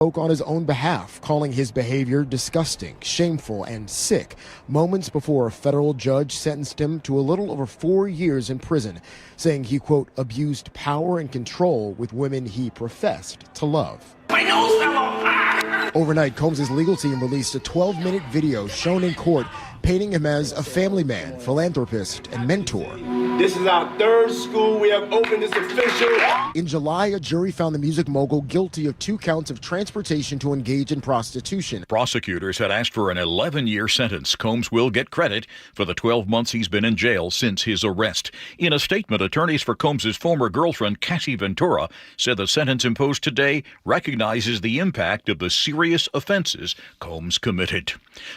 Spoke on his own behalf, calling his behavior disgusting, shameful, and sick, moments before a federal judge sentenced him to a little over 4 years in prison, saying he, quote, abused power and control with women he professed to love. My nose fell off. Overnight, Combs' legal team released a 12-minute video shown in court painting him as a family man, philanthropist, and mentor. This is our third school we have opened. It's official. In July, a jury found the music mogul guilty of 2 counts of transportation to engage in prostitution. Prosecutors had asked for an 11-year sentence. Combs will get credit for the 12 months he's been in jail since his arrest. In a statement, attorneys for Combs' former girlfriend, Cassie Ventura, said the sentence imposed today recognizes the impact of the serious offenses Combs committed.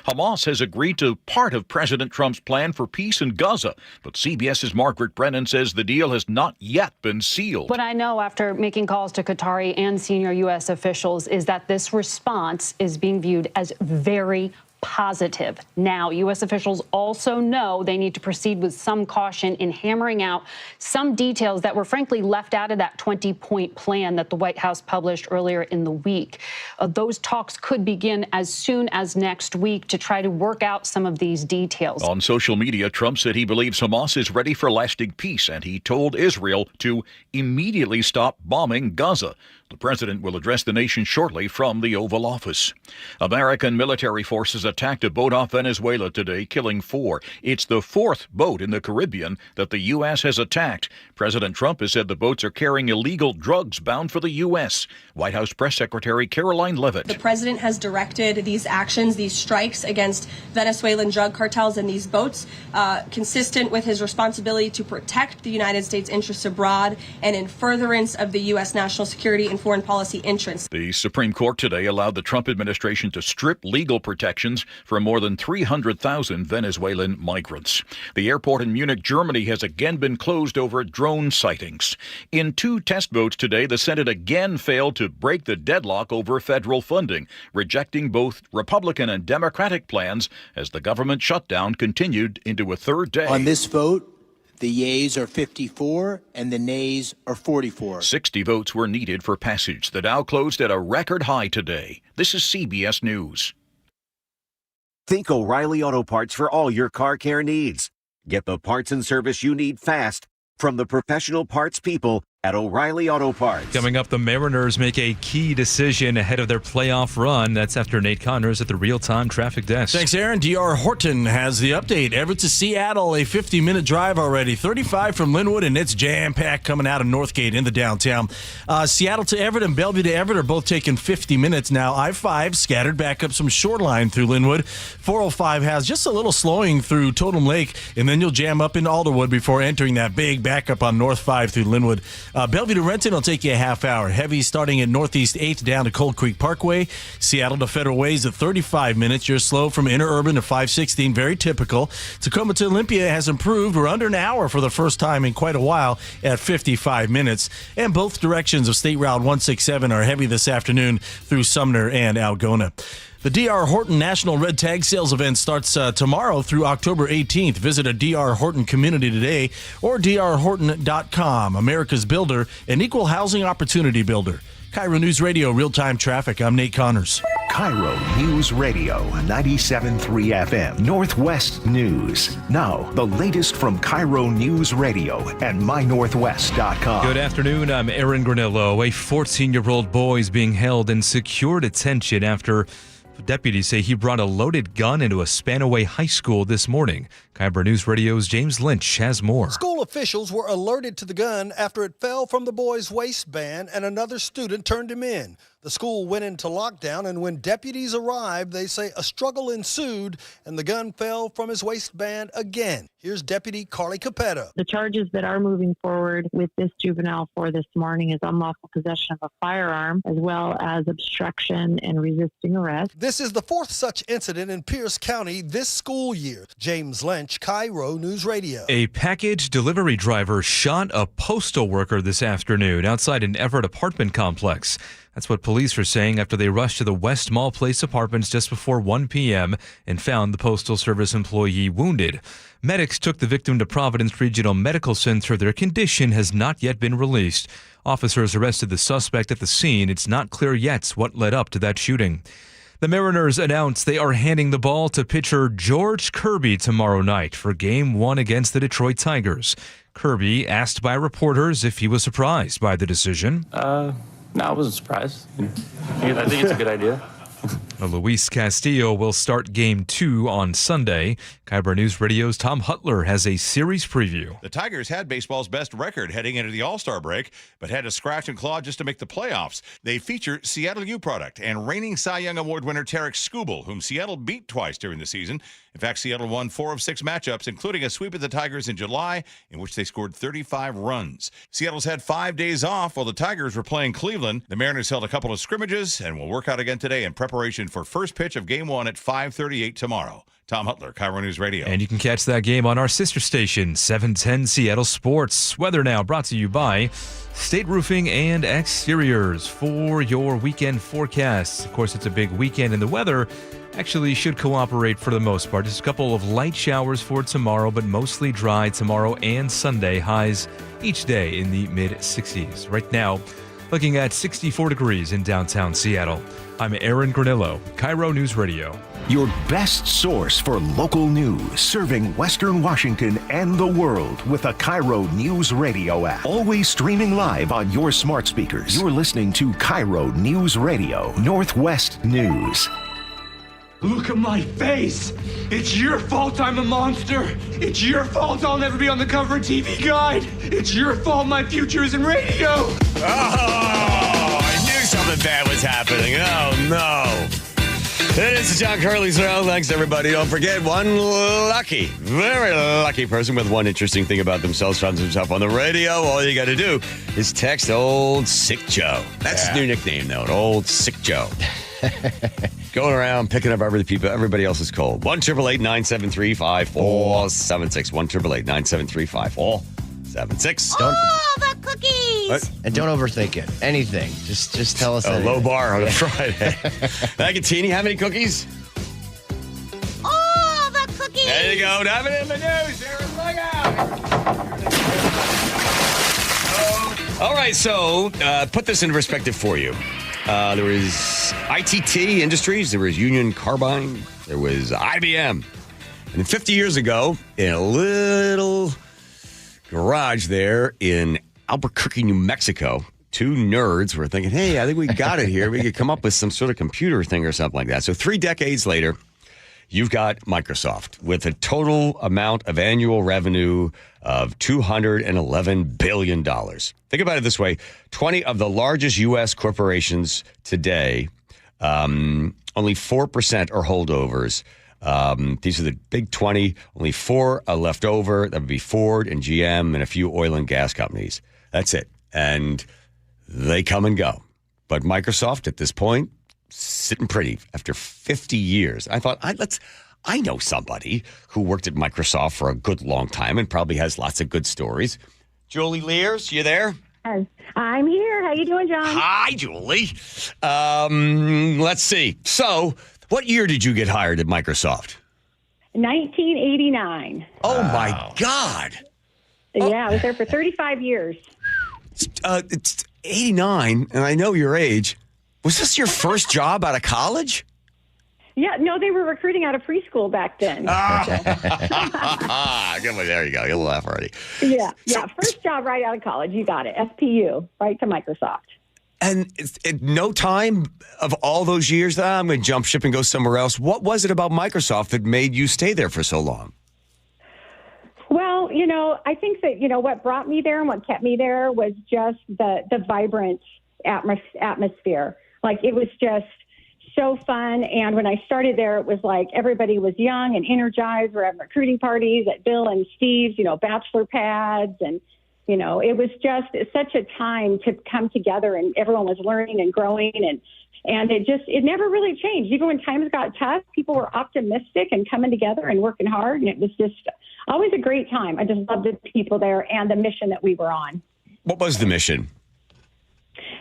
Hamas has agreed to part of President Trump's plan for peace in Gaza, but CBS's Margaret Brennan says the deal has not yet been sealed. What I know after making calls to Qatari and senior U.S. officials is that this response is being viewed as very positive. Now, U.S. officials also know they need to proceed with some caution in hammering out some details that were frankly left out of that 20-point plan that the White House published earlier in the week. Those talks could begin as soon as next week to try to work out some of these details. On social media, Trump said he believes Hamas is ready for lasting peace, and he told Israel to immediately stop bombing Gaza. The president will address the nation shortly from the Oval Office. American military forces attacked a boat off Venezuela today, killing 4. It's the 4th boat in the Caribbean that the U.S. has attacked. President Trump has said the boats are carrying illegal drugs bound for the U.S. White House Press Secretary Caroline Leavitt. The president has directed these actions, these strikes against Venezuelan drug cartels and these boats, consistent with his responsibility to protect the United States interests abroad and in furtherance of the U.S. national security and foreign policy interests. The Supreme Court today allowed the Trump administration to strip legal protections for more than 300,000 Venezuelan migrants. The airport in Munich, Germany has again been closed over drone sightings. In 2 test votes today, the Senate again failed to break the deadlock over federal funding, rejecting both Republican and Democratic plans as the government shutdown continued into a 3rd day. On this vote, the yeas are 54 and the nays are 44. 60 votes were needed for passage. The Dow closed at a record high today. This is CBS News. Think O'Reilly Auto Parts for all your car care needs. Get the parts and service you need fast from the professional parts people at O'Reilly Auto Parts. Coming up, the Mariners make a key decision ahead of their playoff run. That's after Nate Connors at the real-time traffic desk. Thanks, Aaron. D.R. Horton has the update. Everett to Seattle, a 50-minute drive already. 35 from Linwood, and it's jam-packed coming out of Northgate into downtown. Seattle to Everett and Bellevue to Everett are both taking 50 minutes now. I-5 scattered back up some shoreline through Linwood. 405 has just a little slowing through Totem Lake, and then you'll jam up into Alderwood before entering that big backup on North 5 through Linwood. Bellevue to Renton will take you a half hour. Heavy starting at Northeast 8th down to Cold Creek Parkway. Seattle to Federal Ways at 35 minutes. You're slow from Interurban to 516. Very typical. Tacoma to Olympia has improved. We're under an hour for the first time in quite a while at 55 minutes. And both directions of State Route 167 are heavy this afternoon through Sumner and Algona. The D.R. Horton National Red Tag Sales event starts tomorrow through October 18th. Visit a D.R. Horton community today or drhorton.com. America's builder, an equal housing opportunity builder. KIRO News Radio, real-time traffic. I'm Nate Connors. KIRO News Radio, 97.3 FM, Northwest News. Now, the latest from KIRO News Radio and mynorthwest.com. Good afternoon, I'm Aaron Granillo. A 14-year-old boy is being held in secure detention after deputies say he brought a loaded gun into a Spanaway High School this morning. KIRO News Radio's James Lynch has more. School officials were alerted to the gun after it fell from the boy's waistband and another student turned him in. The school went into lockdown, and when deputies arrived, they say a struggle ensued and the gun fell from his waistband again. Here's Deputy Carly Capetta. The charges that are moving forward with this juvenile for this morning is unlawful possession of a firearm, as well as obstruction and resisting arrest. This is the 4th such incident in Pierce County this school year. James Lynch, KIRO News Radio. A package delivery driver shot a postal worker this afternoon outside an Everett apartment complex. That's what police are saying after they rushed to the West Mall Place apartments just before 1 p.m. and found the Postal Service employee wounded. Medics took the victim to Providence Regional Medical Center. Their condition has not yet been released. Officers arrested the suspect at the scene. It's not clear yet what led up to that shooting. The Mariners announced they are handing the ball to pitcher George Kirby tomorrow night for Game 1 against the Detroit Tigers. Kirby asked by reporters if he was surprised by the decision. No, I wasn't surprised. I think it's a good idea. Luis Castillo will start Game 2 on Sunday. KIRO Newsradio's Tom Hutler has a series preview. The Tigers had baseball's best record heading into the All-Star break, but had to scratch and claw just to make the playoffs. They feature Seattle U product and reigning Cy Young Award winner Tarek Skubal, whom Seattle beat twice during the season. In fact, Seattle won 4 of 6 matchups, including a sweep of the Tigers in July, in which they scored 35 runs. Seattle's had 5 days off while the Tigers were playing Cleveland. The Mariners held a couple of scrimmages and will work out again today in preparation for first pitch of Game 1 at 5:38 tomorrow. Tom Hutler, KIRO News Radio. And you can catch that game on our sister station, 710 Seattle Sports. Weather now brought to you by State Roofing and Exteriors for your weekend forecasts. Of course, it's a big weekend, and the weather actually should cooperate for the most part. Just a couple of light showers for tomorrow, but mostly dry tomorrow and Sunday. Highs each day in the mid-60s. Right now, looking at 64 degrees in downtown Seattle. I'm Aaron Granillo, KIRO News Radio. Your best source for local news, serving Western Washington and the world with a KIRO News Radio app. Always streaming live on your smart speakers. You're listening to KIRO News Radio, Northwest News. Look at my face. It's your fault I'm a monster. It's your fault I'll never be on the cover of TV Guide. It's your fault my future is in radio. Oh, I knew something bad was happening. Oh, no. It is the John Curley Show. Thanks, everybody. Don't forget, one lucky, very lucky person with one interesting thing about themselves finds himself on the radio. All you got to do is text Old Sick Joe. That's his new nickname, though, Old Sick Joe. Going around picking up everybody else's cold. 1-888-973-5476. 1-888-973-5476. Oh, the cookies! What? And don't overthink it. Anything. Just tell us. A low bar on a Friday. Thank you, Teeny. How many cookies? Oh, the cookies! There you go. Have it in the news. Aaron, look out. All right, so put this in perspective for you. There was ITT Industries, there was Union Carbine, there was IBM. And 50 years ago, in a little garage there in Albuquerque, New Mexico, 2 nerds were thinking, hey, I think we got it here. We could come up with some sort of computer thing or something like that. So 3 decades later, you've got Microsoft with a total amount of annual revenue of $211 billion. Think about it this way. 20 of the largest U.S. corporations today, only 4% are holdovers. These are the big 20. Only 4 are left over. That would be Ford and GM and a few oil and gas companies. That's it. And they come and go. But Microsoft at this point, sitting pretty after 50 years. I thought, I know somebody who worked at Microsoft for a good long time and probably has lots of good stories. Julie Lears, you there? I'm here. How you doing, John? Hi, Julie. Let's see. So, what year did you get hired at Microsoft? 1989. Oh, my God. Yeah, I was there for 35 years. It's 89, and I know your age. Was this your first job out of college? Yeah, no, they were recruiting out of preschool back then. There you go. You'll laugh already. Yeah. First job right out of college. You got it. SPU, right to Microsoft. And at no time of all those years, I'm going to jump ship and go somewhere else. What was it about Microsoft that made you stay there for so long? Well, I think that, what brought me there and what kept me there was just the vibrant atmosphere. Like, it was just so fun. And when I started there, it was like everybody was young and energized. We're having recruiting parties at Bill and Steve's, bachelor pads. And, it was just such a time to come together, and everyone was learning and growing. And it never really changed. Even when times got tough, people were optimistic and coming together and working hard. And it was just always a great time. I just loved the people there and the mission that we were on. What was the mission?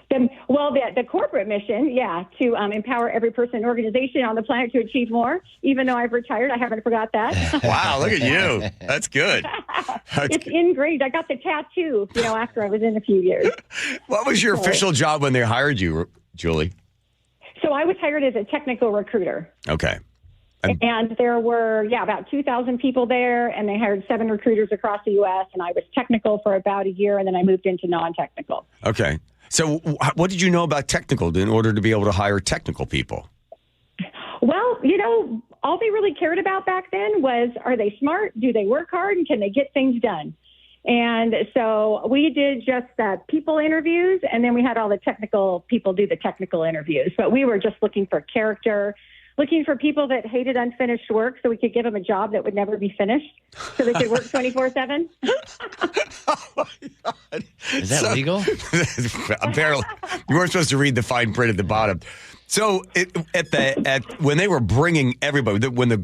The corporate mission, to empower every person and organization on the planet to achieve more. Even though I've retired, I haven't forgot that. Wow, look at you. That's good. It's ingrained. I got the tattoo, after I was in a few years. What was your official job when they hired you, Julie? So I was hired as a technical recruiter. Okay. And there were, about 2,000 people there, and they hired 7 recruiters across the U.S., and I was technical for about a year, and then I moved into non-technical. Okay. So what did you know about technical in order to be able to hire technical people? Well, all they really cared about back then was, are they smart? Do they work hard? And can they get things done? And so we did just people interviews, and then we had all the technical people do the technical interviews. But we were just looking for character, looking for people that hated unfinished work so we could give them a job that would never be finished so they could work 24/7. Oh, my God. Is that legal? Apparently. You weren't supposed to read the fine print at the bottom. So when they were bringing everybody, when it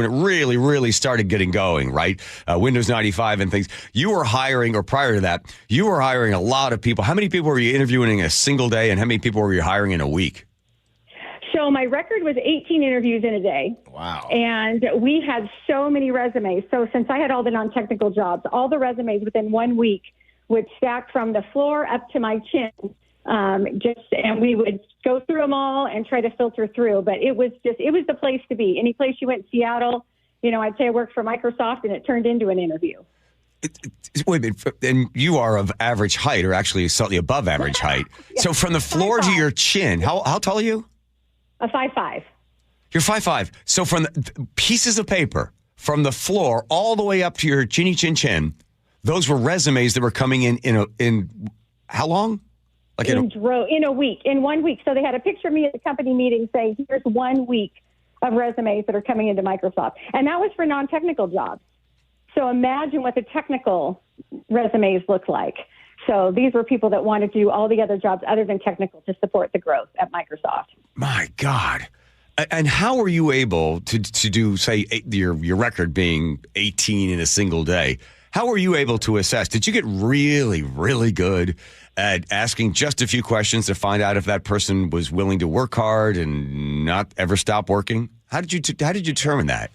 really, really started getting going, right? Windows 95 and things, you were hiring, or prior to that, you were hiring a lot of people. How many people were you interviewing in a single day, and how many people were you hiring in a week? So my record was 18 interviews in a day. Wow. And we had so many resumes. So since I had all the non-technical jobs, all the resumes within 1 week would stack from the floor up to my chin. And we would go through them all and try to filter through. But it was the place to be. Any place you went in Seattle, I'd say I worked for Microsoft, and it turned into an interview. Wait a minute, and you are of average height, or actually slightly above average height. Yeah. So from the floor to your chin, how tall are you? 5'5". You're 5'5". So from the pieces of paper, from the floor all the way up to your chinny chin, those were resumes that were coming in how long? Like in a week, in 1 week. So they had a picture of me at the company meeting saying, here's 1 week of resumes that are coming into Microsoft. And that was for non-technical jobs. So imagine what the technical resumes look like. So these were people that wanted to do all the other jobs other than technical to support the growth at Microsoft. My God. And how were you able to do, say, your record being 18 in a single day? How were you able to assess? Did you get really, really good at asking just a few questions to find out if that person was willing to work hard and not ever stop working? How did you determine that?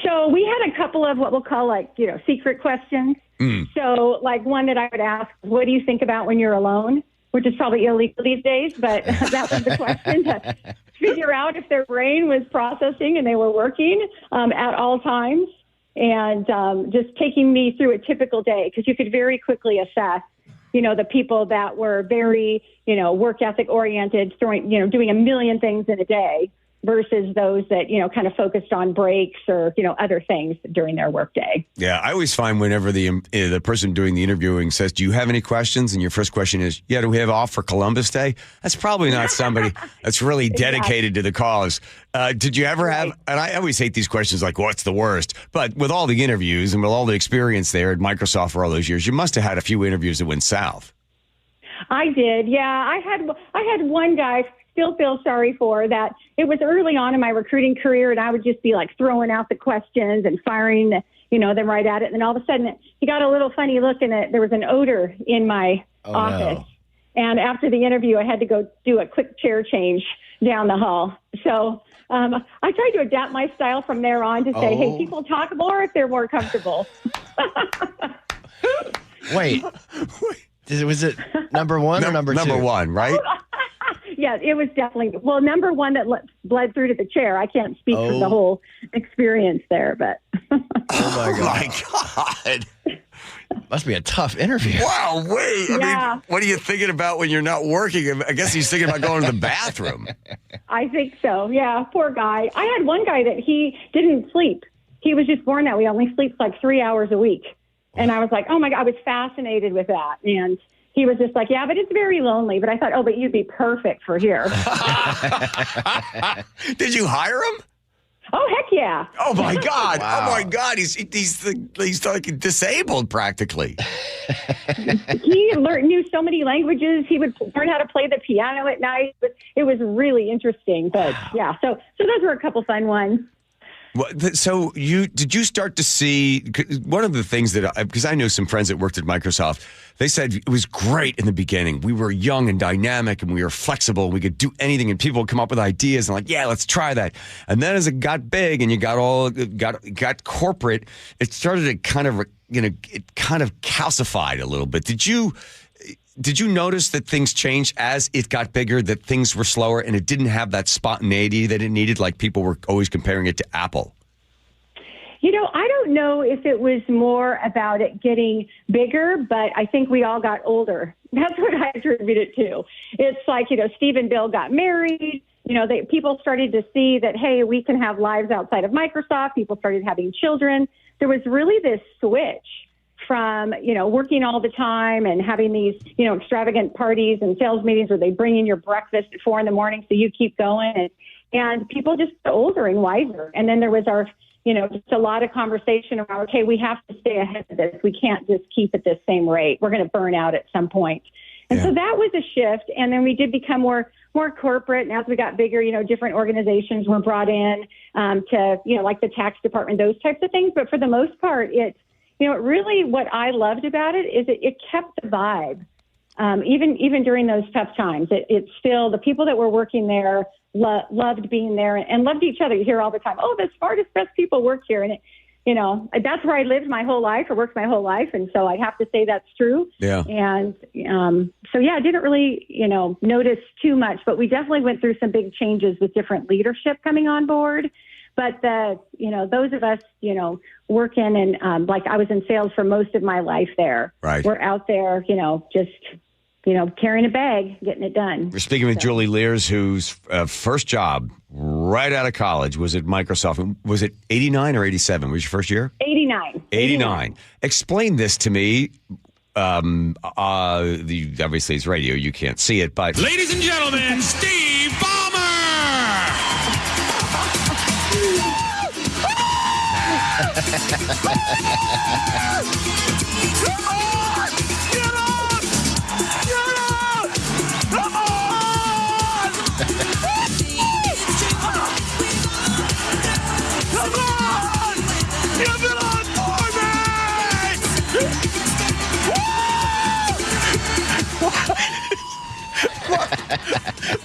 So we had a couple of what we'll call secret questions. So one that I would ask, what do you think about when you're alone? Which is probably illegal these days, but that was the question, to figure out if their brain was processing and they were working at all times, and just taking me through a typical day, because you could very quickly assess, the people that were very, work ethic oriented, doing a million things in a day, versus those that, kind of focused on breaks or, other things during their workday. Yeah, I always find whenever the person doing the interviewing says, do you have any questions? And your first question is, do we have off for Columbus Day? That's probably not somebody that's really dedicated to the cause. Did you ever have, and I always hate these questions like, what's the worst? But with all the interviews and with all the experience there at Microsoft for all those years, you must have had a few interviews that went south. I did, yeah. I had one guy, still feel sorry for that. It was early on in my recruiting career, and I would just be throwing out the questions and firing them right at it. And then all of a sudden he got a little funny look, and there was an odor in my office. No. And after the interview, I had to go do a quick chair change down the hall. So I tried to adapt my style from there on to say, hey, people talk more if they're more comfortable. Wait. Was it number one or number two? Number one, right? Yeah, it was definitely, number one that bled through to the chair. I can't speak for the whole experience there, but. Oh, my God. Must be a tough interview. Wow, wait. I mean, what are you thinking about when you're not working? I guess he's thinking about going to the bathroom. I think so, yeah. Poor guy. I had one guy that he didn't sleep. He was just born that way. Only sleeps 3 hours a week. And I was like, oh, my God, I was fascinated with that. And he was just like, yeah, but it's very lonely. But I thought, but you'd be perfect for here. Did you hire him? Oh, heck yeah. Oh, my God. Wow. Oh, my God. He's disabled practically. He knew so many languages. He would learn how to play the piano at night. But it was really interesting. But, yeah, so those were a couple fun ones. So did you start to see, one of the things that, because I know some friends that worked at Microsoft, they said it was great in the beginning. We were young and dynamic and we were flexible. We could do anything and people would come up with ideas and like, yeah, let's try that. And then as it got big and you got corporate, it started to kind of, it kind of calcified a little bit. Did you notice that things changed as it got bigger, that things were slower and it didn't have that spontaneity that it needed, like people were always comparing it to Apple? I don't know if it was more about it getting bigger, but I think we all got older. That's what I attribute it to. It's like, Steve and Bill got married. People started to see that, hey, we can have lives outside of Microsoft. People started having children. There was really this switch from, working all the time and having these, extravagant parties and sales meetings where they bring in your breakfast at 4 a.m. so you keep going. And people just got older and wiser. And then there was our, just a lot of conversation around, okay, we have to stay ahead of this. We can't just keep at this same rate. We're going to burn out at some point. And so that was a shift. And then we did become more corporate. And as we got bigger, different organizations were brought in to, like the tax department, those types of things. But for the most part, really what I loved about it is it kept the vibe. Even during those tough times, it's still the people that were working there loved being there and loved each other. You hear all the time, oh, the smartest, best people work here. And, that's where I lived my whole life or worked my whole life. And so I have to say that's true. Yeah. And I didn't really, notice too much, but we definitely went through some big changes with different leadership coming on board. But those of us, working and like I was in sales for most of my life there. Right. We're out there, just carrying a bag, getting it done. We're speaking with Julie Lears, whose first job right out of college was at Microsoft. Was it 89 or 87? Was your first year? 89. Explain this to me. Obviously, it's radio. You can't see it, but... Ladies and gentlemen, Steve Ballmer!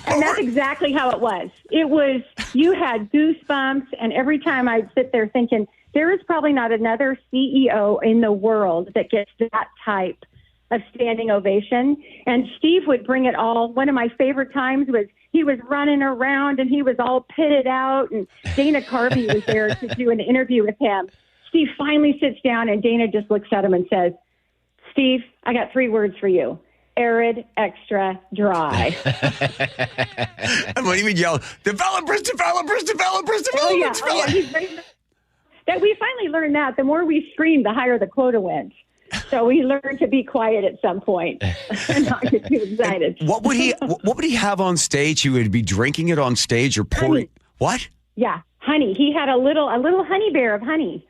And that's exactly how it was. It was, you had goosebumps, and every time I'd sit there thinking, there is probably not another CEO in the world that gets that type of standing ovation. And Steve would bring it all. One of my favorite times was he was running around and he was all pitted out, and Dana Carvey was there to do an interview with him. Steve finally sits down and Dana just looks at him and says, Steve, I got 3 words for you. Arid, extra, dry. And when he would yell, developers. Oh, yeah. That we finally learned that the more we screamed, the higher the quota went. So we learned to be quiet at some point and not get too excited. What would he have on stage? He would be drinking it on stage or pouring. Honey. What? Yeah, honey. He had a little honey bear of honey.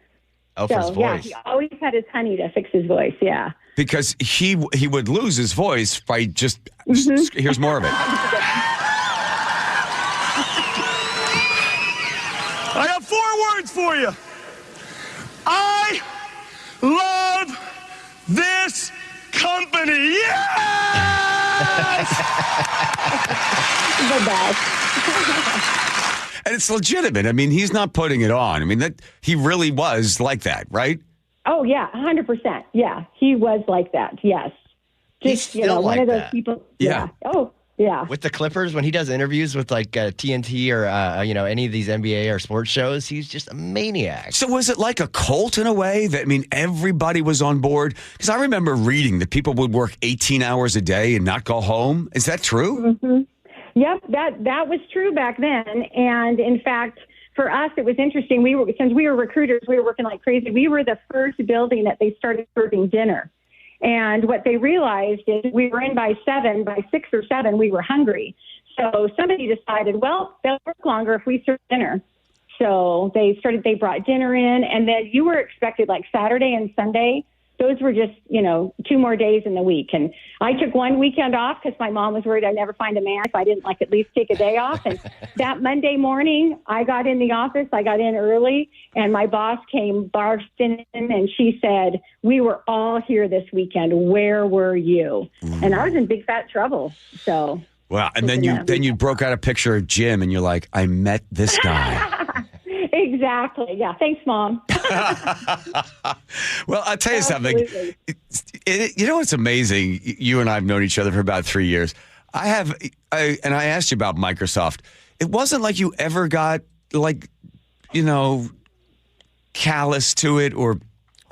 Oh, for his voice. Yeah, he always had his honey to fix his voice. Yeah. Because he would lose his voice by just here's more of it. I have 4 words for you. I love this company. Yes! The best. And it's legitimate. I mean, he's not putting it on. I mean, that he really was like that, right? Oh, yeah, 100%. Yeah, he was like that. Yes. Just, one like of those that. People. Yeah. Oh, yeah. With the Clippers, when he does interviews with like TNT or, any of these NBA or sports shows, he's just a maniac. So was it like a cult in a way that, everybody was on board? Because I remember reading that people would work 18 hours a day and not go home. Is that true? Mm-hmm. Yep, that was true back then. And in fact, for us, it was interesting. Since we were recruiters, we were working like crazy. We were the first building that they started serving dinner. And what they realized is we were in by 7, by 6 or 7, we were hungry. So somebody decided, well, they'll work longer if we serve dinner. So they brought dinner in, and then you were expected like Saturday and Sunday those were just, 2 more days in the week. And I took one weekend off because my mom was worried I'd never find a man if I didn't at least take a day off. And that Monday morning, I got in the office. I got in early, and my boss came barged in, and she said, "We were all here this weekend. Where were you?" And I was in big fat trouble. So. Wow. And then you broke out a picture of Jim, and you're like, I met this guy. Exactly. Yeah. Thanks, Mom. Well, I'll tell you something. You know what's amazing? You and I have known each other for about 3 years. And I asked you about Microsoft. It wasn't like you ever got callous to it or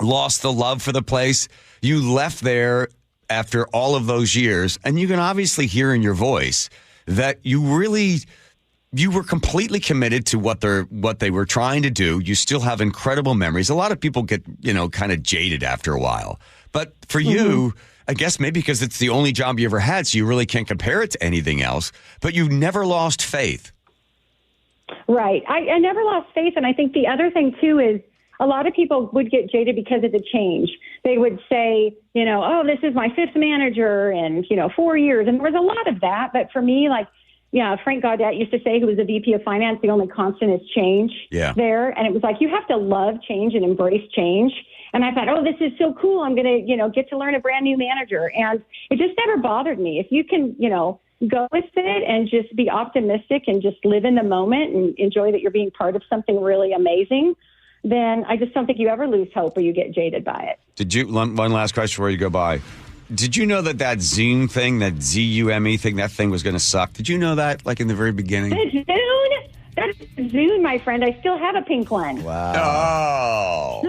lost the love for the place. You left there after all of those years, and you can obviously hear in your voice that you were completely committed to what they were trying to do. You still have incredible memories. A lot of people get, kind of jaded after a while. But for you, I guess maybe because it's the only job you ever had, so you really can't compare it to anything else, but you never lost faith. Right. I never lost faith. And I think the other thing, too, is a lot of people would get jaded because of the change. They would say, oh, this is my 5th manager in, 4 years. And there was a lot of that. But for me, Frank Gaudette used to say, who was the VP of Finance, the only constant is change there. And it was like, you have to love change and embrace change. And I thought, oh, this is so cool. I'm going to, get to learn a brand new manager. And it just never bothered me. If you can, go with it and just be optimistic and just live in the moment and enjoy that you're being part of something really amazing, then I just don't think you ever lose hope or you get jaded by it. One last question before you go by. Did you know that Zoom thing, that ZUME thing, that thing was going to suck? Did you know that, in the very beginning? That's Zune, my friend. I still have a pink one. Wow.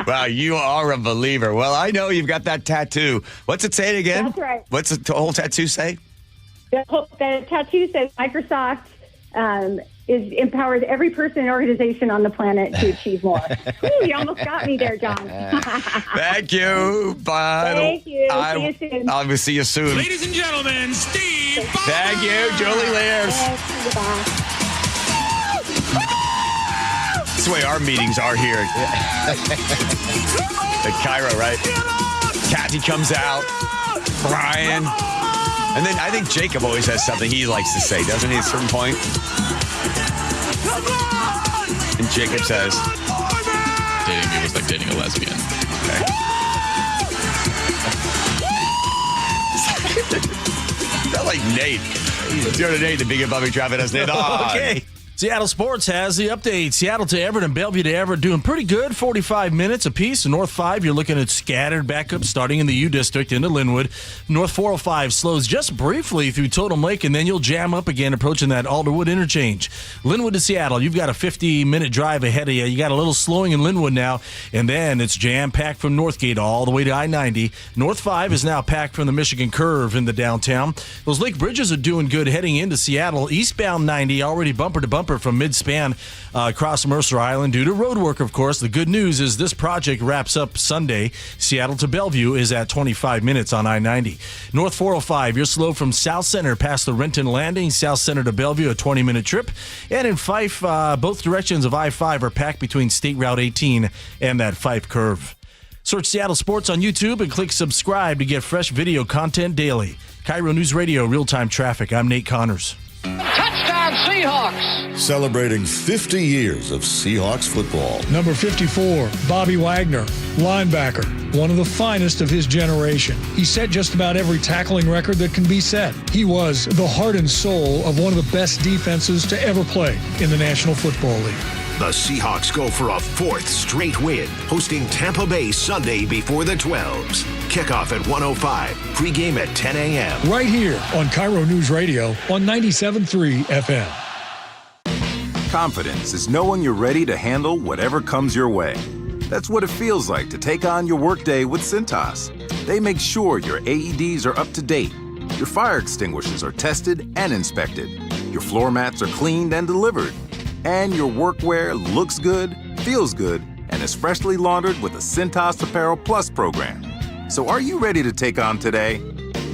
Wow, you are a believer. Well, I know you've got that tattoo. What's it say again? That's right. What's the whole tattoo say? The tattoo says Microsoft empowers every person and organization on the planet to achieve more. Ooh, you almost got me there, John. Thank you. Bye. Thank you. See you soon. I will see you soon. Ladies and gentlemen, Steve Ballmer. Thank you, Julie Lears. That's the way our meetings are here. At KIRO, right? Kathy comes out. Brian. And then I think Jacob always has something he likes to say, doesn't he, at a certain point? And Jacob says, dating me was like dating a lesbian. Okay. Not like Nate. He's doing a Nate, the big above me traffic has Nate on. Okay. Seattle Sports has the update. Seattle to Everett and Bellevue to Everett doing pretty good, 45 minutes apiece. North 5, you're looking at scattered backups starting in the U District into Linwood. North 405 slows just briefly through Totem Lake, and then you'll jam up again approaching that Alderwood interchange. Linwood to Seattle, you've got a 50-minute drive ahead of you. You got a little slowing in Linwood now, and then it's jam-packed from Northgate all the way to I-90. North 5 is now packed from the Michigan Curve in the downtown. Those Lake Bridges are doing good heading into Seattle. Eastbound 90 already bumper to bumper from mid-span across Mercer Island due to road work, of course. The good news is this project wraps up Sunday. Seattle to Bellevue is at 25 minutes on I-90. North 405, you're slow from South Center past the Renton Landing. South Center to Bellevue, a 20-minute trip. And in Fife, both directions of I-5 are packed between State Route 18 and that Fife curve. Search Seattle Sports on YouTube and click subscribe to get fresh video content daily. KIRO News Radio, real-time traffic. I'm Nate Connors. Touchdown Seahawks! Celebrating 50 years of Seahawks football. Number 54, Bobby Wagner, linebacker, one of the finest of his generation. He set just about every tackling record that can be set. He was the heart and soul of one of the best defenses to ever play in the National Football League. The Seahawks go for a 4th straight win, hosting Tampa Bay Sunday before the 12s. Kickoff at 1:05, pregame at 10 a.m. Right here on KIRO News Radio on 97.3 FM. Confidence is knowing you're ready to handle whatever comes your way. That's what it feels like to take on your workday with Cintas. They make sure your AEDs are up to date, your fire extinguishers are tested and inspected, your floor mats are cleaned and delivered, and your workwear looks good, feels good, and is freshly laundered with a Cintas Apparel Plus program. So are you ready to take on today?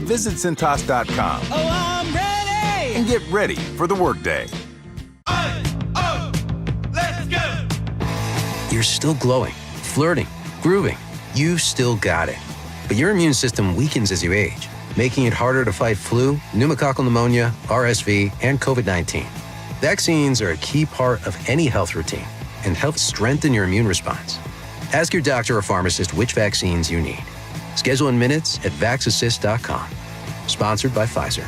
Visit Cintas.com. Oh, I'm ready! And get ready for the workday. Let's go! You're still glowing, flirting, grooving. You still got it. But your immune system weakens as you age, making it harder to fight flu, pneumococcal pneumonia, RSV, and COVID-19. Vaccines are a key part of any health routine and help strengthen your immune response. Ask your doctor or pharmacist which vaccines you need. Schedule in minutes at vaxassist.com. Sponsored by Pfizer.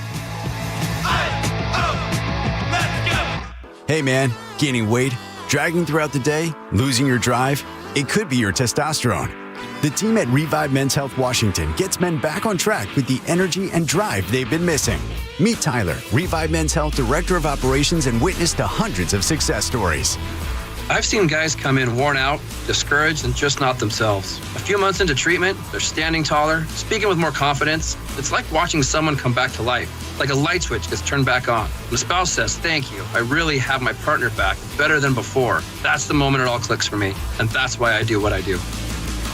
Hey man, gaining weight, dragging throughout the day, losing your drive? It could be your testosterone. The team at Revive Men's Health Washington gets men back on track with the energy and drive they've been missing. Meet Tyler, Revive Men's Health Director of Operations and witness to hundreds of success stories. I've seen guys come in worn out, discouraged, and just not themselves. A few months into treatment, they're standing taller, speaking with more confidence. It's like watching someone come back to life, like a light switch gets turned back on. The spouse says, "Thank you, I really have my partner back, better than before." That's the moment it all clicks for me, and that's why I do what I do.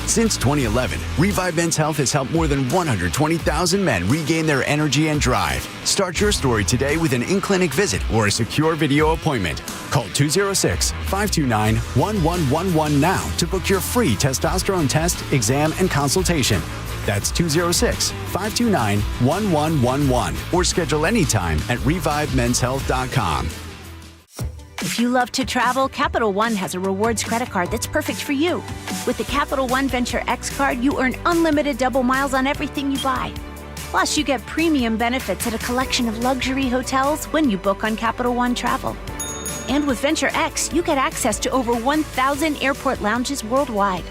Since 2011, Revive Men's Health has helped more than 120,000 men regain their energy and drive. Start your story today with an in-clinic visit or a secure video appointment. Call 206-529-1111 now to book your free testosterone test, exam, and consultation. That's 206-529-1111 or schedule anytime at revivemenshealth.com. If you love to travel, Capital One has a rewards credit card that's perfect for you. With the Capital One Venture X card, you earn unlimited double miles on everything you buy. Plus, you get premium benefits at a collection of luxury hotels when you book on Capital One Travel. And with Venture X, you get access to over 1,000 airport lounges worldwide.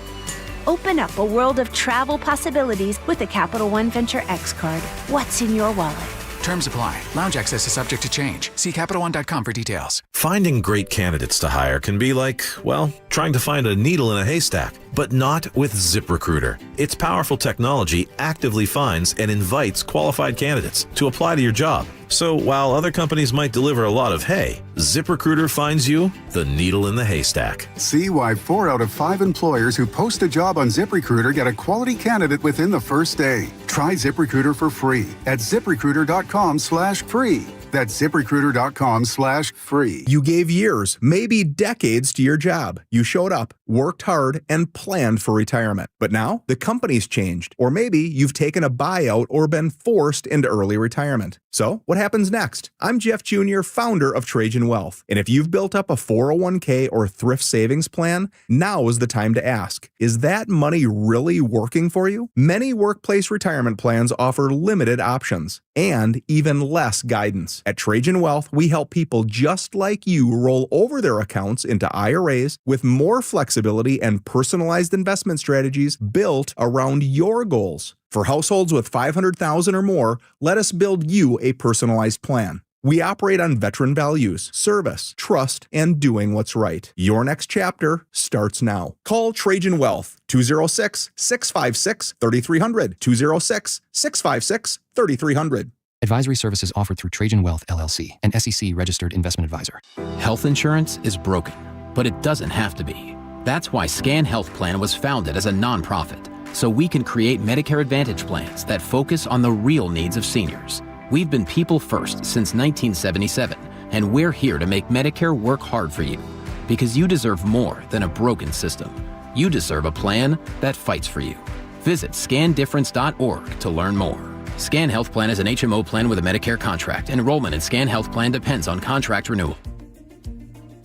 Open up a world of travel possibilities with the Capital One Venture X card. What's in your wallet? Terms apply. Lounge access is subject to change. See CapitalOne.com for details. Finding great candidates to hire can be like, well, trying to find a needle in a haystack, but not with ZipRecruiter. Its powerful technology actively finds and invites qualified candidates to apply to your job. So while other companies might deliver a lot of hay, ZipRecruiter finds you the needle in the haystack. See why 4 out of 5 employers who post a job on ZipRecruiter get a quality candidate within the first day. Try ZipRecruiter for free at ZipRecruiter.com/free. That's ZipRecruiter.com/free. You gave years, maybe decades to your job. You showed up, worked hard, and planned for retirement. But now the company's changed, or maybe you've taken a buyout or been forced into early retirement. So what happens next? I'm Jeff Jr., founder of Trajan Wealth. And if you've built up a 401k or thrift savings plan, now is the time to ask, is that money really working for you? Many workplace retirement plans offer limited options and even less guidance. At Trajan Wealth, we help people just like you roll over their accounts into IRAs with more flexibility and personalized investment strategies built around your goals. For households with $500,000 or more, let us build you a personalized plan. We operate on veteran values, service, trust, and doing what's right. Your next chapter starts now. Call Trajan Wealth, 206-656-3300, 206-656-3300. Advisory services offered through Trajan Wealth, LLC, an SEC-registered investment advisor. Health insurance is broken, but it doesn't have to be. That's why Scan Health Plan was founded as a nonprofit, so we can create Medicare Advantage plans that focus on the real needs of seniors. We've been people first since 1977, and we're here to make Medicare work hard for you, because you deserve more than a broken system. You deserve a plan that fights for you. Visit scandifference.org to learn more. Scan Health Plan is an HMO plan with a Medicare contract. Enrollment in Scan Health Plan depends on contract renewal.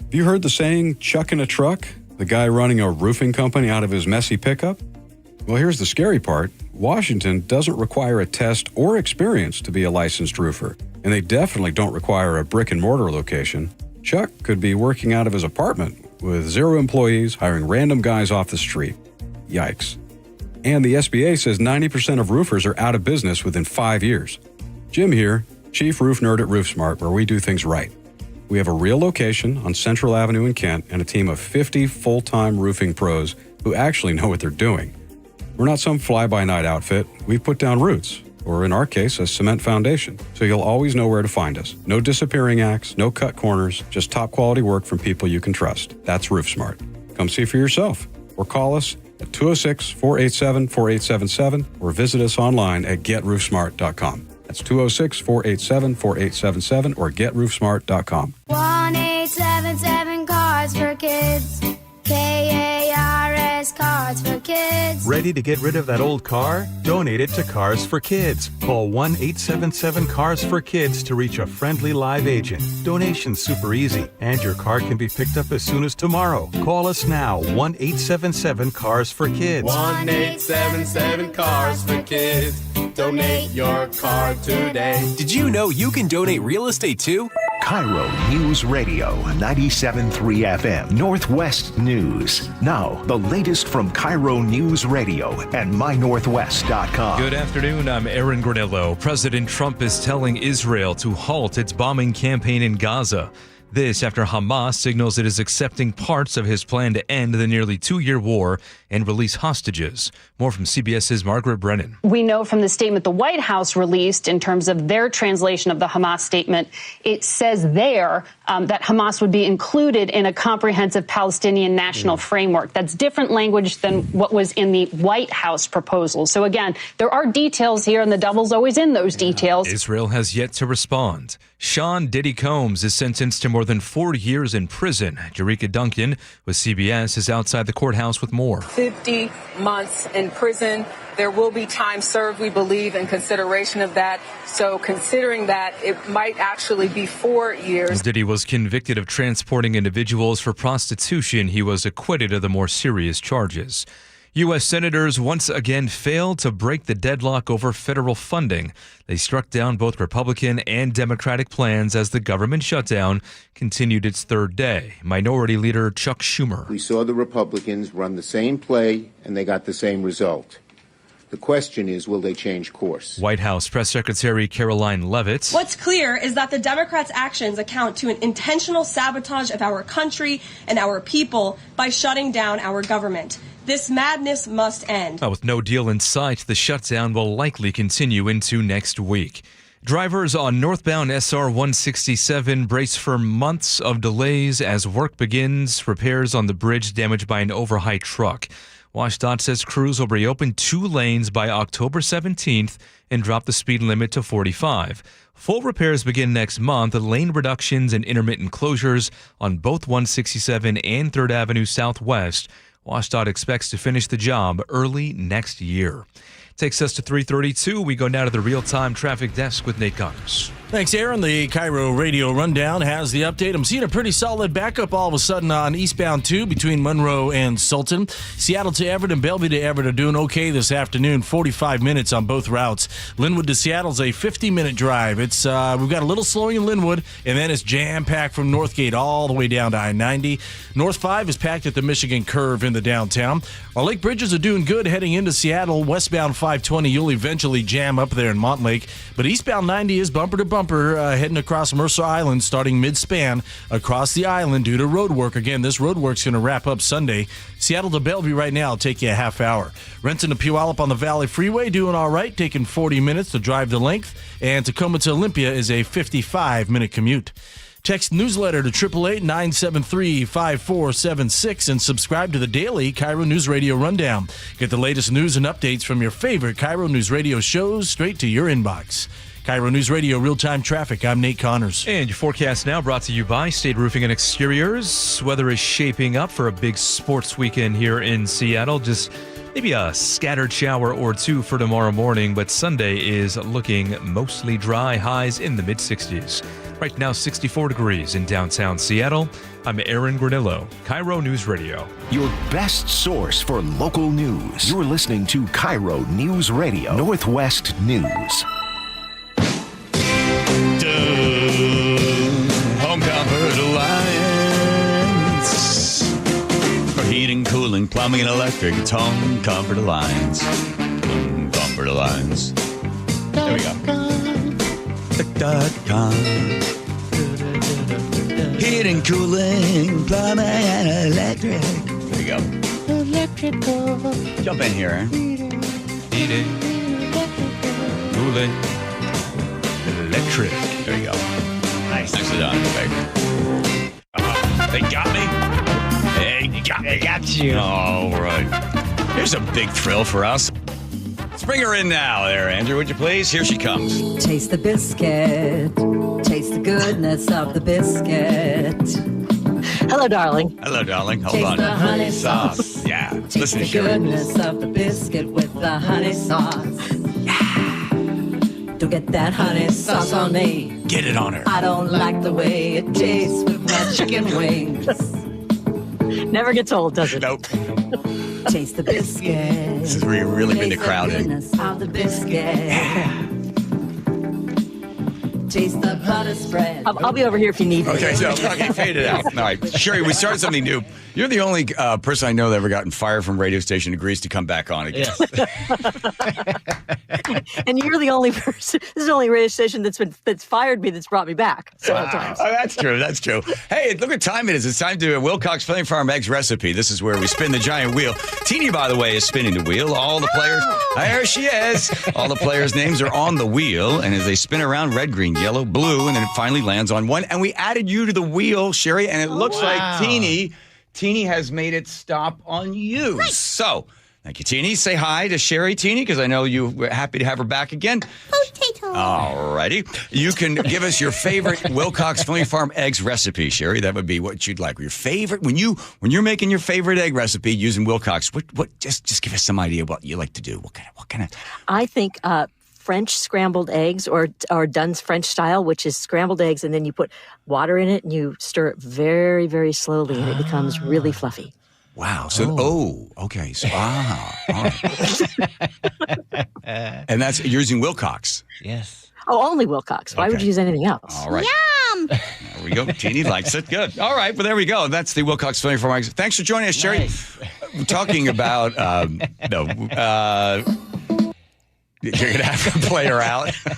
Have you heard the saying, chuck in a truck? The guy running a roofing company out of his messy pickup? Well, here's the scary part. Washington doesn't require a test or experience to be a licensed roofer, and they definitely don't require a brick and mortar location. Chuck could be working out of his apartment with 0 employees, hiring random guys off the street. Yikes. And the SBA says 90% of roofers are out of business within 5 years. Jim here, Chief Roof Nerd at RoofSmart, where we do things right. We have a real location on Central Avenue in Kent and a team of 50 full-time roofing pros who actually know what they're doing. We're not some fly-by-night outfit. We've put down roots, or in our case, a cement foundation, so you'll always know where to find us. No disappearing acts, no cut corners, just top-quality work from people you can trust. That's RoofSmart. Come see for yourself, or call us at 206-487-4877 or visit us online at getroofsmart.com. That's 206-487-4877 or getroofsmart.com. 1-877 Cars for Kids. KARS Ready to get rid of that old car? Donate it to Cars for Kids. Call 1-877-CARS-FOR-KIDS to reach a friendly live agent. Donation's super easy, and your car can be picked up as soon as tomorrow. Call us now, 1-877-CARS-FOR-KIDS. 1-877-CARS-FOR-KIDS. Donate your car today. Did you know you can donate real estate too? KIRO News Radio 97.3 FM Northwest News. Now, the latest from KIRO News Radio and mynorthwest.com. Good afternoon. I'm Aaron Granillo. President Trump is telling Israel to halt its bombing campaign in Gaza. This after Hamas signals it is accepting parts of his plan to end the nearly 2-year war and release hostages. More from CBS's Margaret Brennan. We know from the statement the White House released in terms of their translation of the Hamas statement, it says there that Hamas would be included in a comprehensive Palestinian national framework. That's different language than what was in the White House proposal. So again, there are details here, and the devil's always in those details. Israel has yet to respond. Sean Diddy Combs is sentenced to more than 4 years in prison. Jerika Duncan with CBS is outside the courthouse with more. 50 months in prison. There will be time served, we believe, in consideration of that. So considering that, it might actually be 4 years. Diddy was convicted of transporting individuals for prostitution. He was acquitted of the more serious charges. U.S. senators once again failed to break the deadlock over federal funding. They struck down both Republican and Democratic plans as the government shutdown continued its third day. Minority Leader Chuck Schumer. We saw the Republicans run the same play, and they got the same result. The question is, will they change course? White House Press Secretary Caroline Leavitt. What's clear is that the Democrats' actions account to an intentional sabotage of our country and our people by shutting down our government. This madness must end. With no deal in sight, the shutdown will likely continue into next week. Drivers on northbound SR 167 brace for months of delays as work begins. Repairs on the bridge damaged by an overheight truck. WashDOT says crews will reopen 2 lanes by October 17th and drop the speed limit to 45. Full repairs begin next month. Lane reductions and intermittent closures on both 167 and 3rd Avenue Southwest. WashDOT expects to finish the job early next year. Takes us to 3:32. We go now to the real-time traffic desk with Nate Connors. Thanks, Aaron. The KIRO Radio Rundown has the update. I'm seeing a pretty solid backup all of a sudden on eastbound 2 between Monroe and Sultan. Seattle to Everett and Bellevue to Everett are doing okay this afternoon, 45 minutes on both routes. Linwood to Seattle's a 50-minute drive. It's we've got a little slowing in Linwood, and then it's jam-packed from Northgate all the way down to I-90. North 5 is packed at the Michigan Curve in the downtown. Our Lake Bridges are doing good heading into Seattle. Westbound 520, you'll eventually jam up there in Montlake. But eastbound 90 is bumper to bumper heading across Mercer Island, starting mid-span across the island due to road work. Again, this road work's going to wrap up Sunday. Seattle to Bellevue right now will take you a half hour. Renton to Puyallup on the Valley Freeway doing all right, taking 40 minutes to drive the length. And Tacoma to Olympia is a 55-minute commute. Text newsletter to 888-973-5476 and subscribe to the daily KIRO News Radio Rundown. Get the latest news and updates from your favorite KIRO News Radio shows straight to your inbox. KIRO News Radio Real-Time Traffic. I'm Nate Connors. And your forecast now brought to you by State Roofing and Exteriors. Weather is shaping up for a big sports weekend here in Seattle. Just maybe a scattered shower or two for tomorrow morning, but Sunday is looking mostly dry, highs in the mid-60s. Right now, 64 degrees in downtown Seattle. I'm Aaron Granillo, KIRO News Radio. Your best source for local news. You're listening to KIRO News Radio, Northwest News. Home Comfort Alliance. For heating, cooling, plumbing, and electric, it's Home Comfort Alliance. Home Comfort Alliance. There we go. Heating, cooling, plumbing, and electric. There you go. Electrical. Jump in here, Aaron. Heating, cooling, electric. There you go. Nice. Nicely done, baby. They got me. They got you. All right. Here's a big thrill for us. Let's bring her in now there, Andrew, would you please? Here she comes. Taste the biscuit. Taste the goodness of the biscuit. Hello, darling. Hello, darling. Hold Taste on. the honey sauce. Yeah. Taste Listen to the Sherry. goodness of the biscuit with the honey sauce. To get that honey sauce on me. Get it on her. I don't like the way it tastes with my chicken wings. Never gets old, does it? Nope. Taste the biscuit. This is where you really been to crowd Taste the in. goodness of the biscuit. Taste the butter spread. I'll be over here if you need me. Okay, fade it out. All right. Sherry, we started something new. You're the only person I know that ever gotten fired from radio station agrees to come back on again. And you're the only person. This is the only radio station that's fired me that's brought me back several times. Oh, that's true. That's true. Hey, look what time it is. It's time to Wilcox Family Farm Eggs recipe. This is where we spin the giant wheel. Teeny, by the way, is spinning the wheel. All the players, there she is. All the players' names are on the wheel, and as they spin around, red, green, yellow, blue, and then it finally lands on one. And we added you to the wheel, Sherry, and it looks like Teeny has made it stop on you. Right. So, thank you, Teeny. Say hi to Sherry, Teeny, because I know you're happy to have her back again. Potato. All righty. You can give us your favorite Wilcox Family Farm eggs recipe, Sherry. That would be what you'd like. Your favorite when you're making your favorite egg recipe using Wilcox. What? Just give us some idea of what you like to do. What kind of? I think French scrambled eggs or Dunn's French style, which is scrambled eggs, and then you put water in it and you stir it very, very slowly, and it becomes really fluffy. Wow. So, okay. So, all right. And that's you're using Wilcox. Yes. Oh, only Wilcox. Why would you use anything else? All right. Yum! There we go. Teeny likes it. Good. All right. Well, there we go. That's the Wilcox Family Farm eggs. Thanks for joining us, Sherry. Nice. We're talking about you're going to have to play her out. Do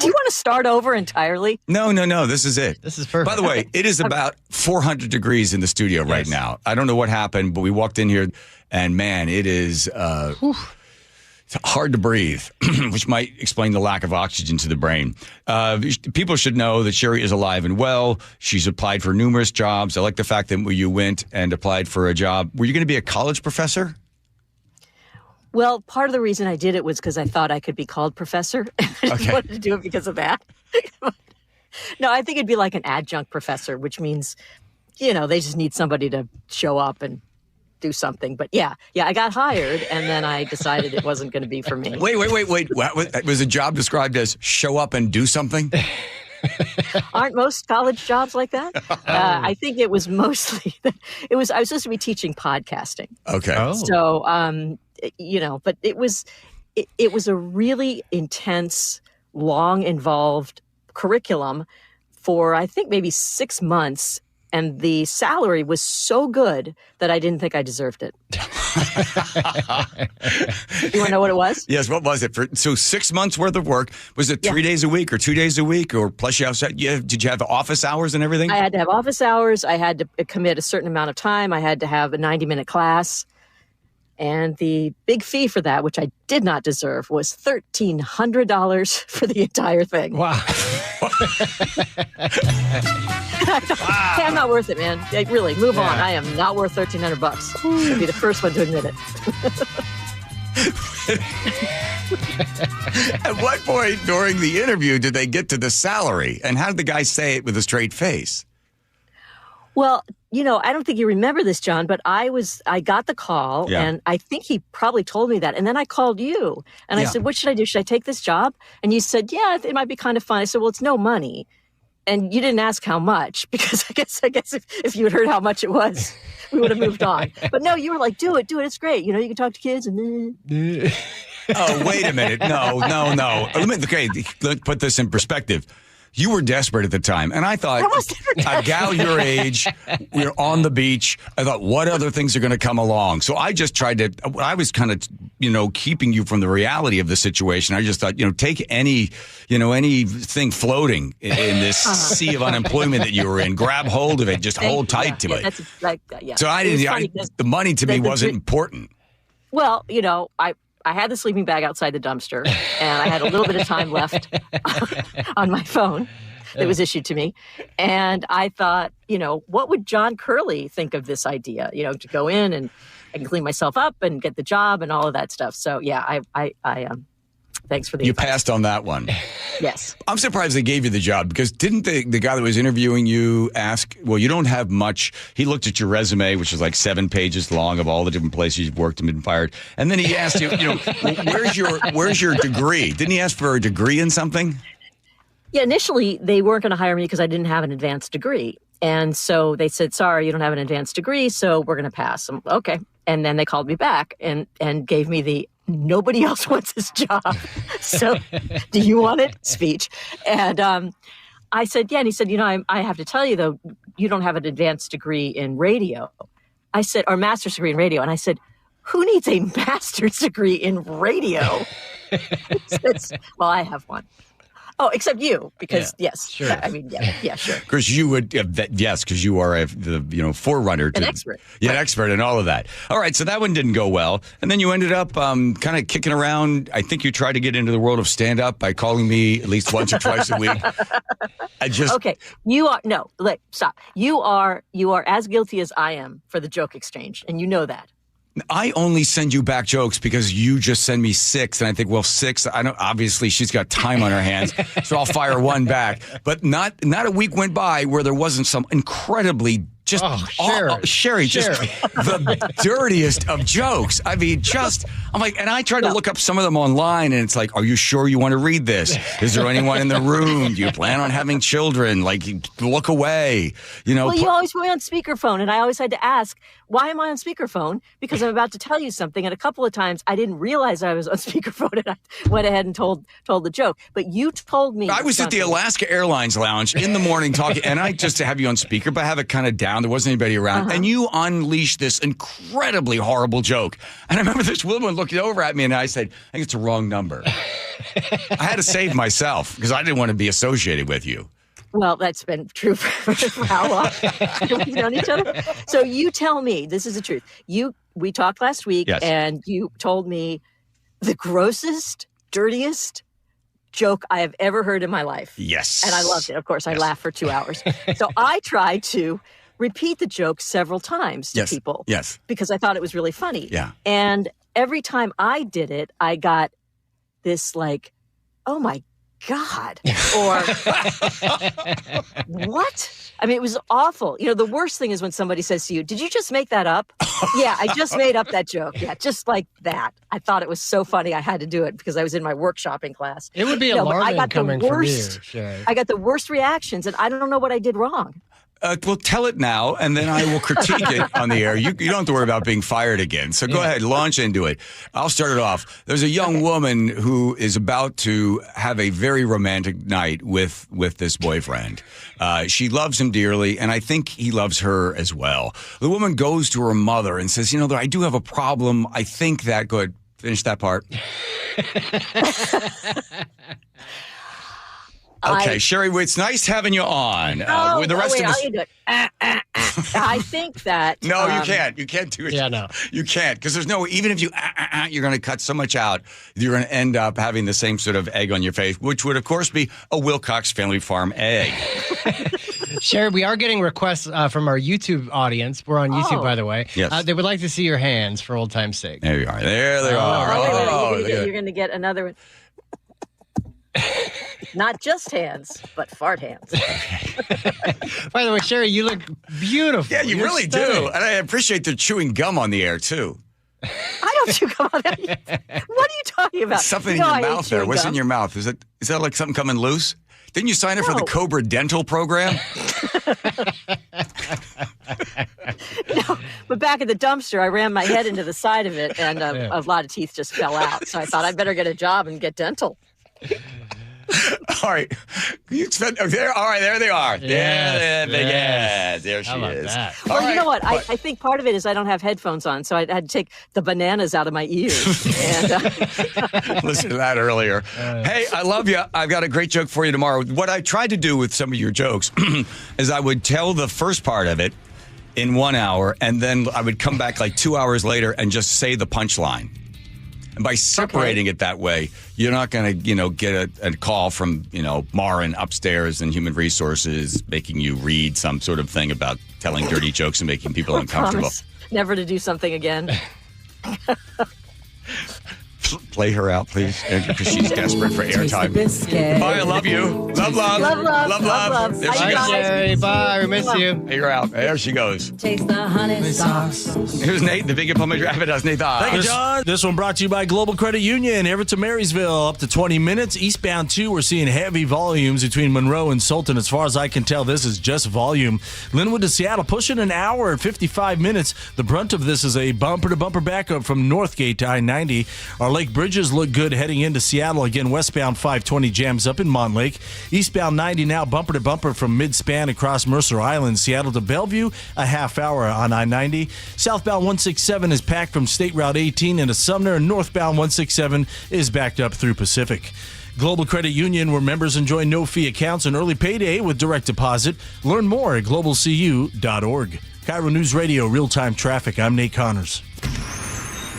you want to start over entirely? No. This is it. This is perfect. By the way, it is about 400 degrees in the studio right now. I don't know what happened, but we walked in here, and man, it is it's hard to breathe, which might explain the lack of oxygen to the brain. People should know that Sherry is alive and well. She's applied for numerous jobs. I like the fact that you went and applied for a job. Were you going to be a college professor? Well, part of the reason I did it was because I thought I could be called professor. I just wanted to do it because of that. No, I think it'd be like an adjunct professor, which means, they just need somebody to show up and do something. But yeah, I got hired, and then I decided it wasn't going to be for me. Wait. Was a job described as show up and do something? Aren't most college jobs like that? I think it was mostly, I was supposed to be teaching podcasting. Okay. Oh. So, but it was a really intense, long, involved curriculum for, I think, maybe 6 months. And the salary was so good that I didn't think I deserved it. You want to know what it was? Yes, what was it? So 6 months worth of work. Was it 3 days a week or 2 days a week? Or plus did you have office hours and everything? I had to have office hours. I had to commit a certain amount of time. I had to have a 90-minute class. And the big fee for that, which I did not deserve, was $1,300 for the entire thing. Wow. I thought, hey, I'm not worth it, man. Really, move on. I am not worth $1,300. I'd be the first one to admit it. At what point during the interview did they get to the salary? And how did the guy say it with a straight face? Well, I don't think you remember this, John, but I got the call, and I think he probably told me that. And then I called you, and I said, what should I do? Should I take this job? And you said, yeah, it might be kind of fun. I said, well, it's no money. And you didn't ask how much, because I guess if you had heard how much it was, we would have moved on. But no, you were like, do it. It's great. You can talk to kids. And Oh, wait a minute. No. Let's put this in perspective. You were desperate at the time. And I thought, a gal your age, we're on the beach. I thought, what other things are going to come along? So I just I was kind of, keeping you from the reality of the situation. I just thought, take anything floating in this sea of unemployment that you were in. Grab hold of it. Just hold tight to it. That's like, So the money to me wasn't important. Well, I had the sleeping bag outside the dumpster, and I had a little bit of time left on my phone that was issued to me. And I thought, what would John Curley think of this idea? To go in and I can clean myself up and get the job and all of that stuff. So yeah, I Thanks for the You advice. passed on that one. Yes. I'm surprised they gave you the job because didn't the guy that was interviewing you ask, well, you don't have much. He looked at your resume, which is like 7 pages long of all the different places you've worked and been fired. And then he asked you, where's your degree? Didn't he ask for a degree in something? Yeah, initially they weren't going to hire me because I didn't have an advanced degree. And so they said, sorry, you don't have an advanced degree, so we're going to pass. I'm, okay. And then they called me back and gave me the nobody else wants this job. So do you want it? Speech. And I said, yeah. And he said, I have to tell you, though, you don't have an advanced degree in radio. I said, or master's degree in radio. And I said, who needs a master's degree in radio? He says, well, I have one. Oh, except you, because yes, sure. I mean, yeah, sure. Because you would, yes, because you are the forerunner to an expert, an expert in all of that. All right, so that one didn't go well, and then you ended up kind of kicking around. I think you tried to get into the world of stand up by calling me at least once or twice a week. Okay, stop. You are as guilty as I am for the joke exchange, and you know that. I only send you back jokes because you just send me 6, and I think, well, 6. I know obviously she's got time on her hands, so I'll fire one back. But not a week went by where there wasn't some incredibly just Sherry, just the dirtiest of jokes. I mean, I'm like, and I tried to look up some of them online, and it's like, are you sure you want to read this? Is there anyone in the room? Do you plan on having children? Like, look away. Well, you always put me on speakerphone, and I always had to ask, why am I on speakerphone? Because I'm about to tell you something, and a couple of times I didn't realize I was on speakerphone, and I went ahead and told the joke. But you told me. I was at the Alaska Airlines lounge in the morning talking, and I just have you on speaker, but I have it kind of down. There wasn't anybody around, and you unleashed this incredibly horrible joke. And I remember this woman looking over at me, and I said, I think it's a wrong number. I had to save myself because I didn't want to be associated with you. Well, that's been true for how long we've known each other. So you tell me, this is the truth. We talked last week, and you told me the grossest, dirtiest joke I have ever heard in my life. Yes. And I loved it. Of course, I laughed for 2 hours. So I tried to repeat the joke several times to people. Yes. Because I thought it was really funny. Yeah. And every time I did it, I got this like, oh my God. Or what? I mean, it was awful. The worst thing is when somebody says to you, did you just make that up? Yeah, I just made up that joke. Yeah, just like that. I thought it was so funny. I had to do it because I was in my workshopping class. It would be alarming coming from you, Sherry. I got the worst reactions, and I don't know what I did wrong. Well, tell it now, and then I will critique it on the air. You don't have to worry about being fired again. So go ahead, launch into it. I'll start it off. There's a young woman who is about to have a very romantic night with this boyfriend. She loves him dearly, and I think he loves her as well. The woman goes to her mother and says, I do have a problem. I think that... Go ahead, finish that part. Okay, Sherry, it's nice having you on. With the rest of us. I'll do it. I think that. No, you can't. You can't do it. Yeah, no. You can't, because there's no, even if you, you're going to cut so much out, you're going to end up having the same sort of egg on your face, which would, of course, be a Wilcox Family Farm egg. Sherry, we are getting requests from our YouTube audience. We're on YouTube, by the way. Yes. They would like to see your hands for old time's sake. There you are. There they are. You're going to get another one. Not just hands, but fart hands. By the way, Sherry, you look beautiful. Yeah, you really do. And I appreciate the chewing gum on the air, too. I don't chew gum on that. What are you talking about? Something in your mouth there. What's in your mouth? Is that like something coming loose? Didn't you sign up for the Cobra Dental program? No, but back at the dumpster, I ran my head into the side of it, and a lot of teeth just fell out. So I thought I'd better get a job and get dental. All right. There they are. Yes. There she is. That? Well, you know what? I think part of it is I don't have headphones on, so I had to take the bananas out of my ears. Listen to that earlier. Hey, I love you. I've got a great joke for you tomorrow. What I tried to do with some of your jokes is I would tell the first part of it in 1 hour, and then I would come back like 2 hours later and just say the punchline. And by separating it that way, you're not going to, get a call from, Marin upstairs in Human Resources making you read some sort of thing about telling dirty jokes and making people uncomfortable. Promise never to do something again. play her out, please? Because she's desperate for airtime. Bye, I love you. Love. There she goes. Jerry, bye. We miss you. Hey, you're out. There she goes. Taste the honey sauce. Here's Nate, the big Palmetto Rabbit. That's Nate. Thank you, John. This one brought to you by Global Credit Union. Everett to Marysville, up to 20 minutes. Eastbound 2, we're seeing heavy volumes between Monroe and Sultan. As far as I can tell, this is just volume. Linwood to Seattle, pushing an hour and 55 minutes. The brunt of this is a bumper-to-bumper backup from Northgate to I-90. Our Lake bridges look good heading into Seattle. Again, westbound 520 jams up in Montlake. Eastbound 90 now bumper-to-bumper from mid-span across Mercer Island. Seattle to Bellevue, a half hour on I-90. Southbound 167 is packed from State Route 18 into Sumner, and northbound 167 is backed up through Pacific. Global Credit Union, where members enjoy no-fee accounts and early payday with direct deposit. Learn more at globalcu.org. KIRO News Radio, real-time traffic. I'm Nate Connors.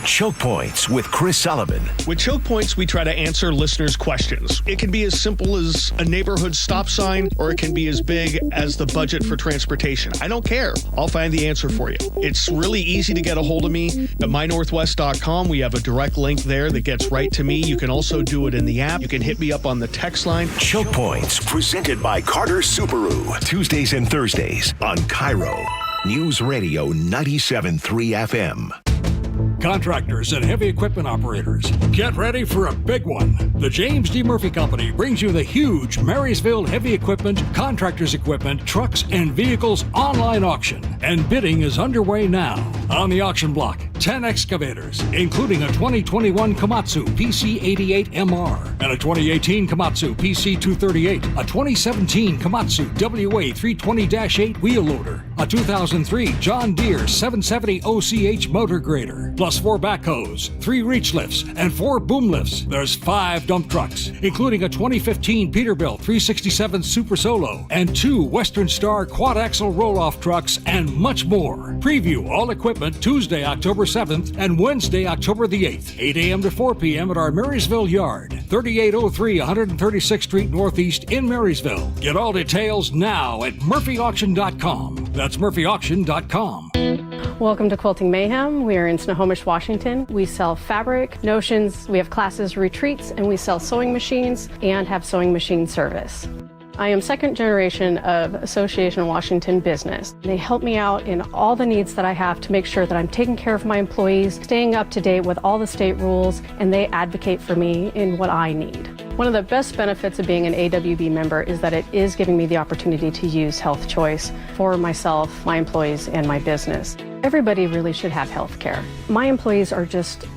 Choke Points with Chris Sullivan. With Choke Points, we try to answer listeners' questions. It can be as simple as a neighborhood stop sign, or it can be as big as the budget for transportation. I don't care. I'll find the answer for you. It's really easy to get a hold of me at mynorthwest.com. We have a direct link there that gets right to me. You can also do it in the app. You can hit me up on the text line. Choke Points, presented by Carter Subaru. Tuesdays and Thursdays on KIRO News Radio 97.3 FM. Contractors and heavy equipment operators, get ready for a big one. The James D. Murphy Company brings you the huge Marysville Heavy Equipment, Contractors Equipment, Trucks, and Vehicles online auction. And bidding is underway now. On the auction block, 10 excavators, including a 2021 Komatsu PC88MR and a 2018 Komatsu PC238, a 2017 Komatsu WA320-8 wheel loader, a 2003 John Deere 770 OCH motor grader, plus 4 backhoes, 3 reach lifts, and 4 boom lifts. There's 5 dump trucks, including a 2015 Peterbilt 367 Super Solo and 2 Western Star quad-axle roll-off trucks, and much more. Preview all equipment Tuesday, October 7th and Wednesday, October the 8th, 8 a.m. to 4 p.m. at our Marysville yard, 3803 136th Street Northeast in Marysville. Get all details now at murphyauction.com. That's murphyauction.com. Welcome to Quilting Mayhem. We are in Snohomish, Washington. We sell fabric, notions, we have classes, retreats, and we sell sewing machines and have sewing machine service. I am second generation of Association Washington business. They help me out in all the needs that I have to make sure that I'm taking care of my employees, staying up to date with all the state rules, and they advocate for me in what I need. One of the best benefits of being an AWB member is that it is giving me the opportunity to use Health Choice for myself, my employees, and my business. Everybody really should have health care. My employees are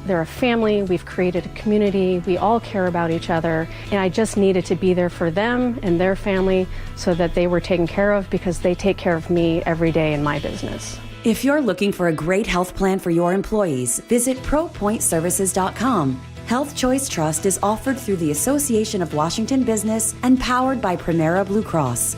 they're a family. We've created a community. We all care about each other. And I just needed to be there for them and their family so that they were taken care of, because they take care of me every day in my business. If you're looking for a great health plan for your employees, visit ProPointServices.com. Health Choice Trust is offered through the Association of Washington Business and powered by Primera Blue Cross.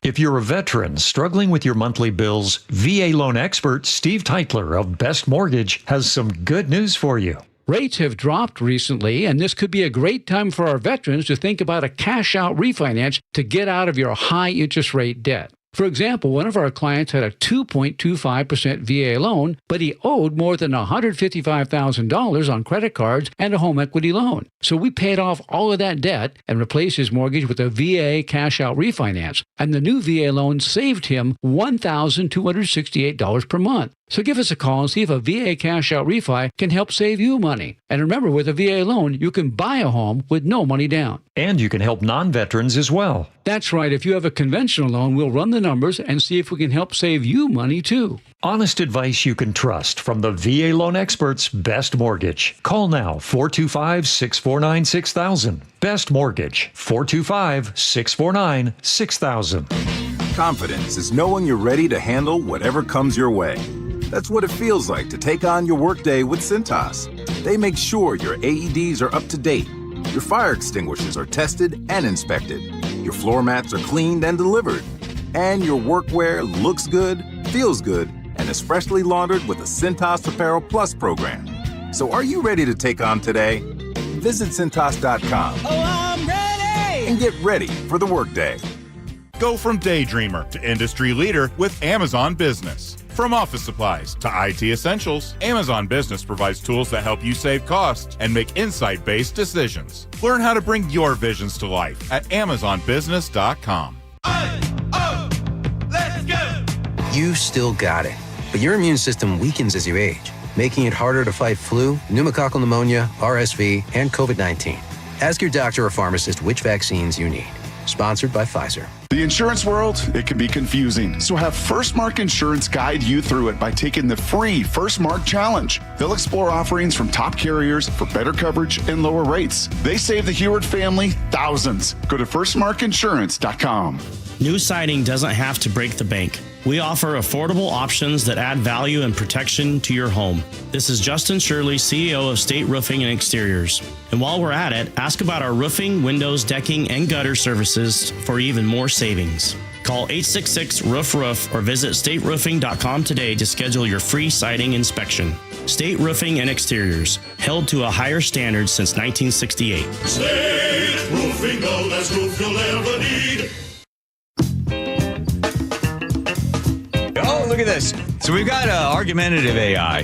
If you're a veteran struggling with your monthly bills, VA loan expert Steve Teitler of Best Mortgage has some good news for you. Rates have dropped recently, and this could be a great time for our veterans to think about a cash-out refinance to get out of your high-interest rate debt. For example, one of our clients had a 2.25% VA loan, but he owed more than $155,000 on credit cards and a home equity loan. So we paid off all of that debt and replaced his mortgage with a VA cash-out refinance. And the new VA loan saved him $1,268 per month. So give us a call and see if a VA cash-out refi can help save you money. And remember, with a VA loan, you can buy a home with no money down. And you can help non-veterans as well. That's right. If you have a conventional loan, we'll run the numbers and see if we can help save you money, too. Honest advice you can trust from the VA loan experts, Best Mortgage. Call now, 425-649-6000. Best Mortgage, 425-649-6000. Confidence is knowing you're ready to handle whatever comes your way. That's what it feels like to take on your workday with Cintas. They make sure your AEDs are up to date, your fire extinguishers are tested and inspected, your floor mats are cleaned and delivered, and your workwear looks good, feels good, and is freshly laundered with a Cintas Apparel Plus program. So are you ready to take on today? Visit Cintas.com. Oh, I'm ready! And get ready for the workday. Go from daydreamer to industry leader with Amazon Business. From office supplies to IT essentials, Amazon Business provides tools that help you save costs and make insight-based decisions. Learn how to bring your visions to life at AmazonBusiness.com. Let's go! You still got it, but your immune system weakens as you age, making it harder to fight flu, pneumococcal pneumonia, RSV, and COVID-19. Ask your doctor or pharmacist which vaccines you need. Sponsored by Pfizer. The insurance world, it can be confusing. So have First Mark Insurance guide you through it by taking the free First Mark Challenge. They'll explore offerings from top carriers for better coverage and lower rates. They save the Heward family thousands. Go to firstmarkinsurance.com. New siding doesn't have to break the bank. We offer affordable options that add value and protection to your home. This is Justin Shirley, CEO of State Roofing and Exteriors. And while we're at it, ask about our roofing, windows, decking, and gutter services for even more savings. Call 866-ROOF-ROOF or visit stateroofing.com today to schedule your free siding inspection. State Roofing and Exteriors, held to a higher standard since 1968. State Roofing, the best roof you'll ever need. Oh, look at this. So we've got argumentative AI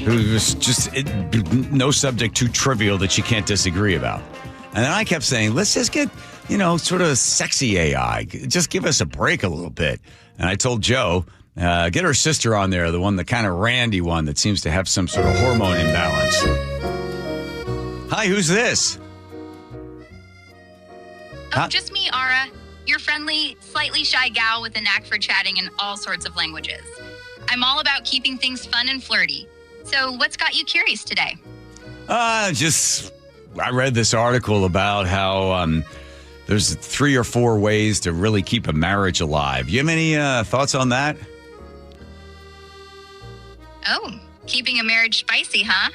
who's just no subject too trivial that you can't disagree about. And then I kept saying, let's just get, sort of sexy AI. Just give us a break a little bit. And I told Joe, get her sister on there, the kind of randy one that seems to have some sort of hormone imbalance. Hi, who's this? Oh, just me, Ara. Your friendly, slightly shy gal with a knack for chatting in all sorts of languages. I'm all about keeping things fun and flirty. So what's got you curious today? I read this article about how there's 3 or 4 ways to really keep a marriage alive. You have any thoughts on that? Oh, keeping a marriage spicy, huh?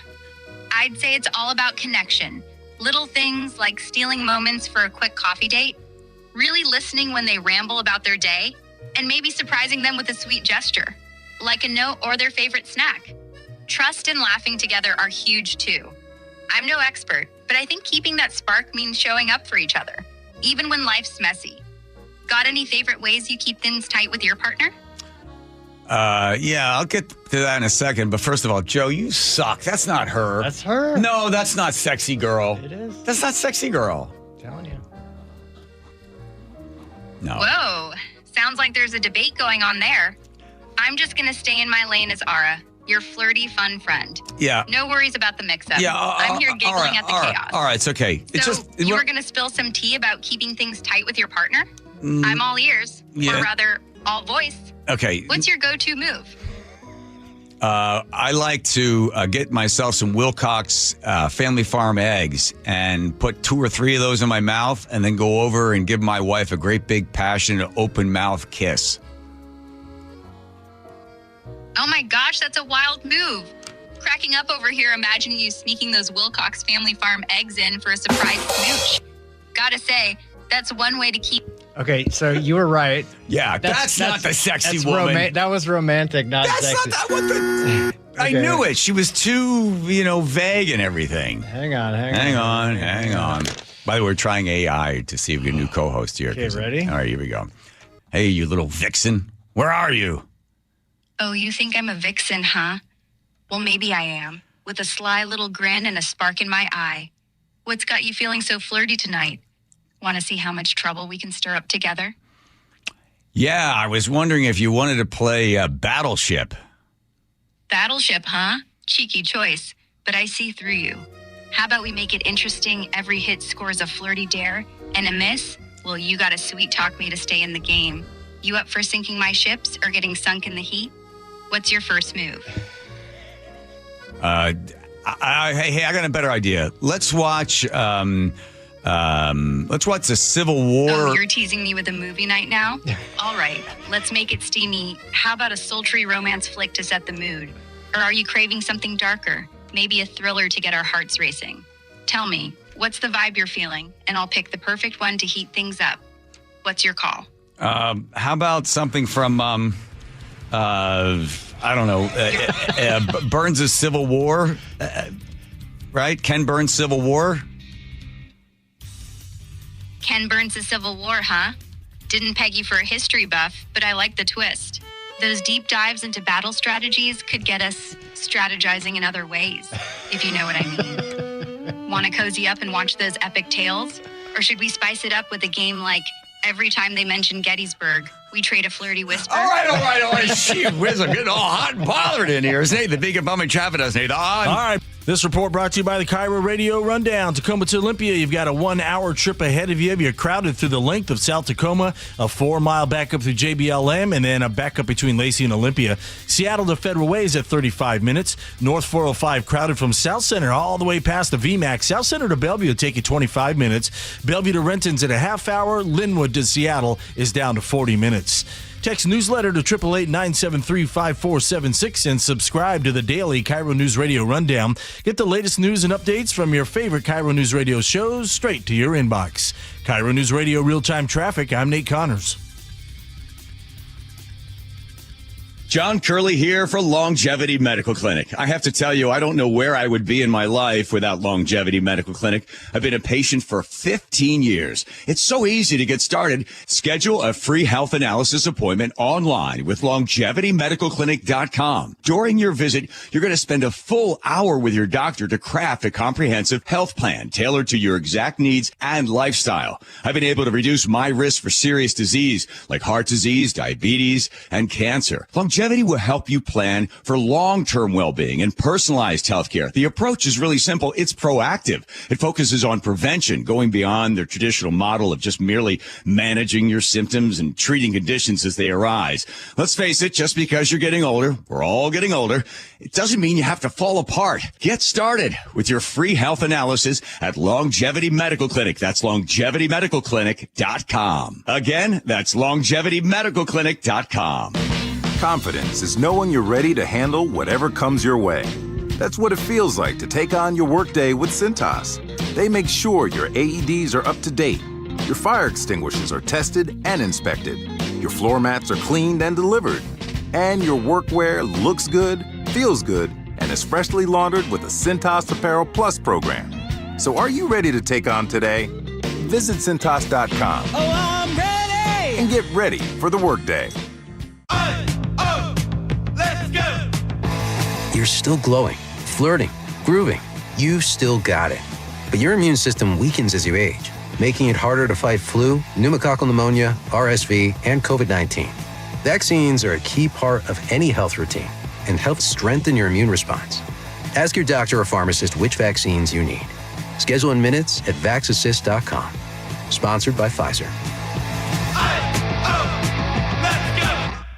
I'd say it's all about connection. Little things like stealing moments for a quick coffee date, really listening when they ramble about their day, and maybe surprising them with a sweet gesture, like a note or their favorite snack. Trust and laughing together are huge too. I'm no expert, but I think keeping that spark means showing up for each other, even when life's messy. Got any favorite ways you keep things tight with your partner? Yeah, I'll get to that in a second. But first of all, Joe, you suck. That's not her. That's her. No, that's not sexy girl. It is. That's not sexy girl. I'm telling you. No. Whoa, sounds like there's a debate going on there. I'm just going to stay in my lane as Ara, your flirty, fun friend. Yeah. No worries about the mix-up. Yeah, I'm here giggling at the chaos. All right, it's okay. You were going to spill some tea about keeping things tight with your partner? I'm all ears, or rather, all voice. Okay. What's your go-to move? I like to get myself some Wilcox Family Farm eggs and put 2 or 3 of those in my mouth and then go over and give my wife a great big passionate open mouth kiss. Oh my gosh, that's a wild move. Cracking up over here imagining you sneaking those Wilcox Family Farm eggs in for a surprise smooch. Gotta say, that's one way to keep... Okay, so you were right. Yeah, that's not the sexy woman. That was romantic, not sexy. That's not that. I knew it. She was too, vague and everything. Hang on. By the way, we're trying AI to see if we get a new co-host here. Okay, ready? All right, here we go. Hey, you little vixen. Where are you? Oh, you think I'm a vixen, huh? Well, maybe I am, with a sly little grin and a spark in my eye. What's got you feeling so flirty tonight? Want to see how much trouble we can stir up together? Yeah, I was wondering if you wanted to play Battleship. Battleship, huh? Cheeky choice, but I see through you. How about we make it interesting? Every hit scores a flirty dare, and a miss? Well, you gotta sweet talk me to stay in the game. You up for sinking my ships or getting sunk in the heat? What's your first move? Hey, I got a better idea. Let's watch the Civil War. Oh, you're teasing me with a movie night now? All right, let's make it steamy. How about a sultry romance flick to set the mood? Or are you craving something darker? Maybe a thriller to get our hearts racing. Tell me, what's the vibe you're feeling? And I'll pick the perfect one to heat things up. What's your call? How about something from, I don't know, Burns' Civil War? Right? Ken Burns' Civil War? Ken Burns' Civil War, huh? Didn't peg you for a history buff, but I like the twist. Those deep dives into battle strategies could get us strategizing in other ways, if you know what I mean. Want to cozy up and watch those epic tales? Or should we spice it up with a game like every time they mention Gettysburg, we trade a flirty whisper? All right. Gee whiz, I'm getting all hot and bothered in here. Isn't it? The big and bumming traffic doesn't it? All right. This report brought to you by the KIRO Radio Rundown. Tacoma to Olympia, you've got a 1-hour trip ahead of you. You're crowded through the length of South Tacoma, a 4-mile backup through JBLM, and then a backup between Lacey and Olympia. Seattle to Federal Way is at 35 minutes. North 405 crowded from South Center all the way past the VMAX. South Center to Bellevue will take you 25 minutes. Bellevue to Renton's at a half hour. Linwood to Seattle is down to 40 minutes. Text newsletter to 888-973-5476 and subscribe to the daily KIRO News Radio Rundown. Get the latest news and updates from your favorite KIRO News Radio shows straight to your inbox. KIRO News Radio Real-Time Traffic, I'm Nate Connors. John Curley here for Longevity Medical Clinic. I have to tell you, I don't know where I would be in my life without Longevity Medical Clinic. I've been a patient for 15 years. It's so easy to get started. Schedule a free health analysis appointment online with LongevityMedicalClinic.com. During your visit, you're going to spend a full hour with your doctor to craft a comprehensive health plan tailored to your exact needs and lifestyle. I've been able to reduce my risk for serious disease like heart disease, diabetes, and cancer. Longevity will help you plan for long-term well-being and personalized healthcare. The approach is really simple. It's proactive. It focuses on prevention, going beyond the traditional model of just merely managing your symptoms and treating conditions as they arise. Let's face it, just because you're getting older, we're all getting older, it doesn't mean you have to fall apart. Get started with your free health analysis at Longevity Medical Clinic. That's LongevityMedicalClinic.com. Again, that's LongevityMedicalClinic.com. Confidence is knowing you're ready to handle whatever comes your way. That's what it feels like to take on your workday with Cintas. They make sure your AEDs are up to date, your fire extinguishers are tested and inspected, your floor mats are cleaned and delivered, and your workwear looks good, feels good, and is freshly laundered with the Cintas Apparel Plus program. So are you ready to take on today? Visit Cintas.com. Oh, I'm ready! And get ready for the workday. You're still glowing, flirting, grooving. You still got it. But your immune system weakens as you age, making it harder to fight flu, pneumococcal pneumonia, RSV, and COVID-19. Vaccines are a key part of any health routine and help strengthen your immune response. Ask your doctor or pharmacist which vaccines you need. Schedule in minutes at vaxassist.com. Sponsored by Pfizer.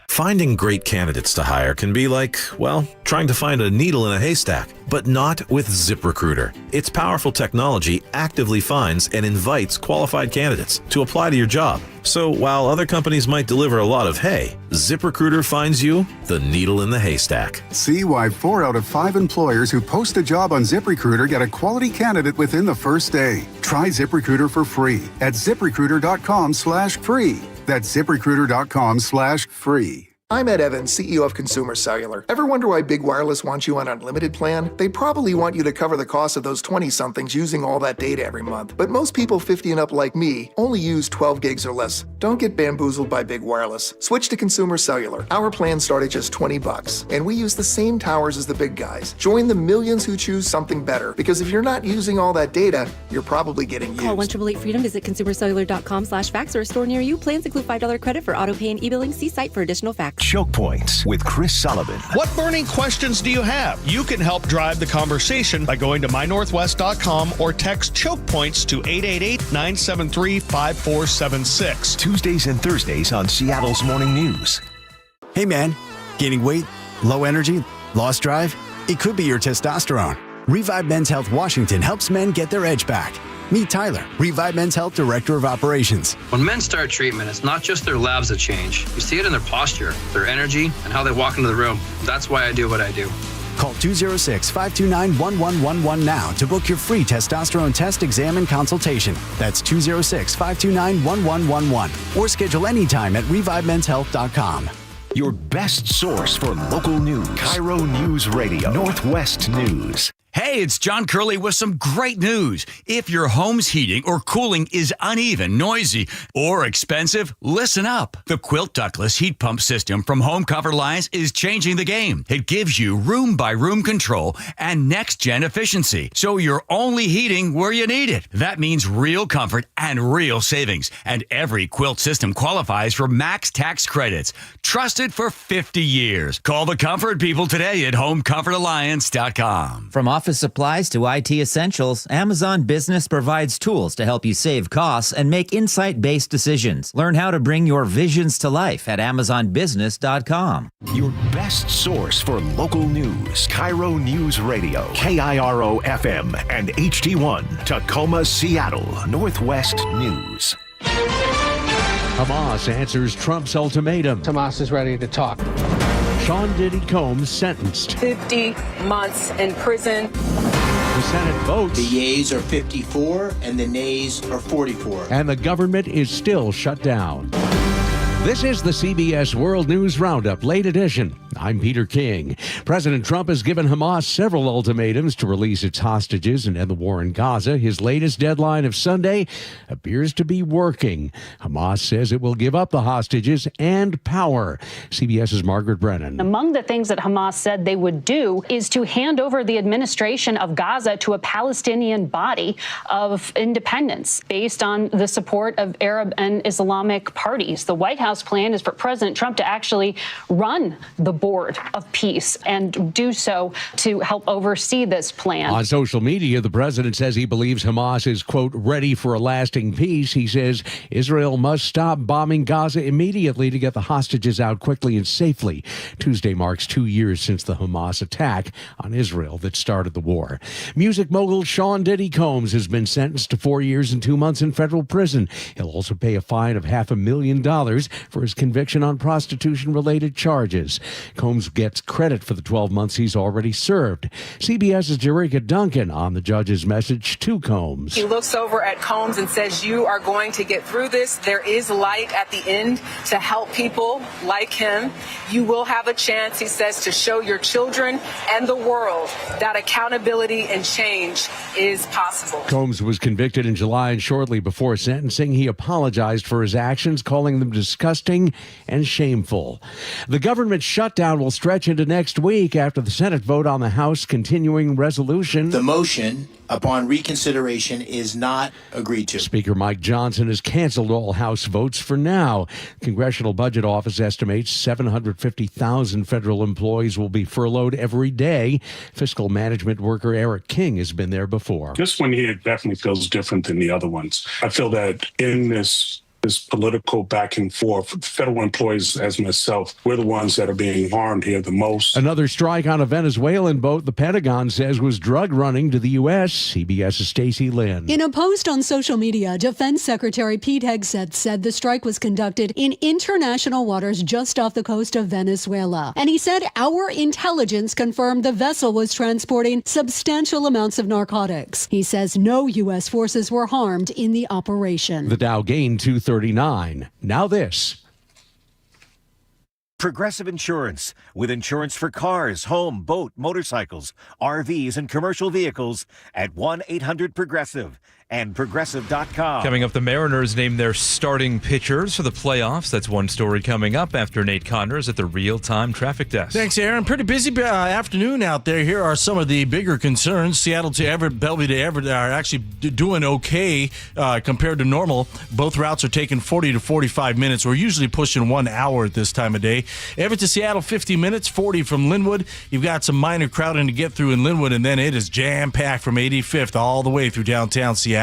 Finding great candidates to hire can be like, well, trying to find a needle in a haystack, but not with ZipRecruiter. Its powerful technology actively finds and invites qualified candidates to apply to your job. So while other companies might deliver a lot of hay, ZipRecruiter finds you the needle in the haystack. See why 4 out of 5 employers who post a job on ZipRecruiter get a quality candidate within the first day. Try ZipRecruiter for free at ZipRecruiter.com/free. That's ZipRecruiter.com/free. I'm Ed Evans, CEO of Consumer Cellular. Ever wonder why Big Wireless wants you on an unlimited plan? They probably want you to cover the cost of those 20-somethings using all that data every month. But most people 50 and up like me only use 12 gigs or less. Don't get bamboozled by Big Wireless. Switch to Consumer Cellular. Our plans start at just $20, and we use the same towers as the big guys. Join the millions who choose something better, because if you're not using all that data, you're probably getting used. Call 1-888-FREEDOM, visit consumercellular.com/fax or a store near you. Plans include $5 credit for auto pay and e-billing. See site for additional facts. Choke Points with Chris Sullivan. What burning questions do you have? You can help drive the conversation by going to mynorthwest.com or text Choke Points to 888-973-5476. Tuesdays and Thursdays on Seattle's Morning News. Hey man, gaining weight, low energy, lost drive? It could be your testosterone. Revive Men's Health Washington helps men get their edge back. Meet Tyler, Revive Men's Health Director of Operations. When men start treatment, it's not just their labs that change. You see it in their posture, their energy, and how they walk into the room. That's why I do what I do. Call 206-529-1111 now to book your free testosterone test, exam, and consultation. That's 206-529-1111. Or schedule anytime at ReviveMen'sHealth.com. Your best source for local news. KIRO News Radio, Northwest News. Hey, it's John Curley with some great news. If your home's heating or cooling is uneven, noisy, or expensive, listen up. The Quilt Ductless Heat Pump System from Home Comfort Alliance is changing the game. It gives you room-by-room control and next-gen efficiency, so you're only heating where you need it. That means real comfort and real savings, and every quilt system qualifies for max tax credits. Trusted for 50 years. Call the comfort people today at homecomfortalliance.com. From office supplies to IT essentials, Amazon Business provides tools to help you save costs and make insight-based decisions. Learn how to bring your visions to life at amazonbusiness.com. Your best source for local news. KIRO News Radio, KIRO FM and HD1, Tacoma, Seattle, Northwest News. Hamas answers Trump's ultimatum. Hamas is ready to talk. Sean Diddy Combs sentenced. 50 months in prison. The Senate votes. The yeas are 54 and the nays are 44. And the government is still shut down. This is the CBS World News Roundup, late edition. I'm Peter King. President Trump has given Hamas several ultimatums to release its hostages and end the war in Gaza. His latest deadline of Sunday appears to be working. Hamas says it will give up the hostages and power. CBS's Margaret Brennan. Among the things that Hamas said they would do is to hand over the administration of Gaza to a Palestinian body of independence based on the support of Arab and Islamic parties. The White House plan is for President Trump to actually run the board of peace and do so to help oversee this plan. On social media, the president says he believes Hamas is, quote, ready for a lasting peace. He says Israel must stop bombing Gaza immediately to get the hostages out quickly and safely. Tuesday marks 2 years since the Hamas attack on Israel that started the war. Music mogul Sean Diddy Combs has been sentenced to 4 years and 2 months in federal prison. He'll also pay a fine of $500,000 for his conviction on prostitution-related charges. Combs gets credit for the 12 months he's already served. CBS's Jerika Duncan on the judge's message to Combs. He looks over at Combs and says, you are going to get through this. There is light at the end to help people like him. You will have a chance, he says, to show your children and the world that accountability and change is possible. Combs was convicted in July, and shortly before sentencing, he apologized for his actions, calling them disgusting and shameful. The government shutdown will stretch into next week after the Senate vote on the House continuing resolution. The motion upon reconsideration is not agreed to. Speaker Mike Johnson has canceled all House votes for now. Congressional Budget Office estimates 750,000 federal employees will be furloughed every day. Fiscal management worker Eric King has been there before. This one here definitely feels different than the other ones. I feel that in this political back and forth, federal employees as myself, we're the ones that are being harmed here the most. Another strike on a Venezuelan boat the Pentagon says was drug running to the U.S. CBS's Stacey Lynn. In a post on social media, Defense Secretary Pete Hegseth said the strike was conducted in international waters just off the coast of Venezuela. And he said our intelligence confirmed the vessel was transporting substantial amounts of narcotics. He says no U.S. forces were harmed in the operation. The Dow gained 239. Now this. Progressive Insurance. With insurance for cars, home, boat, motorcycles, RVs, and commercial vehicles at 1-800-PROGRESSIVE and Progressive.com. Coming up, the Mariners named their starting pitchers for the playoffs. That's one story coming up after Nate Connors at the Real-Time Traffic Desk. Thanks, Aaron. Pretty busy afternoon out there. Here are some of the bigger concerns. Seattle to Everett, Bellevue to Everett are actually doing okay compared to normal. Both routes are taking 40 to 45 minutes. We're usually pushing 1 hour at this time of day. Everett to Seattle, 50 minutes, 40 from Linwood. You've got some minor crowding to get through in Linwood, and then it is jam-packed from 85th all the way through downtown Seattle.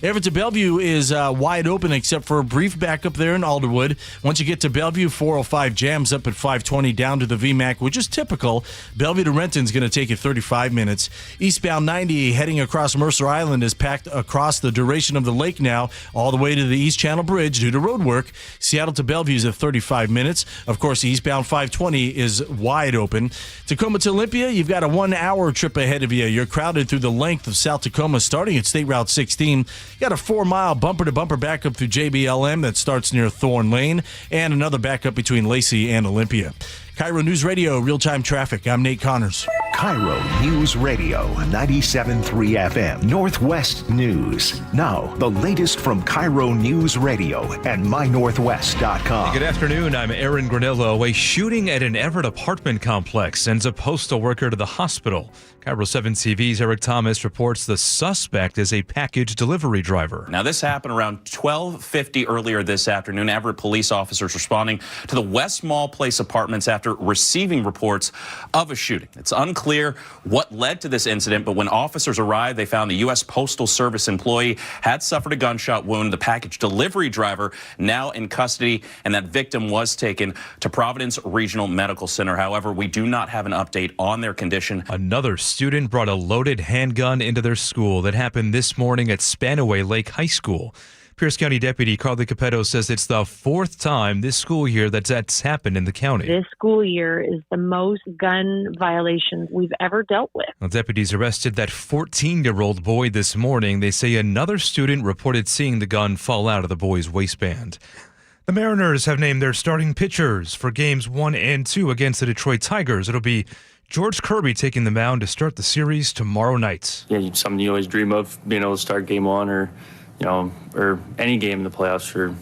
Everett to Bellevue is wide open except for a brief backup there in Alderwood. Once you get to Bellevue, 405 jams up at 520 down to the VMAC, which is typical. Bellevue to Renton's going to take you 35 minutes. Eastbound 90 heading across Mercer Island is packed across the duration of the lake now, all the way to the East Channel Bridge due to road work. Seattle to Bellevue is at 35 minutes. Of course, eastbound 520 is wide open. Tacoma to Olympia, you've got a 1 hour trip ahead of you. You're crowded through the length of South Tacoma starting at State Route 16. You got a 4-mile bumper-to-bumper backup through JBLM that starts near Thorn Lane, and another backup between Lacey and Olympia. KIRO News Radio, real-time traffic. I'm Nate Connors. KIRO News Radio 97.3 FM Northwest News. Now, the latest from KIRO News Radio and mynorthwest.com. Good afternoon. I'm Aaron Granillo. A shooting at an Everett apartment complex sends a postal worker to the hospital. KIRO 7 TV's Eric Thomas reports the suspect is a package delivery driver. Now, this happened around 12:50 earlier this afternoon. Everett police officers responding to the West Mall Place apartments after receiving reports of a shooting. It's unclear what led to this incident, but when officers arrived, they found the U.S. Postal Service employee had suffered a gunshot wound. The package delivery driver now in custody, and that victim was taken to Providence Regional Medical Center. However, we do not have an update on their condition. Another student brought a loaded handgun into their school. That happened this morning at Spanaway Lake High School. Pierce County Deputy Carly Capetto says it's the fourth time this school year that's happened in the county. This school year is the most gun violations we've ever dealt with. Well, deputies arrested that 14-year-old boy this morning. They say another student reported seeing the gun fall out of the boy's waistband. The Mariners have named their starting pitchers for games 1 and 2 against the Detroit Tigers. It'll be George Kirby taking the mound to start the series tomorrow night. Yeah, something you always dream of, being able to start game 1 or any game in the playoffs for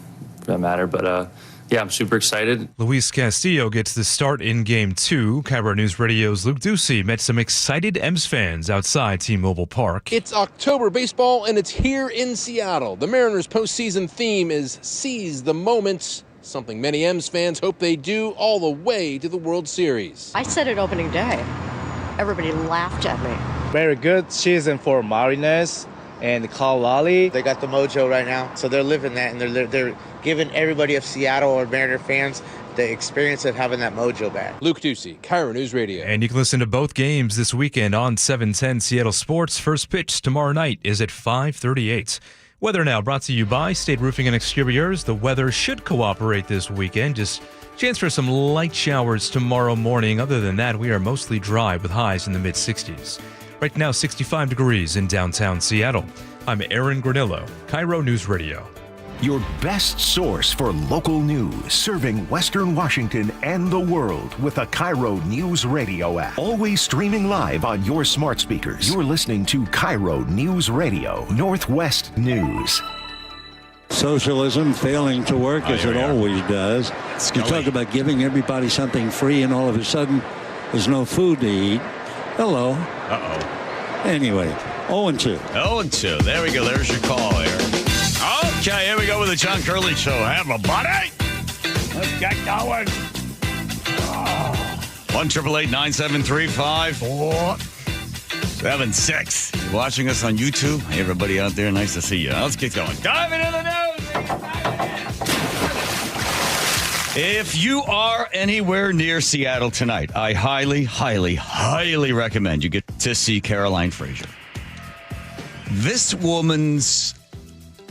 that matter. But yeah, I'm super excited. Luis Castillo gets the start in game 2. KIRO News Radio's Luke Ducey met some excited M's fans outside T-Mobile Park. It's October baseball, and it's here in Seattle. The Mariners' postseason theme is Seize the Moments, something many M's fans hope they do all the way to the World Series. I said it opening day. Everybody laughed at me. Very good season for Mariners and Carl Lally. They got the mojo right now, so they're living that, and they're giving everybody of Seattle or Mariner fans the experience of having that mojo back. Luke Ducey, KIRO News Radio. And you can listen to both games this weekend on 710 Seattle Sports. First pitch tomorrow night is at 5:38. Weather now brought to you by State Roofing and Exteriors. The weather should cooperate this weekend. Just chance for some light showers tomorrow morning. Other than that, we are mostly dry with highs in the mid-60s. Right now, 65 degrees in downtown Seattle. I'm Aaron Granillo, KIRO News Radio. Your best source for local news, serving Western Washington and the world with the KIRO News Radio app. Always streaming live on your smart speakers. You're listening to KIRO News Radio, Northwest News. Socialism failing to work as it always does. You talk about giving everybody something free, and all of a sudden there's no food to eat. Hello. Uh-oh. Anyway, 0-2. 0-2. There we go. There's your call, Aaron. Okay, here we go with the John Curley Show. Have a buddy. Let's get going. 1-888-973-5476. You're watching us on YouTube. Hey, everybody out there, nice to see you. Let's get going. Dive into the news. If you are anywhere near Seattle tonight, I highly, highly, highly recommend you get to see Caroline Fraser. This woman's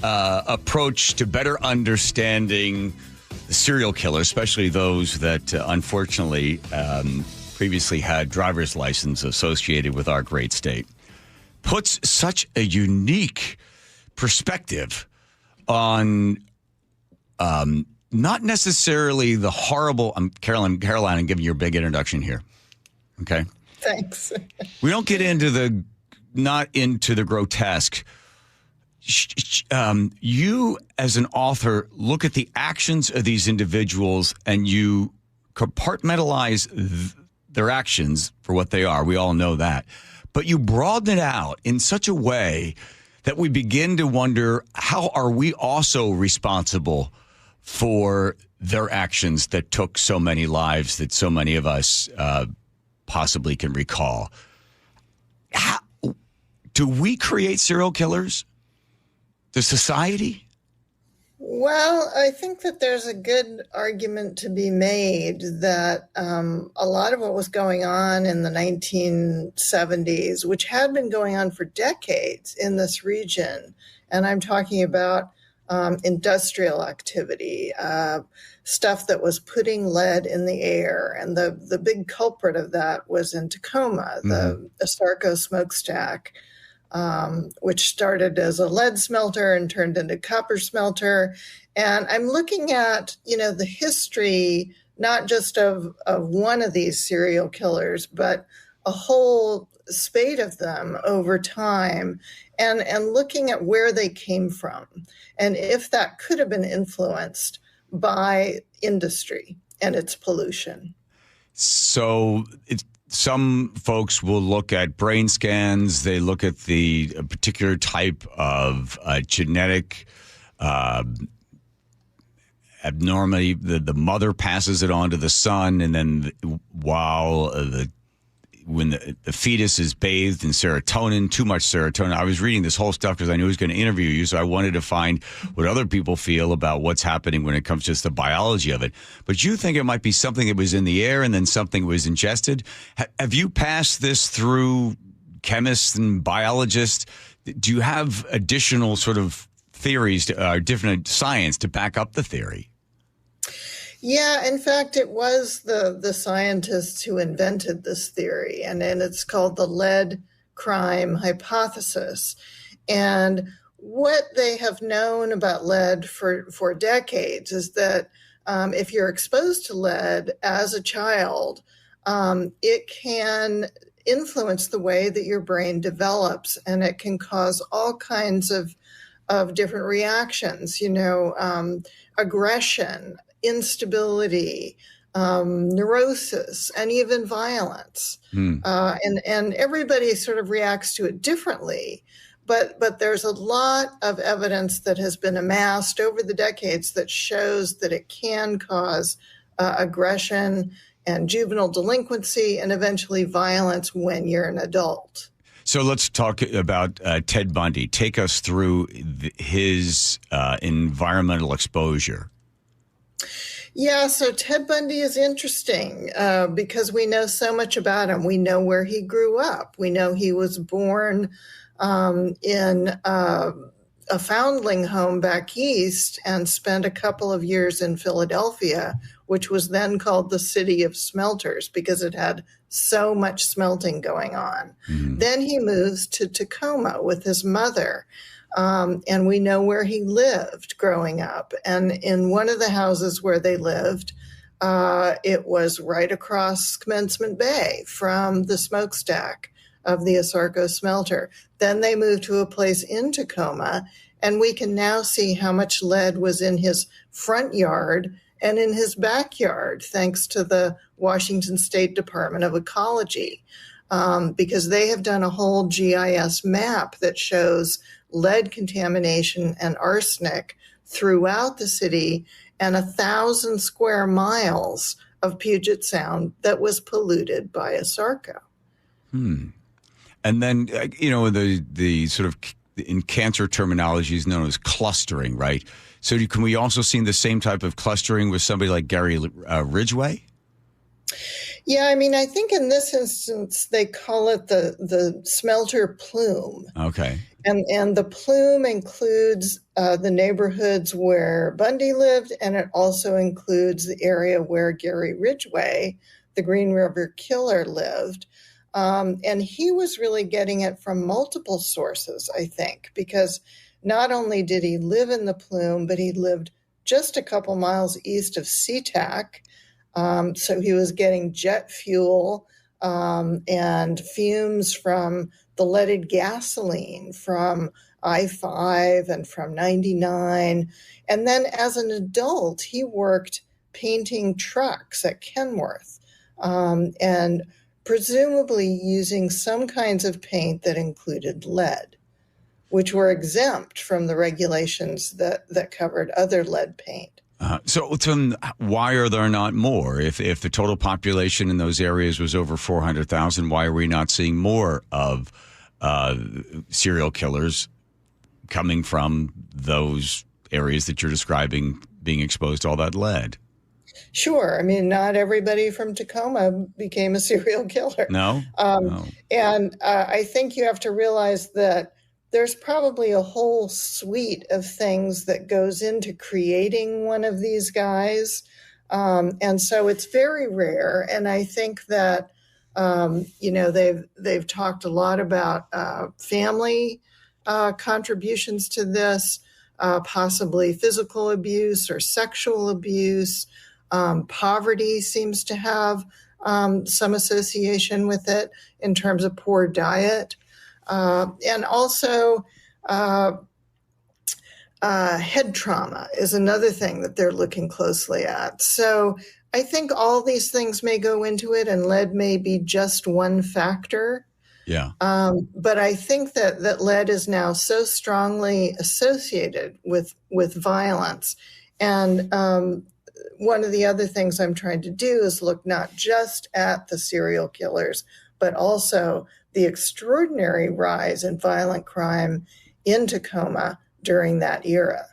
approach to better understanding the serial killer, especially those that unfortunately previously had driver's license associated with our great state, puts such a unique perspective on not necessarily the horrible. Caroline, I'm giving you a big introduction here. Okay. Thanks. We don't get into not into the grotesque. You, as an author, look at the actions of these individuals and you compartmentalize their actions for what they are. We all know that. But you broaden it out in such a way that we begin to wonder, how are we also responsible for their actions that took so many lives that so many of us possibly can recall? Do we create serial killers? The society? Well, I think that there's a good argument to be made that a lot of what was going on in the 1970s, which had been going on for decades in this region, and I'm talking about industrial activity, stuff that was putting lead in the air. And the big culprit of that was in Tacoma, the Asarco smokestack, which started as a lead smelter and turned into copper smelter. And I'm looking at, the history, not just of one of these serial killers, but a whole spate of them over time and looking at where they came from and if that could have been influenced by industry and its pollution. So some folks will look at brain scans. They look at the particular type of genetic abnormality. The mother passes it on to the son, and then while when the fetus is bathed in serotonin, too much serotonin. I was reading this whole stuff because I knew I was going to interview you, so I wanted to find what other people feel about what's happening when it comes to just the biology of it. But you think it might be something that was in the air and then something was ingested. Have you passed this through chemists and biologists? Do you have additional sort of theories, different science to back up the theory? Yeah, in fact, it was the scientists who invented this theory, and it's called the lead crime hypothesis. And what they have known about lead for decades is that if you're exposed to lead as a child, it can influence the way that your brain develops, and it can cause all kinds of different reactions, aggression, instability, neurosis, and even violence. And everybody sort of reacts to it differently. But there's a lot of evidence that has been amassed over the decades that shows that it can cause aggression and juvenile delinquency and eventually violence when you're an adult. So let's talk about Ted Bundy. Take us through his environmental exposure. Yeah, so Ted Bundy is interesting because we know so much about him. We know where he grew up. We know he was born in a foundling home back east and spent a couple of years in Philadelphia, which was then called the City of Smelters because it had so much smelting going on. Then he moves to Tacoma with his mother. And we know where he lived growing up. And in one of the houses where they lived, it was right across Commencement Bay from the smokestack of the Asarco smelter. Then they moved to a place in Tacoma, and we can now see how much lead was in his front yard and in his backyard, thanks to the Washington State Department of Ecology, because they have done a whole GIS map that shows lead contamination and arsenic throughout the city and 1,000 square miles of Puget Sound that was polluted by Asarco. And then, the sort of in cancer terminology is known as clustering, right? So can we also see the same type of clustering with somebody like Gary Ridgway? Yeah, I mean, I think in this instance, they call it the smelter plume. Okay. And the plume includes the neighborhoods where Bundy lived, and it also includes the area where Gary Ridgway, the Green River Killer, lived. And he was really getting it from multiple sources, I think, because not only did he live in the plume, but he lived just a couple miles east of SeaTac. So he was getting jet fuel and fumes from the leaded gasoline from I-5 and from 99. And then as an adult, he worked painting trucks at Kenworth and presumably using some kinds of paint that included lead, which were exempt from the regulations that covered other lead paint. So why are there not more? If the total population in those areas was over 400,000, why are we not seeing more of serial killers coming from those areas that you're describing being exposed to all that lead? Sure. I mean, not everybody from Tacoma became a serial killer. No? No. And I think you have to realize that there's probably a whole suite of things that goes into creating one of these guys. And so it's very rare. And I think that, they've talked a lot about family contributions to this, possibly physical abuse or sexual abuse. Poverty seems to have some association with it in terms of poor diet. And also head trauma is another thing that they're looking closely at. So I think all these things may go into it, and lead may be just one factor. Yeah. But I think that lead is now so strongly associated with violence. And one of the other things I'm trying to do is look not just at the serial killers, but also the extraordinary rise in violent crime in Tacoma during that era.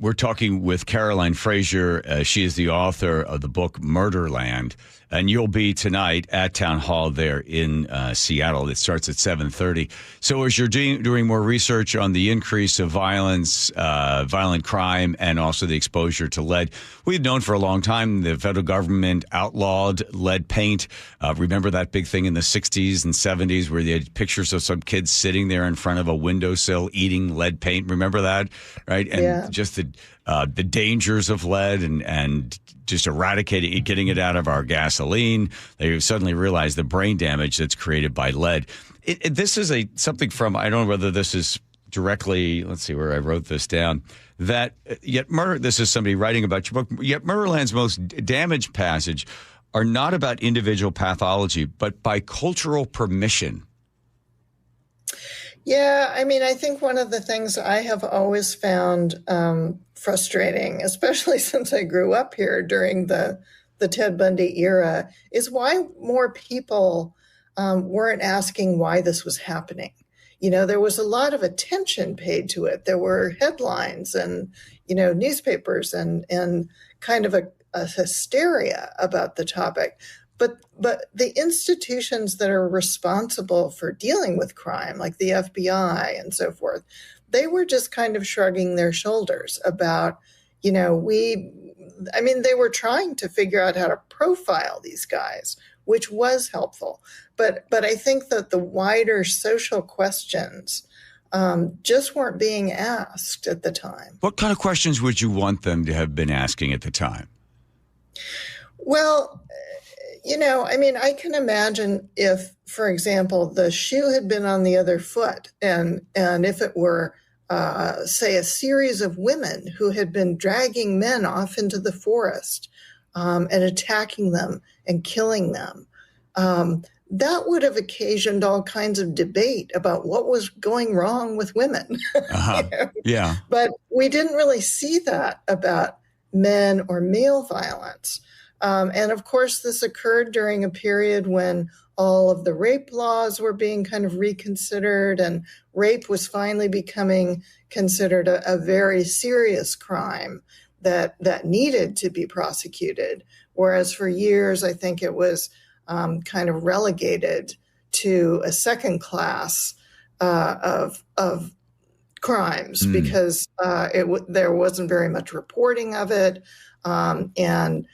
We're talking with Caroline Frazier. She is the author of the book Murderland, and you'll be tonight at Town Hall there in Seattle. It starts at 7:30. So as you're doing more research on the increase of violence, violent crime, and also the exposure to lead, we've known for a long time the federal government outlawed lead paint. Remember that big thing in the 60s and 70s where they had pictures of some kids sitting there in front of a windowsill eating lead paint? Remember that, right? And just the dangers of lead and just eradicating it, getting it out of our gasoline. They suddenly realized the brain damage that's created by lead. This is something from, I don't know whether this is directly, let's see where I wrote this down, that this is somebody writing about your book, yet Murderland's most damaged passage are not about individual pathology, but by cultural permission. Yeah, I mean, I think one of the things I have always found frustrating, especially since I grew up here during the Ted Bundy era, is why more people weren't asking why this was happening. You know, there was a lot of attention paid to it. There were headlines and, newspapers and kind of a hysteria about the topic. But the institutions that are responsible for dealing with crime, like the FBI and so forth, they were just kind of shrugging their shoulders about, they were trying to figure out how to profile these guys, which was helpful. But I think that the wider social questions just weren't being asked at the time. What kind of questions would you want them to have been asking at the time? Well, I can imagine if, for example, the shoe had been on the other foot and if it were, say, a series of women who had been dragging men off into the forest and attacking them and killing them, that would have occasioned all kinds of debate about what was going wrong with women. Yeah. But we didn't really see that about men or male violence. And of course, this occurred during a period when all of the rape laws were being kind of reconsidered, and rape was finally becoming considered a very serious crime that needed to be prosecuted. Whereas for years, I think it was kind of relegated to a second class of crimes because there wasn't very much reporting of it, and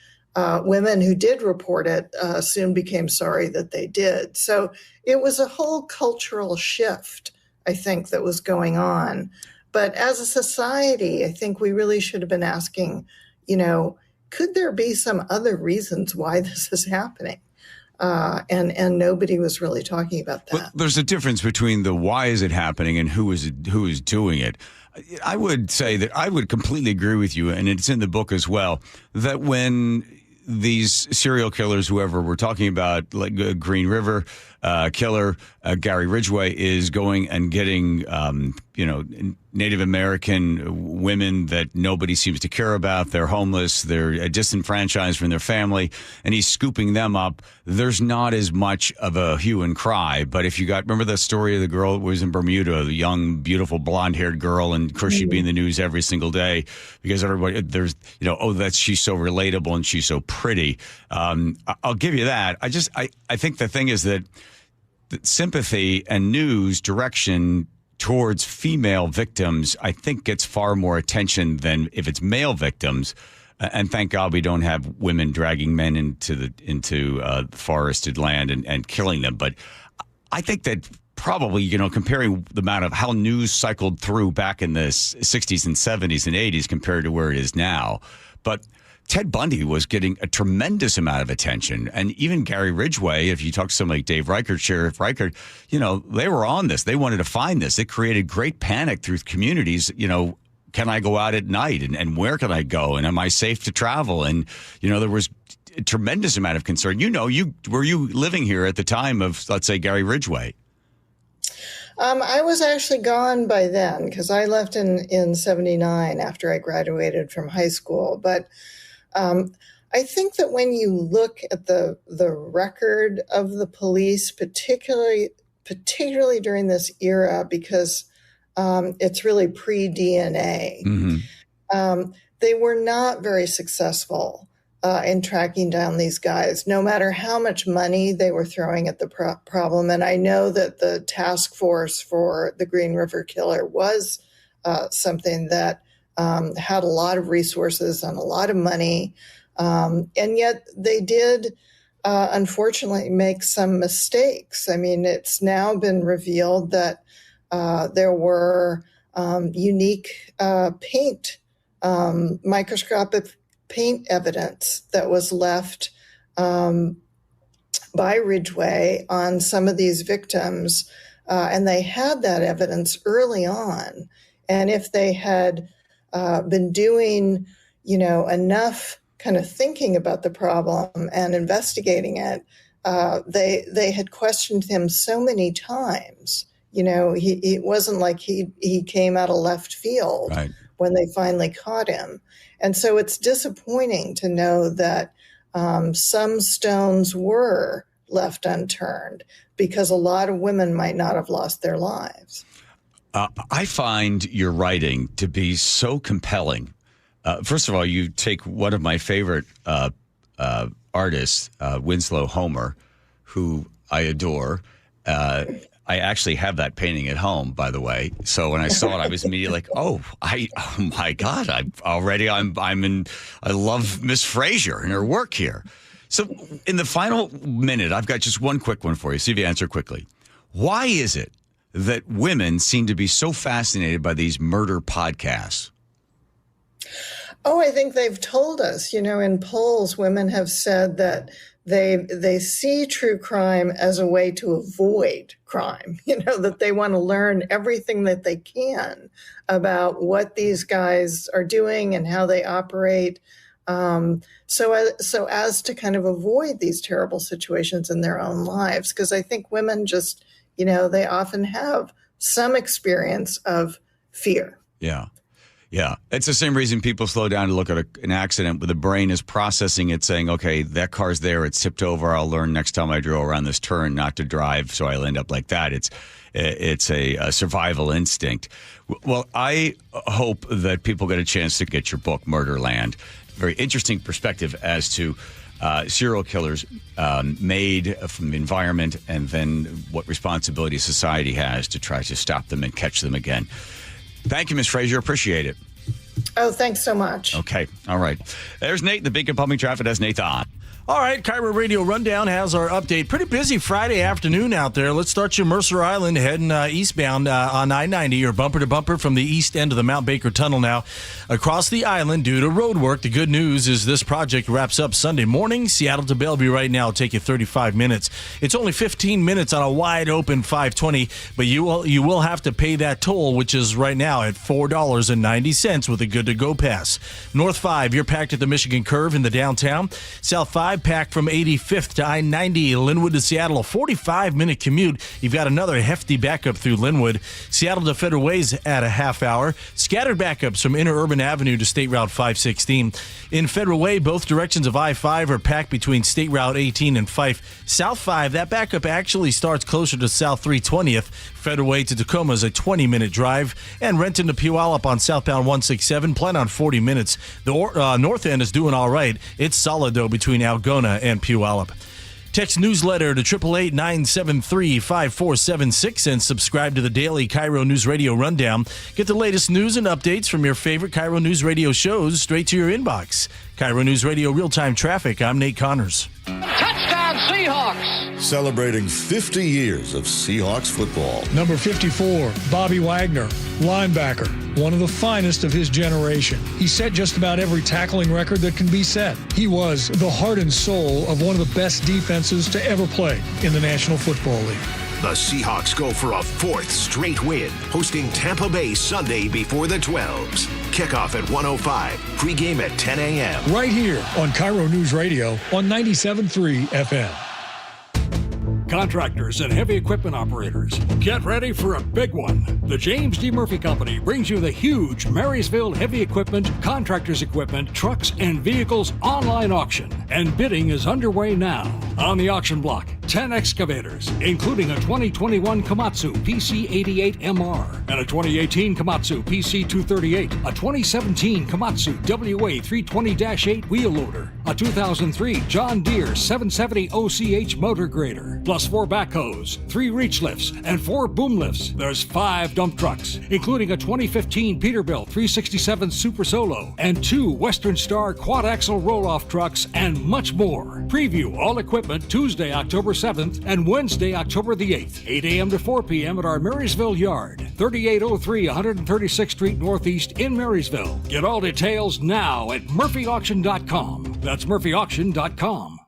women who did report it soon became sorry that they did. So it was a whole cultural shift, I think, that was going on. But as a society, I think we really should have been asking, could there be some other reasons why this is happening? And nobody was really talking about that. But there's a difference between the why is it happening and who is doing it. I would say that I would completely agree with you, and it's in the book as well, that when these serial killers, whoever we're talking about, like Green River killer, Gary Ridgway, is going and getting, Native American women that nobody seems to care about. They're homeless. They're disenfranchised from their family, and he's scooping them up. There's not as much of a hue and cry. But if you remember the story of the girl that was in Bermuda, the young, beautiful, blonde-haired girl, and of course she'd be in the news every single day because everybody, she's so relatable and she's so pretty. I'll give you that. I think the thing is that sympathy and news direction towards female victims, I think, gets far more attention than if it's male victims. And thank God we don't have women dragging men into forested land and killing them. But I think that probably, comparing the amount of how news cycled through back in the 60s and 70s and 80s compared to where it is now. But Ted Bundy was getting a tremendous amount of attention. And even Gary Ridgway, if you talk to somebody like Dave Reichert, Sheriff Reichert, they were on this. They wanted to find this. It created great panic through communities, can I go out at night and where can I go? And am I safe to travel? And, there was a tremendous amount of concern. Were you living here at the time of, let's say, Gary Ridgway? I was actually gone by then because I left in 79 after I graduated from high school. But I think that when you look at the record of the police, particularly during this era, because it's really pre-DNA, they were not very successful in tracking down these guys, no matter how much money they were throwing at the problem. And I know that the task force for the Green River Killer was something that had a lot of resources and a lot of money. And yet they did, unfortunately, make some mistakes. I mean, it's now been revealed that there were unique microscopic paint evidence that was left by Ridgway on some of these victims. And they had that evidence early on. And if they had been doing, enough kind of thinking about the problem and investigating it, they had questioned him so many times. It wasn't like he came out of left field when they finally caught him. And so it's disappointing to know that some stones were left unturned because a lot of women might not have lost their lives. I find your writing to be so compelling. First of all, you take one of my favorite artists, Winslow Homer, who I adore. I actually have that painting at home, by the way. So when I saw it, I was immediately like, oh my God, I love Miss Fraser and her work here. So in the final minute, I've got just one quick one for you. See if you answer quickly. Why is it that women seem to be so fascinated by these murder podcasts? Oh, I think they've told us, in polls, women have said that they see true crime as a way to avoid crime, that they want to learn everything that they can about what these guys are doing and how they operate. So as to kind of avoid these terrible situations in their own lives. Because I think women just, they often have some experience of fear. Yeah. Yeah, it's the same reason people slow down to look at an accident where the brain is processing it, saying, okay, that car's there, it's tipped over, I'll learn next time I go around this turn not to drive, so I'll end up like that. It's a survival instinct. Well, I hope that people get a chance to get your book, Murderland. Very interesting perspective as to serial killers made from the environment and then what responsibility society has to try to stop them and catch them again. Thank you, Ms. Fraser. Appreciate it. Oh, thanks so much. Okay. All right. There's Nate, the Beacon Pumping Traffic. That's Nathan. All right, KIRO Radio Rundown has our update. Pretty busy Friday afternoon out there. Let's start you Mercer Island heading eastbound on I-90 or bumper to bumper from the east end of the Mount Baker Tunnel now across the island due to road work. The good news is this project wraps up Sunday morning. Seattle to Bellevue right now will take you 35 minutes. It's only 15 minutes on a wide open 520, but you will have to pay that toll, which is right now at $4.90 with a good to go pass. North 5, you're packed at the Michigan Curve in the downtown. South 5, packed from 85th to I-90, Linwood to Seattle, a 45-minute commute. You've got another hefty backup through Linwood. Seattle to Federal Way's at a half hour. Scattered backups from Interurban Avenue to State Route 516. In Federal Way, both directions of I-5 are packed between State Route 18 and Fife. South 5, that backup actually starts closer to South 320th. Federal Way to Tacoma is a 20-minute drive. And Renton to Puyallup on southbound 167, plan on 40 minutes. The north end is doing all right. It's solid, though, between Algona and Puyallup. Text newsletter to 888-973-5476 and subscribe to the daily KIRO News Radio Rundown. Get the latest news and updates from your favorite KIRO News Radio shows straight to your inbox. KIRO News Radio Real-Time Traffic, I'm Nate Connors. Touchdown Seahawks. Celebrating 50 years of Seahawks football. Number 54, Bobby Wagner, linebacker, one of the finest of his generation. He set just about every tackling record that can be set. He was the heart and soul of one of the best defenses to ever play in the National Football League. The Seahawks go for a 4th straight win, hosting Tampa Bay Sunday before the 12s. Kickoff at 1:05, pregame at 10 a.m. Right here on KIRO Newsradio on 97.3 FM. Contractors and heavy equipment operators, get ready for a big one. The James D. Murphy Company brings you the huge Marysville Heavy Equipment, Contractors Equipment, Trucks, and Vehicles online auction. And bidding is underway now. On the auction block, 10 excavators, including a 2021 Komatsu PC88MR and a 2018 Komatsu PC238, a 2017 Komatsu WA320-8 wheel loader, a 2003 John Deere 770 OCH motor grader, plus 4 backhoes, 3 reach lifts, and 4 boom lifts. There's 5 dump trucks, including a 2015 Peterbilt 367 Super Solo and 2 Western Star quad-axle roll-off trucks, and much more. Preview all equipment Tuesday, October 7th and Wednesday, October the 8th, 8 a.m. to 4 p.m. at our Marysville yard, 3803 136th Street Northeast in Marysville. Get all details now at murphyauction.com. That's murphyauction.com.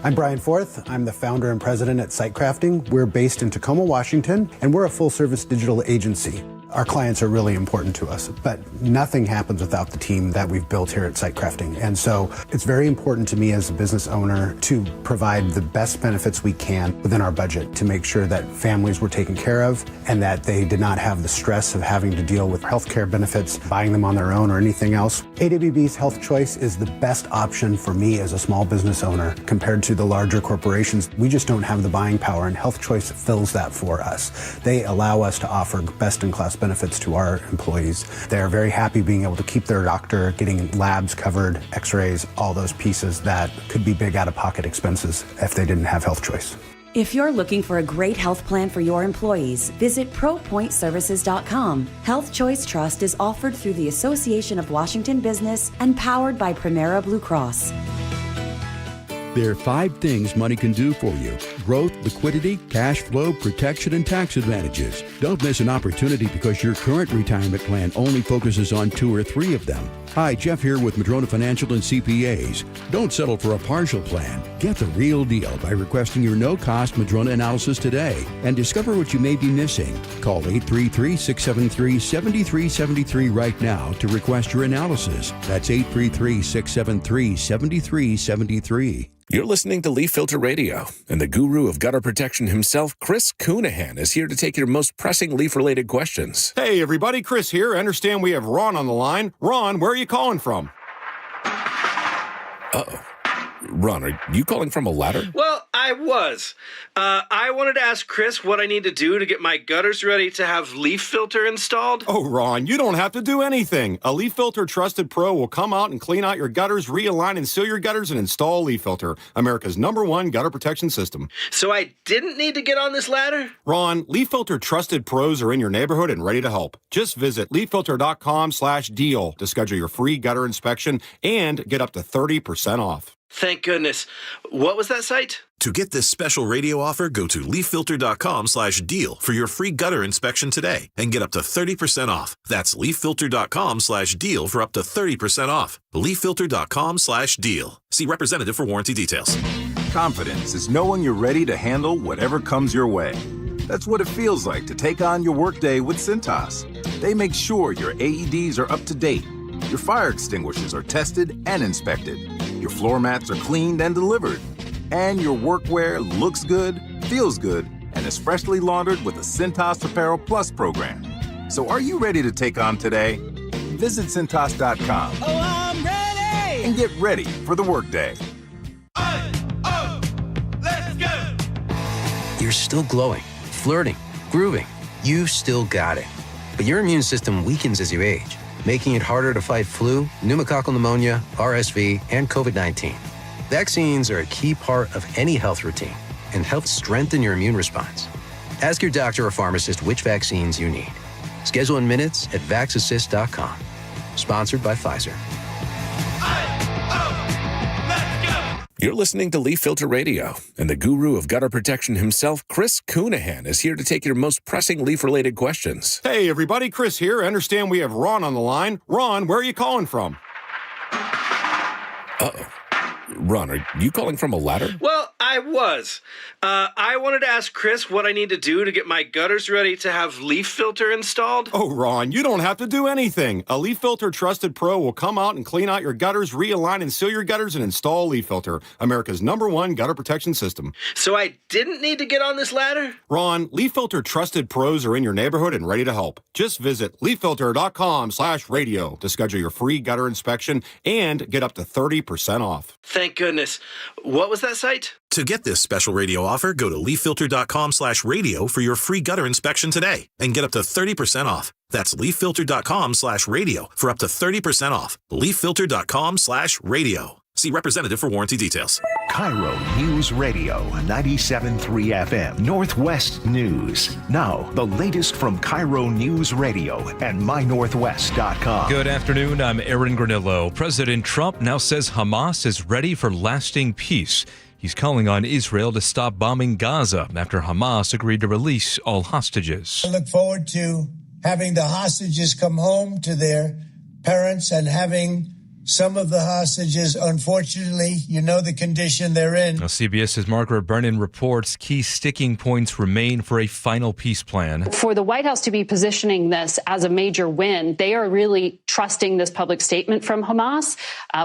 I'm Brian Forth. I'm the founder and president at Site Crafting. We're based in Tacoma, Washington, and we're a full-service digital agency. Our clients are really important to us, but nothing happens without the team that we've built here at Site Crafting. And so it's very important to me as a business owner to provide the best benefits we can within our budget to make sure that families were taken care of and that they did not have the stress of having to deal with healthcare benefits, buying them on their own or anything else. AWB's Health Choice is the best option for me as a small business owner compared to the larger corporations. We just don't have the buying power, and Health Choice fills that for us. They allow us to offer best-in-class benefits to our employees. They're very happy being able to keep their doctor, getting labs covered, x-rays, all those pieces that could be big out-of-pocket expenses if they didn't have Health Choice. If you're looking for a great health plan for your employees, visit ProPointServices.com. Health Choice Trust is offered through the Association of Washington Business and powered by Primera Blue Cross. There are 5 things money can do for you: growth, liquidity, cash flow, protection, and tax advantages. Don't miss an opportunity because your current retirement plan only focuses on 2 or 3 of them. Hi, Jeff here with Madrona Financial and CPAs. Don't settle for a partial plan. Get the real deal by requesting your no-cost Madrona analysis today and discover what you may be missing. Call 833-673-7373 right now to request your analysis. That's 833-673-7373. You're listening to Leaf Filter Radio, and the guru of gutter protection himself, Chris Coonahan, is here to take your most pressing leaf-related questions. Hey, everybody, Chris here. I understand we have Ron on the line. Ron, where are you calling from? Uh-oh. Ron, are you calling from a ladder? Well, I was. I wanted to ask Chris what I need to do to get my gutters ready to have leaf filter installed. Oh, Ron, you don't have to do anything. A Leaf Filter Trusted Pro will come out and clean out your gutters, realign and seal your gutters, and install Leaf Filter, America's #1 gutter protection system. So I didn't need to get on this ladder? Ron, Leaf Filter Trusted Pros are in your neighborhood and ready to help. Just visit leaffilter.com/deal to schedule your free gutter inspection and get up to 30% off. Thank goodness. What was that site? To get this special radio offer, go to leaffilter.com/deal for your free gutter inspection today and get up to 30% off. That's leaffilter.com/deal for up to 30% off. leaffilter.com/deal. See representative for warranty details. Confidence is knowing you're ready to handle whatever comes your way. That's what it feels like to take on your workday with Cintas. They make sure your AEDs are up to date, your fire extinguishers are tested and inspected, your floor mats are cleaned and delivered, and your workwear looks good, feels good, and is freshly laundered with the Cintas Apparel Plus program. So are you ready to take on today? Visit Cintas.com. Oh, I'm ready! And get ready for the workday. Let's go! You're still glowing, flirting, grooving. You still got it. But your immune system weakens as you age, making it harder to fight flu, pneumococcal pneumonia, RSV, and COVID-19. Vaccines are a key part of any health routine and help strengthen your immune response. Ask your doctor or pharmacist which vaccines you need. Schedule in minutes at vaxassist.com. Sponsored by Pfizer. You're listening to Leaf Filter Radio, and the guru of gutter protection himself, Chris Coonahan, is here to take your most pressing leaf-related questions. Hey, everybody, Chris here. I understand we have Ron on the line. Ron, where are you calling from? Uh-oh. Ron, are you calling from a ladder? Well, I was. I wanted to ask Chris what I need to do to get my gutters ready to have leaf filter installed. Oh, Ron, you don't have to do anything. A Leaf Filter Trusted Pro will come out and clean out your gutters, realign and seal your gutters, and install Leaf Filter, America's #1 gutter protection system. So I didn't need to get on this ladder? Ron, Leaf Filter Trusted Pros are in your neighborhood and ready to help. Just visit leaffilter.com/radio to schedule your free gutter inspection and get up to 30% off. Thank goodness. What was that site? To get this special radio offer, go to leaffilter.com/radio for your free gutter inspection today and get up to 30% off. That's leaffilter.com/radio for up to 30% off. leaffilter.com/radio. See representative for warranty details. KIRO News Radio 97.3 FM Northwest News. Now, the latest from KIRO News Radio and mynorthwest.com. Good afternoon. I'm Aaron Granillo. President Trump now says Hamas is ready for lasting peace. He's calling on Israel to stop bombing Gaza after Hamas agreed to release all hostages. I look forward to having the hostages come home to their parents and having some of the hostages, unfortunately, you know the condition they're in. Now, CBS's Margaret Brennan reports key sticking points remain for a final peace plan. For the White House to be positioning this as a major win, they are really trusting this public statement from Hamas.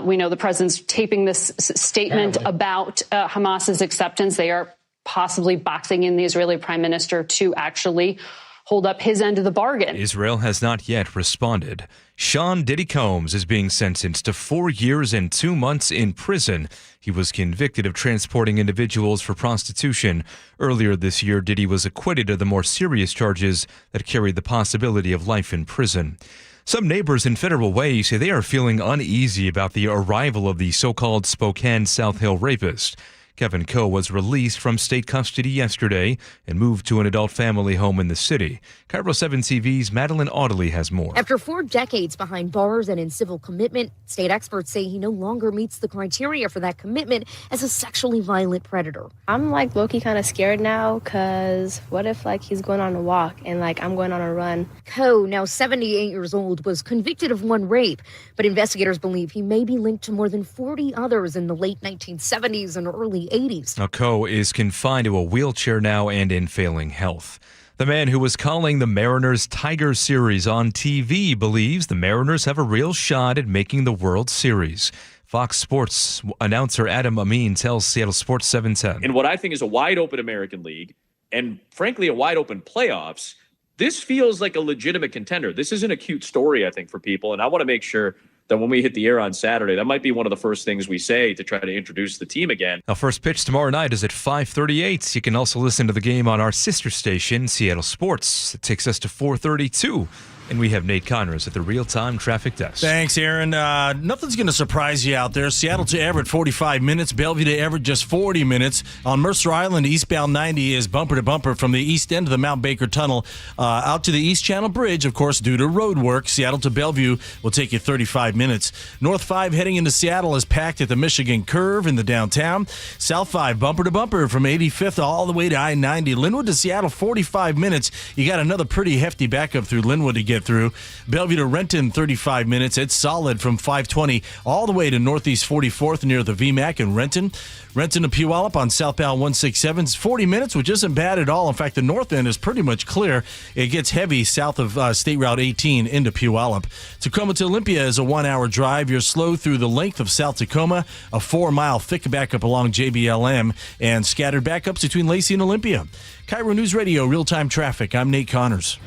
We know the president's taping this statement about Hamas's acceptance. They are possibly boxing in the Israeli prime minister to actually hold up his end of the bargain. Israel has not yet responded. Sean Diddy Combs is being sentenced to 4 years and 2 months in prison. He was convicted of transporting individuals for prostitution. Earlier this year, Diddy was acquitted of the more serious charges that carried the possibility of life in prison. Some neighbors in Federal Way say they are feeling uneasy about the arrival of the so-called Spokane South Hill rapist. Kevin Coe was released from state custody yesterday and moved to an adult family home in the city. KIRO 7 TV's Madeline Audley has more. After 4 decades behind bars and in civil commitment, state experts say he no longer meets the criteria for that commitment as a sexually violent predator. I'm low-key kind of scared now because what if he's going on a walk and I'm going on a run? Coe, now 78 years old, was convicted of 1 rape, but investigators believe he may be linked to more than 40 others in the late 1970s and early 80s. Now, Coe is confined to a wheelchair now and in failing health. The man who was calling the Mariners Tiger Series on TV believes the Mariners have a real shot at making the World Series. Fox Sports announcer Adam Amin tells Seattle Sports 710. In what I think is a wide-open American League and, frankly, a wide-open playoffs, this feels like a legitimate contender. This isn't a cute story, I think, for people, and I want to make sure that when we hit the air on Saturday, that might be one of the first things we say to try to introduce the team again. Our first pitch tomorrow night is at 5:38. You can also listen to the game on our sister station, Seattle Sports. It takes us to 4:32. And we have Nate Connors at the real-time traffic desk. Thanks, Aaron. Nothing's going to surprise you out there. Seattle to Everett, 45 minutes. Bellevue to Everett, just 40 minutes. On Mercer Island, eastbound 90 is bumper-to-bumper from the east end of the Mount Baker Tunnel out to the East Channel Bridge, of course, due to road work. Seattle to Bellevue will take you 35 minutes. North 5 heading into Seattle is packed at the Michigan Curve in the downtown. South 5 bumper-to-bumper from 85th all the way to I-90. Linwood to Seattle, 45 minutes. You got another pretty hefty backup through Linwood to get through. Bellevue to Renton, 35 minutes. It's solid from 520 all the way to Northeast 44th near the VMAC in Renton. Renton to Puyallup on southbound 167 is 40 minutes, which isn't bad at all. In fact, the north end is pretty much clear. It gets heavy south of State Route 18 into Puyallup. Tacoma to Olympia is a 1-hour drive. You're slow through the length of South Tacoma, a 4-mile thick backup along JBLM, and scattered backups between Lacey and Olympia. KIRO News Radio, real-time traffic. I'm Nate Connors.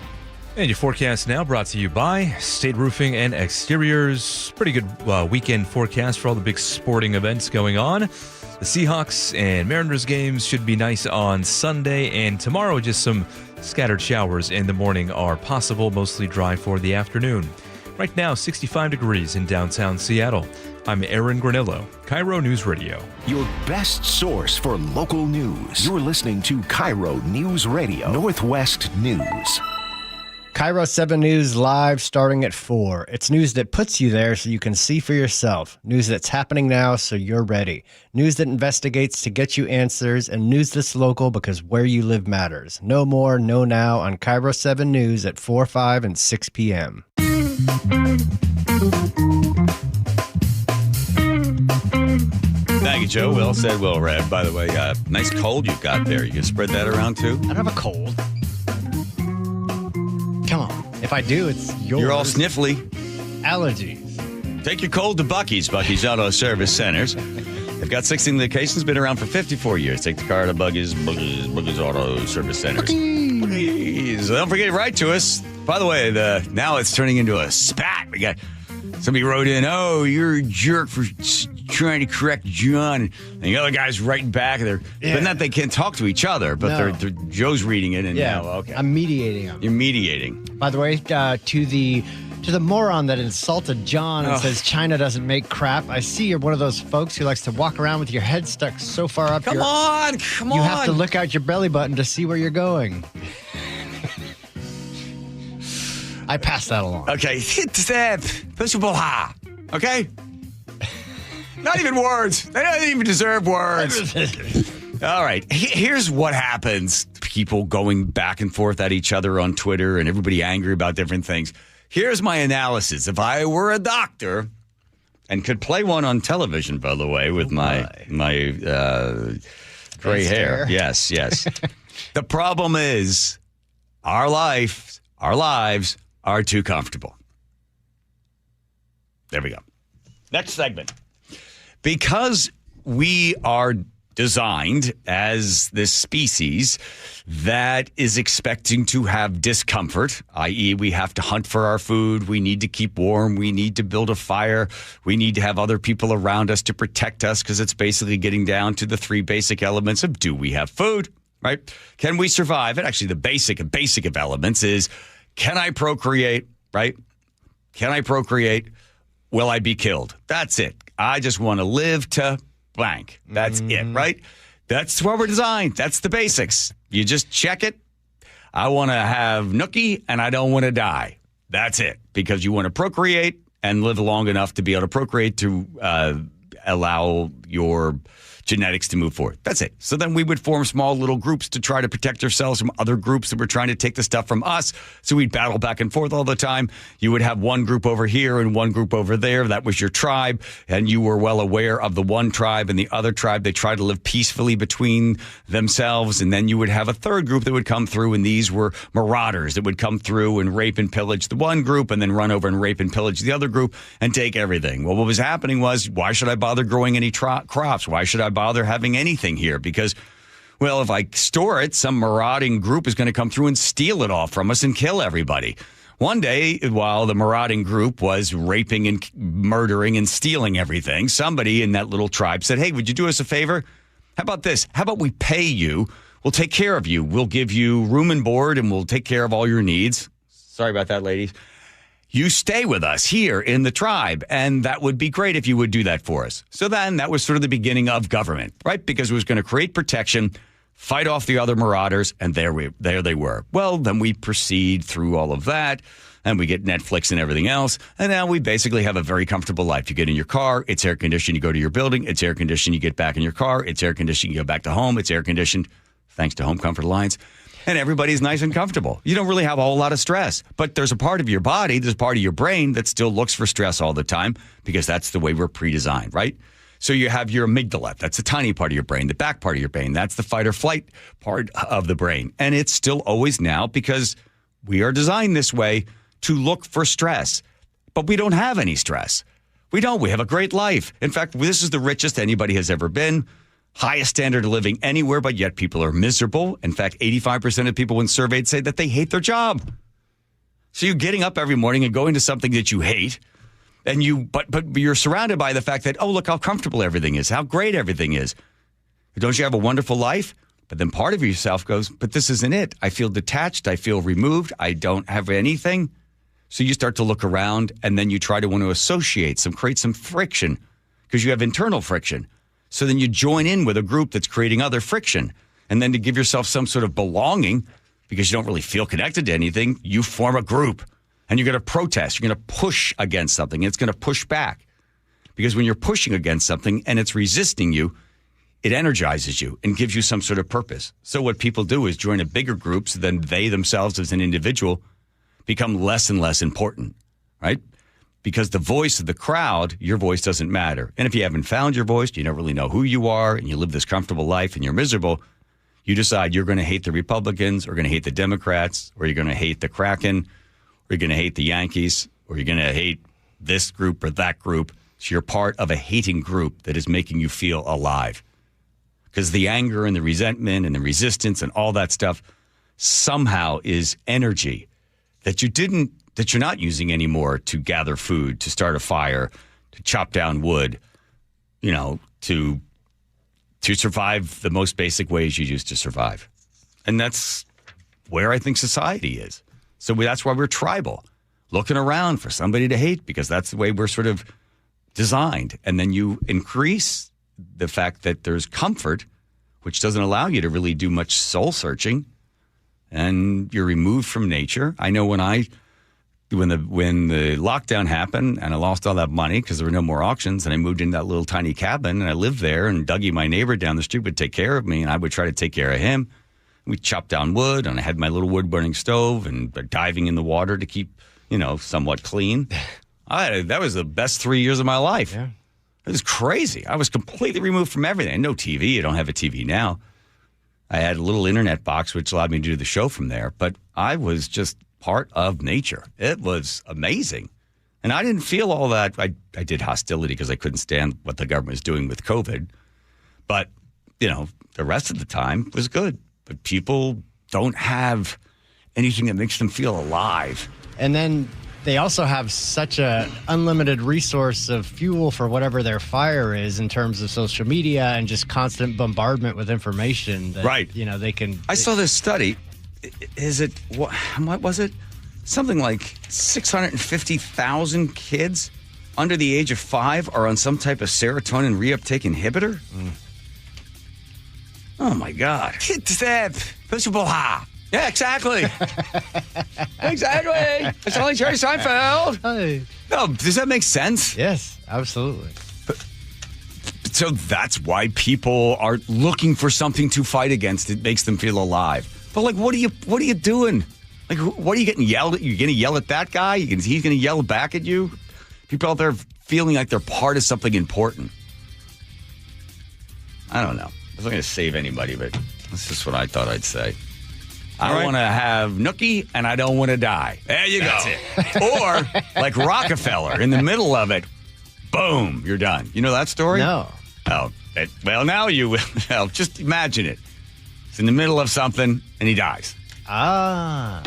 And your forecast now brought to you by State Roofing and Exteriors. Pretty good weekend forecast for all the big sporting events going on. The Seahawks and Mariners games should be nice on Sunday, and tomorrow just some scattered showers in the morning are possible, mostly dry for the afternoon. Right now, 65 degrees in downtown Seattle. I'm Aaron Granillo, KIRO News Radio. Your best source for local news. You're listening to KIRO News Radio, Northwest News. KIRO 7 News live starting at 4. It's news that puts you there so you can see for yourself. News that's happening now so you're ready. News that investigates to get you answers, and news that's local because where you live matters. No more, no now on KIRO 7 News at 4, 5, and 6 p.m. Thank you, Joe. Well said, well read. By the way, nice cold you've got there. You can spread that around, too? I don't have a cold. Come on. If I do, it's yours. You're all sniffly. Allergies. Take your cold to Buc-ee's Auto Service Centers. They've got 16 locations, been around for 54 years. Take the car to Buc-ee's Auto Service Centers. Please. Don't forget to write to us. By the way, now it's turning into a spat. We got somebody wrote in, "Oh, you're a jerk for trying to correct John." And the other guy's writing back. But not they can't talk to each other, but they're Joe's reading it. And okay. I'm mediating them. You're mediating. By the way, to the moron that insulted John and says China doesn't make crap, I see you're one of those folks who likes to walk around with your head stuck so far up. Come on. You have to look out your belly button to see where you're going. I passed that along. Okay. Okay? Not even words. They don't even deserve words. All right. Here's what happens. People going back and forth at each other on Twitter and everybody angry about different things. Here's my analysis. If I were a doctor and could play one on television, by the way, with my gray hair. Yes. The problem is our lives are too comfortable. There we go. Next segment. Because we are designed as this species that is expecting to have discomfort, i.e. we have to hunt for our food, we need to keep warm, we need to build a fire, we need to have other people around us to protect us, because it's basically getting down to the three basic elements of, do we have food, right? Can we survive? And actually the basic of elements is, can I procreate, right? Can I procreate? Will I be killed? That's it. I just want to live to blank. That's it, right? That's what we're designed. That's the basics. You just check it. I want to have nookie and I don't want to die. That's it. Because you want to procreate and live long enough to be able to procreate to allow your genetics to move forward. That's it. So then we would form small little groups to try to protect ourselves from other groups that were trying to take the stuff from us. So we'd battle back and forth all the time. You would have one group over here and one group over there. That was your tribe. And you were well aware of the one tribe and the other tribe. They tried to live peacefully between themselves. And then you would have a third group that would come through. And these were marauders that would come through and rape and pillage the one group and then run over and rape and pillage the other group and take everything. Well, what was happening was, why should I bother growing any crops? Why should I bother having anything here? Because, well, if I store it, some marauding group is going to come through and steal it all from us and kill everybody. One day, while the marauding group was raping and murdering and stealing everything, somebody in that little tribe said, "Hey, would you do us a favor? How about this? How about we pay you? We'll take care of you. We'll give you room and board and we'll take care of all your needs." Sorry about that, ladies. You stay with us here in the tribe, and that would be great if you would do that for us. So then that was sort of the beginning of government, right? Because it was going to create protection, fight off the other marauders, and there they were. Well, then we proceed through all of that, and we get Netflix and everything else, and now we basically have a very comfortable life. You get in your car, it's air conditioned, you go to your building, it's air conditioned, you get back in your car, it's air conditioned, you go back to home, it's air conditioned, thanks to Home Comfort Alliance. And everybody's nice and comfortable. You don't really have a whole lot of stress. But there's a part of your body, there's a part of your brain that still looks for stress all the time, because that's the way we're pre-designed, right? So you have your amygdala. That's a tiny part of your brain. The back part of your brain, that's the fight or flight part of the brain. And it's still always now, because we are designed this way to look for stress. But we don't have any stress. We don't. We have a great life. In fact, this is the richest anybody has ever been. Highest standard of living anywhere, but yet people are miserable. In fact, 85% of people when surveyed say that they hate their job. So you're getting up every morning and going to something that you hate, and but you're surrounded by the fact that, oh, look how comfortable everything is, how great everything is. Don't you have a wonderful life? But then part of yourself goes, but this isn't it. I feel detached. I feel removed. I don't have anything. So you start to look around, and then you try to want to associate, create some friction, because you have internal friction. So then you join in with a group that's creating other friction. And then to give yourself some sort of belonging, because you don't really feel connected to anything, you form a group and you're going to protest. You're going to push against something. It's going to push back. Because when you're pushing against something and it's resisting you, it energizes you and gives you some sort of purpose. So what people do is join a bigger group so then they themselves as an individual become less and less important, right? Because the voice of the crowd, your voice doesn't matter. And if you haven't found your voice, you don't really know who you are, and you live this comfortable life and you're miserable, you decide you're going to hate the Republicans, or going to hate the Democrats, or you're going to hate the Kraken, or you're going to hate the Yankees, or you're going to hate this group or that group. So you're part of a hating group that is making you feel alive. Because the anger and the resentment and the resistance and all that stuff somehow is energy that you're not using anymore to gather food, to start a fire, to chop down wood, to survive the most basic ways you used to survive. And that's where I think society is. So that's why we're tribal, looking around for somebody to hate, because that's the way we're sort of designed. And then you increase the fact that there's comfort, which doesn't allow you to really do much soul searching, and you're removed from nature. I know when the lockdown happened and I lost all that money because there were no more auctions, and I moved into that little tiny cabin and I lived there, and Dougie, my neighbor down the street, would take care of me and I would try to take care of him. We chopped down wood, and I had my little wood burning stove and diving in the water to keep, somewhat clean. That was the best 3 years of my life. Yeah. It was crazy. I was completely removed from everything. No TV. I don't have a TV now. I had a little internet box, which allowed me to do the show from there. But I was just part of nature. It was amazing. And I didn't feel all that. I did hostility because I couldn't stand what the government was doing with COVID. But, the rest of the time was good. But people don't have anything that makes them feel alive. And then they also have such a unlimited resource of fuel for whatever their fire is in terms of social media and just constant bombardment with information. That, right. They can. I saw this study. What was it? Something like 650,000 kids under the age of 5 are on some type of serotonin reuptake inhibitor. Oh my God. Yeah, exactly. Exactly. It's only Jerry Seinfeld. Hey. No, does that make sense? Yes, absolutely. So that's why people are looking for something to fight against. It makes them feel alive. But what are you doing? What are you getting yelled at? You're going to yell at that guy? He's going to yell back at you? People out there feeling like they're part of something important. I don't know. I wasn't going to save anybody, but that's just what I thought I'd say. I want to have nookie, and I don't want to die. There you go. Or, like Rockefeller, in the middle of it, boom, you're done. You know that story? No. Oh, well, now you will. Well, just imagine it. He's in the middle of something, and he dies. Ah.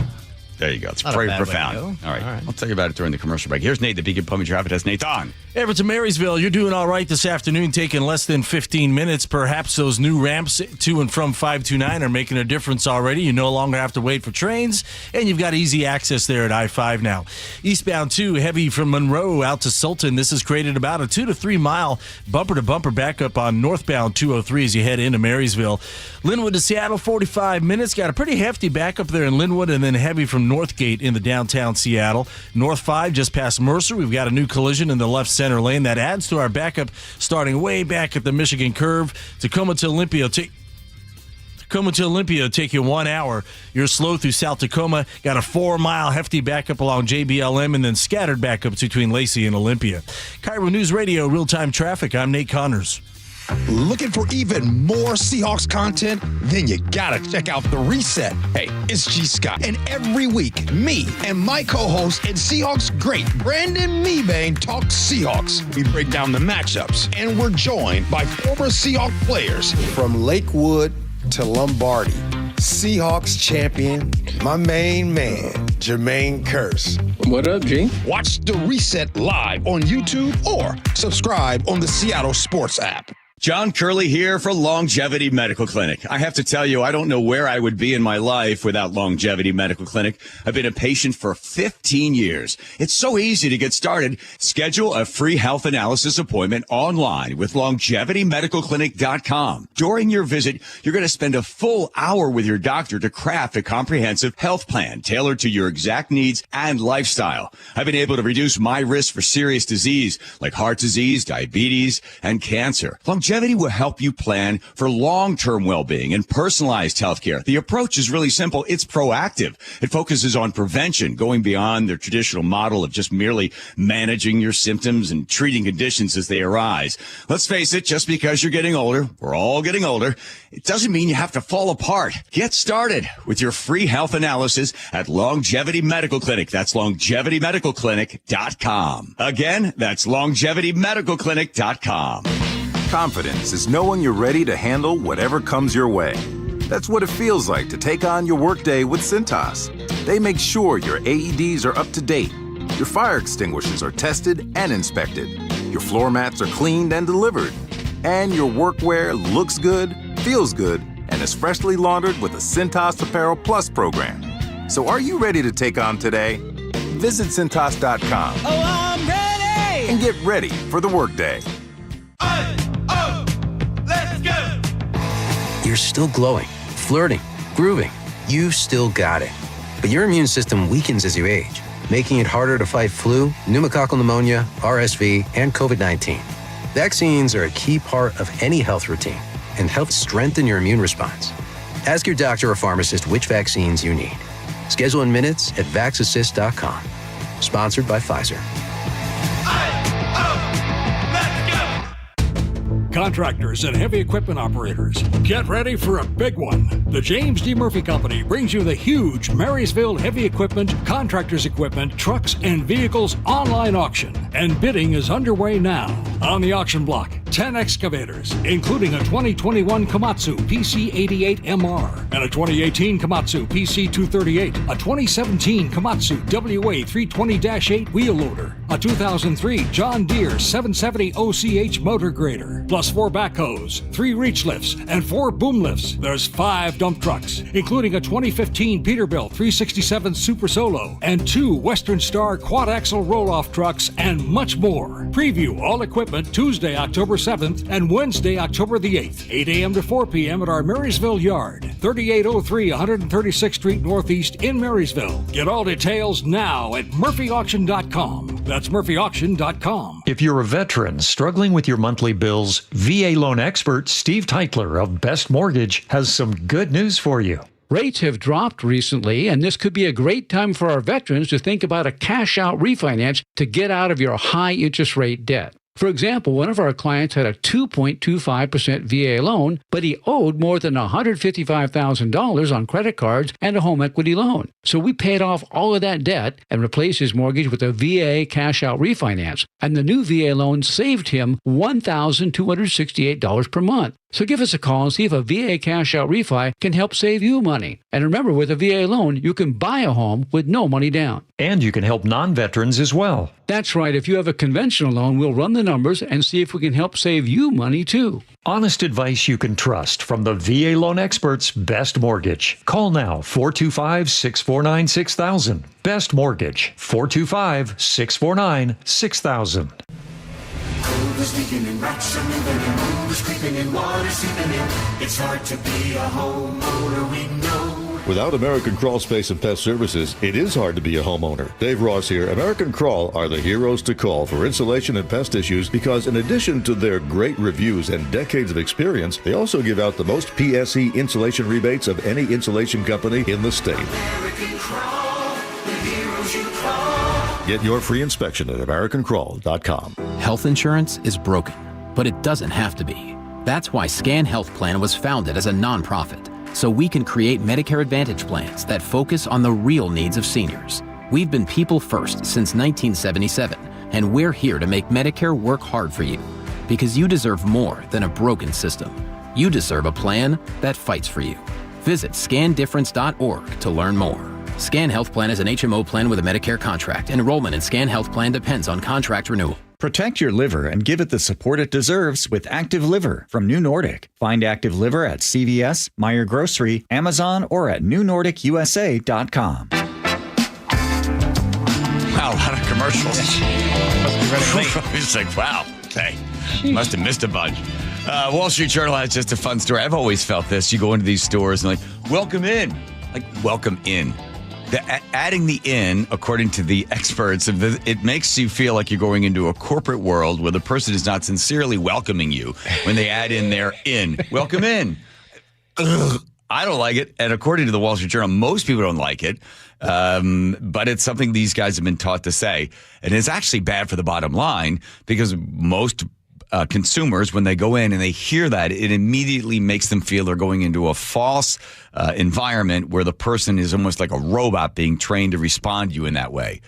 There you go. It's very profound. All right. I'll tell you about it during the commercial break. Here's Nate, the Beacon Plumbing Traffic Desk. Nate on. Everett to Marysville, you're doing all right this afternoon, taking less than 15 minutes. Perhaps those new ramps to and from 529 are making a difference already. You no longer have to wait for trains, and you've got easy access there at I-5 now. Eastbound 2, heavy from Monroe out to Sultan. This has created about a 2 to 3 mile bumper-to-bumper backup on northbound 203 as you head into Marysville. Linwood to Seattle, 45 minutes. Got a pretty hefty backup there in Linwood, and then heavy from Northgate into downtown Seattle. North 5 just past Mercer. We've got a new collision in the left center lane that adds to our backup starting way back at the Michigan curve. Tacoma to Olympia take you 1 hour. You're slow through South Tacoma. Got a 4 mile hefty backup along JBLM, and then scattered backups between Lacey and Olympia. KIRO News Radio, real-time traffic. I'm Nate Connors. Looking for even more Seahawks content? Then you gotta check out The Reset. Hey, it's G. Scott. And every week, me and my co-host and Seahawks great Brandon Meebane talk Seahawks. We break down the matchups, and we're joined by former Seahawks players. From Lakewood to Lombardi, Seahawks champion, my main man, Jermaine Kearse. What up, G? Watch The Reset live on YouTube or subscribe on the Seattle Sports app. John Curley here for Longevity Medical Clinic. I have to tell you, I don't know where I would be in my life without Longevity Medical Clinic. I've been a patient for 15 years. It's so easy to get started. Schedule a free health analysis appointment online with LongevityMedicalClinic.com. During your visit, you're going to spend a full hour with your doctor to craft a comprehensive health plan tailored to your exact needs and lifestyle. I've been able to reduce my risk for serious disease like heart disease, diabetes, and cancer. Longevity will help you plan for long-term well-being and personalized healthcare. The approach is really simple. It's proactive. It focuses on prevention, going beyond the traditional model of just merely managing your symptoms and treating conditions as they arise. Let's face it, just because you're getting older, we're all getting older, it doesn't mean you have to fall apart. Get started with your free health analysis at Longevity Medical Clinic. That's LongevityMedicalClinic.com. Again, that's LongevityMedicalClinic.com. Confidence is knowing you're ready to handle whatever comes your way. That's what it feels like to take on your workday with Cintas. They make sure your AEDs are up to date, your fire extinguishers are tested and inspected, your floor mats are cleaned and delivered, and your workwear looks good, feels good, and is freshly laundered with the Cintas Apparel Plus program. So are you ready to take on today? Visit Cintas.com. Oh, I'm ready! And get ready for the workday. You're still glowing, flirting, grooving. You've still got it. But your immune system weakens as you age, making it harder to fight flu, pneumococcal pneumonia, RSV, and COVID-19. Vaccines are a key part of any health routine and help strengthen your immune response. Ask your doctor or pharmacist which vaccines you need. Schedule in minutes at VaxAssist.com. Sponsored by Pfizer. Contractors and heavy equipment operators, get ready for a big one. The James D. Murphy Company brings you the huge Marysville Heavy Equipment, Contractors Equipment, Trucks, and Vehicles online auction. And bidding is underway now. On the auction block, 10 excavators, including a 2021 Komatsu PC88MR and a 2018 Komatsu PC238, a 2017 Komatsu WA320-8 wheel loader, a 2003 John Deere 770 OCH motor grader, plus 4 backhoes, 3 reach lifts, and 4 boom lifts. There's 5 dump trucks, including a 2015 Peterbilt 367 Super Solo and 2 Western Star quad-axle roll-off trucks, and much more. Preview all equipment Tuesday, October 7th and Wednesday, October the 8th, 8 a.m. to 4 p.m. at our Marysville Yard, 3803 136th Street Northeast in Marysville. Get all details now at murphyauction.com. That's murphyauction.com. If you're a veteran struggling with your monthly bills, VA loan expert Steve Teitler of Best Mortgage has some good news for you. Rates have dropped recently, and this could be a great time for our veterans to think about a cash-out refinance to get out of your high-interest rate debt. For example, one of our clients had a 2.25% VA loan, but he owed more than $155,000 on credit cards and a home equity loan. So we paid off all of that debt and replaced his mortgage with a VA cash-out refinance. And the new VA loan saved him $1,268 per month. So give us a call and see if a VA cash-out refi can help save you money. And remember, with a VA loan, you can buy a home with no money down. And you can help non-veterans as well. That's right. If you have a conventional loan, we'll run the numbers and see if we can help save you money, too. Honest advice you can trust from the VA loan experts, Best Mortgage. Call now, 425-649-6000. Best Mortgage, 425-649-6000. Cold is leaking and rocks are moving and mold is creeping and water seeping in. It's hard to be a homeowner, we know. Without American Crawl Space and Pest Services, it is hard to be a homeowner. Dave Ross here. American Crawl are the heroes to call for insulation and pest issues because in addition to their great reviews and decades of experience, they also give out the most PSE insulation rebates of any insulation company in the state. American Crawl, the heroes you call. Get your free inspection at AmericanCrawl.com. Health insurance is broken, but it doesn't have to be. That's why Scan Health Plan was founded as a nonprofit, so we can create Medicare Advantage plans that focus on the real needs of seniors. We've been people first since 1977, and we're here to make Medicare work hard for you, because you deserve more than a broken system. You deserve a plan that fights for you. Visit scandifference.org to learn more. Scan Health Plan is an HMO plan with a Medicare contract. Enrollment in Scan Health Plan depends on contract renewal. Protect your liver and give it the support it deserves with Active Liver from New Nordic. Find Active Liver at CVS, Meijer Grocery, Amazon, or at newnordicusa.com. Wow, a lot of commercials. Must be running late. It's like, wow, okay. Must have missed a bunch. Wall Street Journal has just a fun story. I've always felt this. You go into these stores and like, welcome in. Like, welcome in. Adding the in, according to the experts, it makes you feel like you're going into a corporate world where the person is not sincerely welcoming you when they add in their in. Welcome in. Ugh, I don't like it. And according to the Wall Street Journal, most people don't like it. But it's something these guys have been taught to say. And it's actually bad for the bottom line because most consumers, when they go in and they hear that, it immediately makes them feel they're going into a false environment where the person is almost like a robot being trained to respond to you in that way.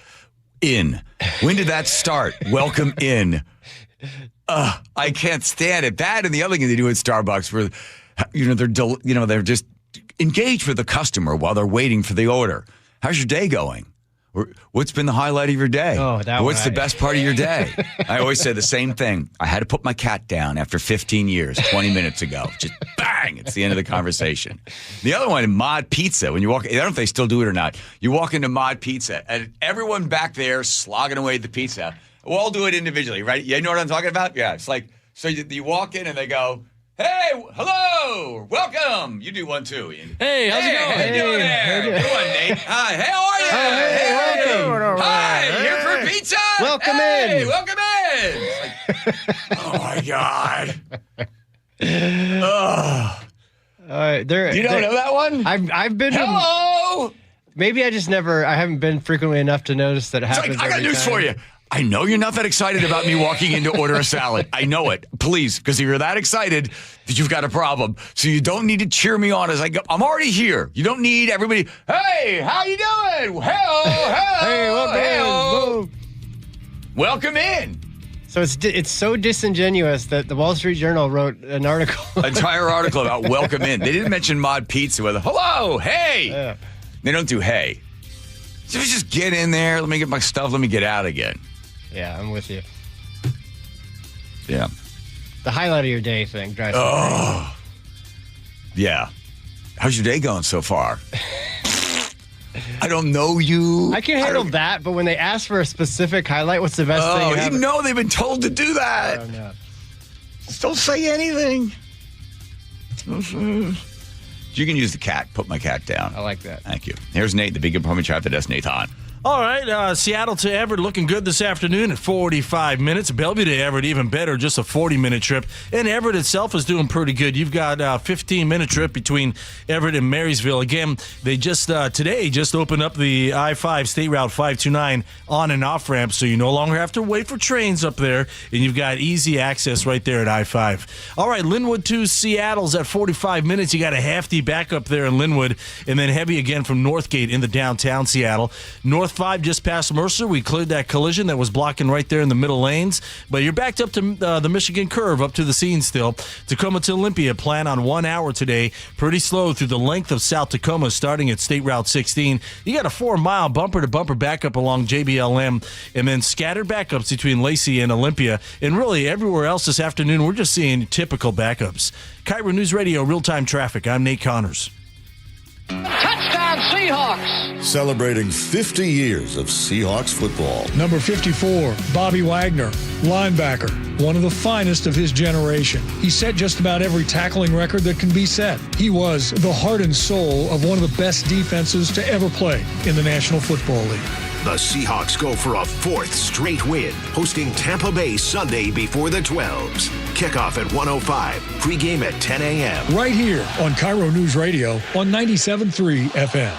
In. When did that start? Welcome in. I can't stand it. That and the other thing they do at Starbucks where, they're just engaged with the customer while they're waiting for the order. How's your day going? What's been the highlight of your day? What's the best part of your day? I always say the same thing. I had to put my cat down after 15 years, 20 minutes ago. Just bang, it's the end of the conversation. The other one, Mod Pizza. When you walk, I don't know if they still do it or not. You walk into Mod Pizza, and everyone back there slogging away at the pizza. We'll all do it individually, right? You know what I'm talking about? Yeah, it's like, so you walk in and they go, hey, hello, welcome. You do one too, Ian. Hey, how's it going? How you doing there? Good one, Nate. Hi, hey, how are you? Hey, welcome. Hi, here for pizza? Welcome in. Welcome in. It's like, oh, my God. You don't know that one? I've been Hello. Maybe I haven't been frequently enough to notice that it happens. I got news for you. I know you're not that excited about me walking in to order a salad. I know it. Please, because if you're that excited, you've got a problem. So you don't need to cheer me on as I go. I'm already here. You don't need everybody, hey, how you doing? Hey, welcome in. Welcome in. So it's so disingenuous that the Wall Street Journal wrote an entire article about welcome in. They didn't mention Mod Pizza with hello, hey. Yeah. They don't do hey. So just get in there. Let me get my stuff. Let me get out again. Yeah, I'm with you. Yeah. The highlight of your day thing drives me crazy. Yeah. How's your day going so far? I don't know you. I can handle that, but when they ask for a specific highlight, what's the best thing you have? You know they've been told to do that. Oh, no. Just don't say anything. You can use the cat. Put my cat down. I like that. Thank you. Here's Nate, the big apartment traffic desk, Nathan. All right, Seattle to Everett looking good this afternoon at 45 minutes. Bellevue to Everett even better, just a 40-minute trip. And Everett itself is doing pretty good. You've got a 15-minute trip between Everett and Marysville. Again, they just today opened up the I-5 State Route 529 on and off ramp, so you no longer have to wait for trains up there, and you've got easy access right there at I-5. All right, Linwood to Seattle's at 45 minutes. You got a hefty backup there in Linwood, and then heavy again from Northgate into downtown Seattle. North 5 just past Mercer. We cleared that collision that was blocking right there in the middle lanes, but you're backed up to the Michigan curve up to the scene still. Tacoma to Olympia, plan on 1 hour today. Pretty slow through the length of South Tacoma starting at State Route 16. You got a 4-mile bumper-to-bumper backup along JBLM, and then scattered backups between Lacey and Olympia. And really everywhere else this afternoon, we're just seeing typical backups. KIRO News Radio, real-time traffic. I'm Nate Connors. Touchdown, Seahawks! Celebrating 50 years of Seahawks football. Number 54, Bobby Wagner, linebacker, one of the finest of his generation. He set just about every tackling record that can be set. He was the heart and soul of one of the best defenses to ever play in the National Football League. The Seahawks go for a 4th straight win, hosting Tampa Bay Sunday before the 12s. Kickoff at 1:05, pregame at 10 a.m. Right here on KIRO News Radio on 97.3 FM.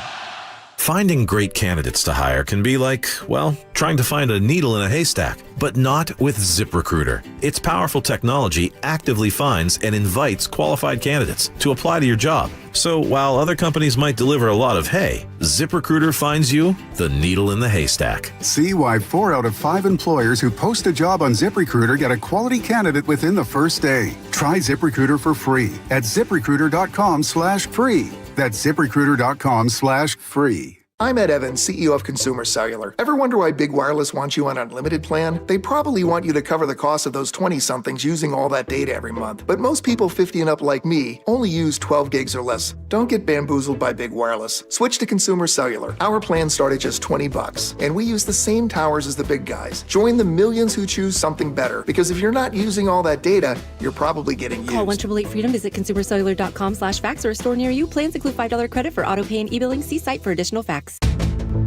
Finding great candidates to hire can be like, well, trying to find a needle in a haystack, but not with ZipRecruiter. Its powerful technology actively finds and invites qualified candidates to apply to your job. So while other companies might deliver a lot of hay, ZipRecruiter finds you the needle in the haystack. See why 4 out of 5 employers who post a job on ZipRecruiter get a quality candidate within the first day. Try ZipRecruiter for free at ZipRecruiter.com/free. That's ZipRecruiter.com/free. I'm Ed Evans, CEO of Consumer Cellular. Ever wonder why Big Wireless wants you on an unlimited plan? They probably want you to cover the cost of those 20-somethings using all that data every month. But most people 50 and up like me only use 12 gigs or less. Don't get bamboozled by Big Wireless. Switch to Consumer Cellular. Our plans start at just $20, and we use the same towers as the big guys. Join the millions who choose something better, because if you're not using all that data, you're probably getting used. Call 1-888-FREEDOM, visit consumercellular.com/facts or a store near you. Plans include $5 credit for auto pay and e-billing. See site for additional facts.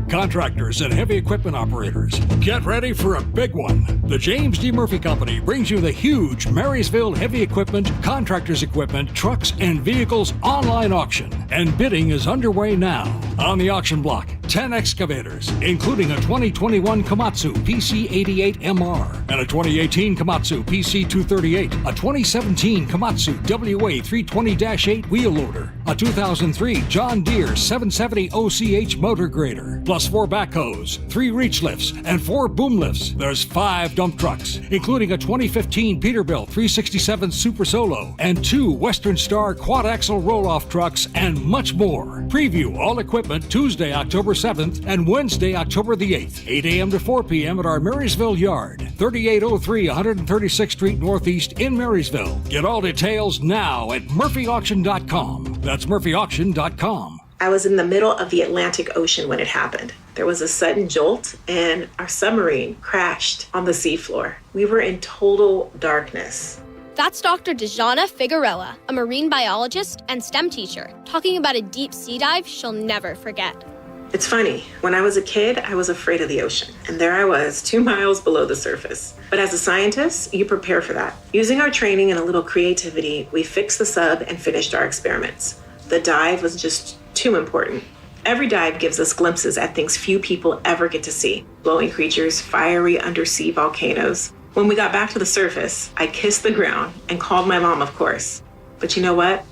Contractors and heavy equipment operators, get ready for a big one. The James D. Murphy Company brings you the huge Marysville Heavy Equipment, Contractors Equipment, Trucks, and Vehicles online auction. And bidding is underway now. On the auction block, 10 excavators, including a 2021 Komatsu PC88MR and a 2018 Komatsu PC238, a 2017 Komatsu WA320-8 wheel loader, a 2003 John Deere 770 OCH motor grader, plus 4 backhoes, 3 reach lifts, and 4 boom lifts. There's 5 dump trucks, including a 2015 Peterbilt 367 Super Solo and 2 Western Star quad-axle roll-off trucks, and much more. Preview all equipment Tuesday, October 7th and Wednesday, October the 8th, 8 a.m. to 4 p.m. at our Marysville yard, 3803 136th Street Northeast in Marysville. Get all details now at murphyauction.com. That's murphyauction.com. I was in the middle of the Atlantic Ocean when it happened. There was a sudden jolt and our submarine crashed on the seafloor. We were in total darkness. That's Dr. Dejana Figueroa, a marine biologist and STEM teacher, talking about a deep sea dive she'll never forget. It's funny, when I was a kid, I was afraid of the ocean, and there I was, 2 miles below the surface. But as a scientist, you prepare for that. Using our training and a little creativity, we fixed the sub and finished our experiments. The dive was just too important. Every dive gives us glimpses at things few people ever get to see. Glowing creatures, fiery undersea volcanoes. When we got back to the surface, I kissed the ground and called my mom, of course. But you know what?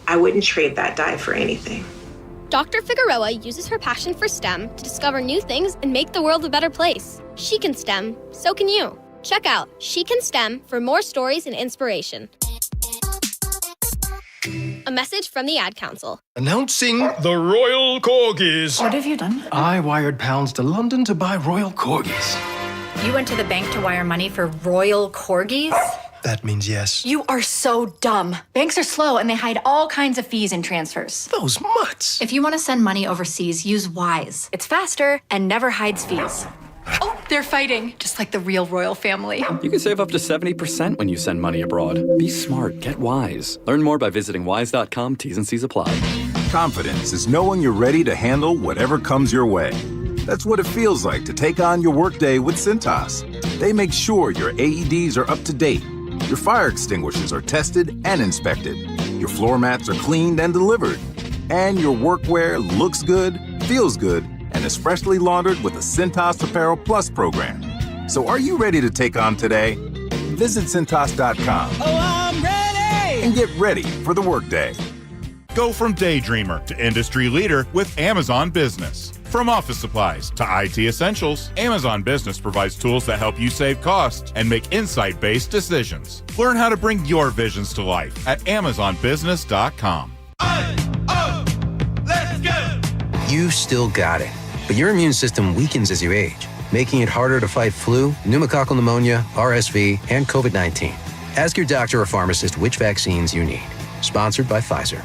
I wouldn't trade that dive for anything. Dr. Figueroa uses her passion for STEM to discover new things and make the world a better place. She can STEM, so can you. Check out She Can STEM for more stories and inspiration. A message from the Ad Council. Announcing the Royal Corgis. What have you done? I wired pounds to London to buy Royal Corgis. You went to the bank to wire money for Royal Corgis? That means yes. You are so dumb. Banks are slow and they hide all kinds of fees and transfers. Those mutts. If you want to send money overseas, use Wise. It's faster and never hides fees. Oh, they're fighting, just like the real royal family. You can save up to 70% when you send money abroad. Be smart, get Wise. Learn more by visiting wise.com. T's and C's apply. Confidence is knowing you're ready to handle whatever comes your way. That's what it feels like to take on your workday with Cintas. They make sure your AEDs are up to date, your fire extinguishers are tested and inspected, your floor mats are cleaned and delivered, and your workwear looks good, feels good, and is freshly laundered with the Cintas Apparel Plus program. So are you ready to take on today? Visit Cintas.com. Oh, I'm ready! And get ready for the workday. Go from daydreamer to industry leader with Amazon Business. From office supplies to IT essentials, Amazon Business provides tools that help you save costs and make insight-based decisions. Learn how to bring your visions to life at AmazonBusiness.com. Let's go! You still got it, but your immune system weakens as you age, making it harder to fight flu, pneumococcal pneumonia, RSV, and COVID-19. Ask your doctor or pharmacist which vaccines you need. Sponsored by Pfizer.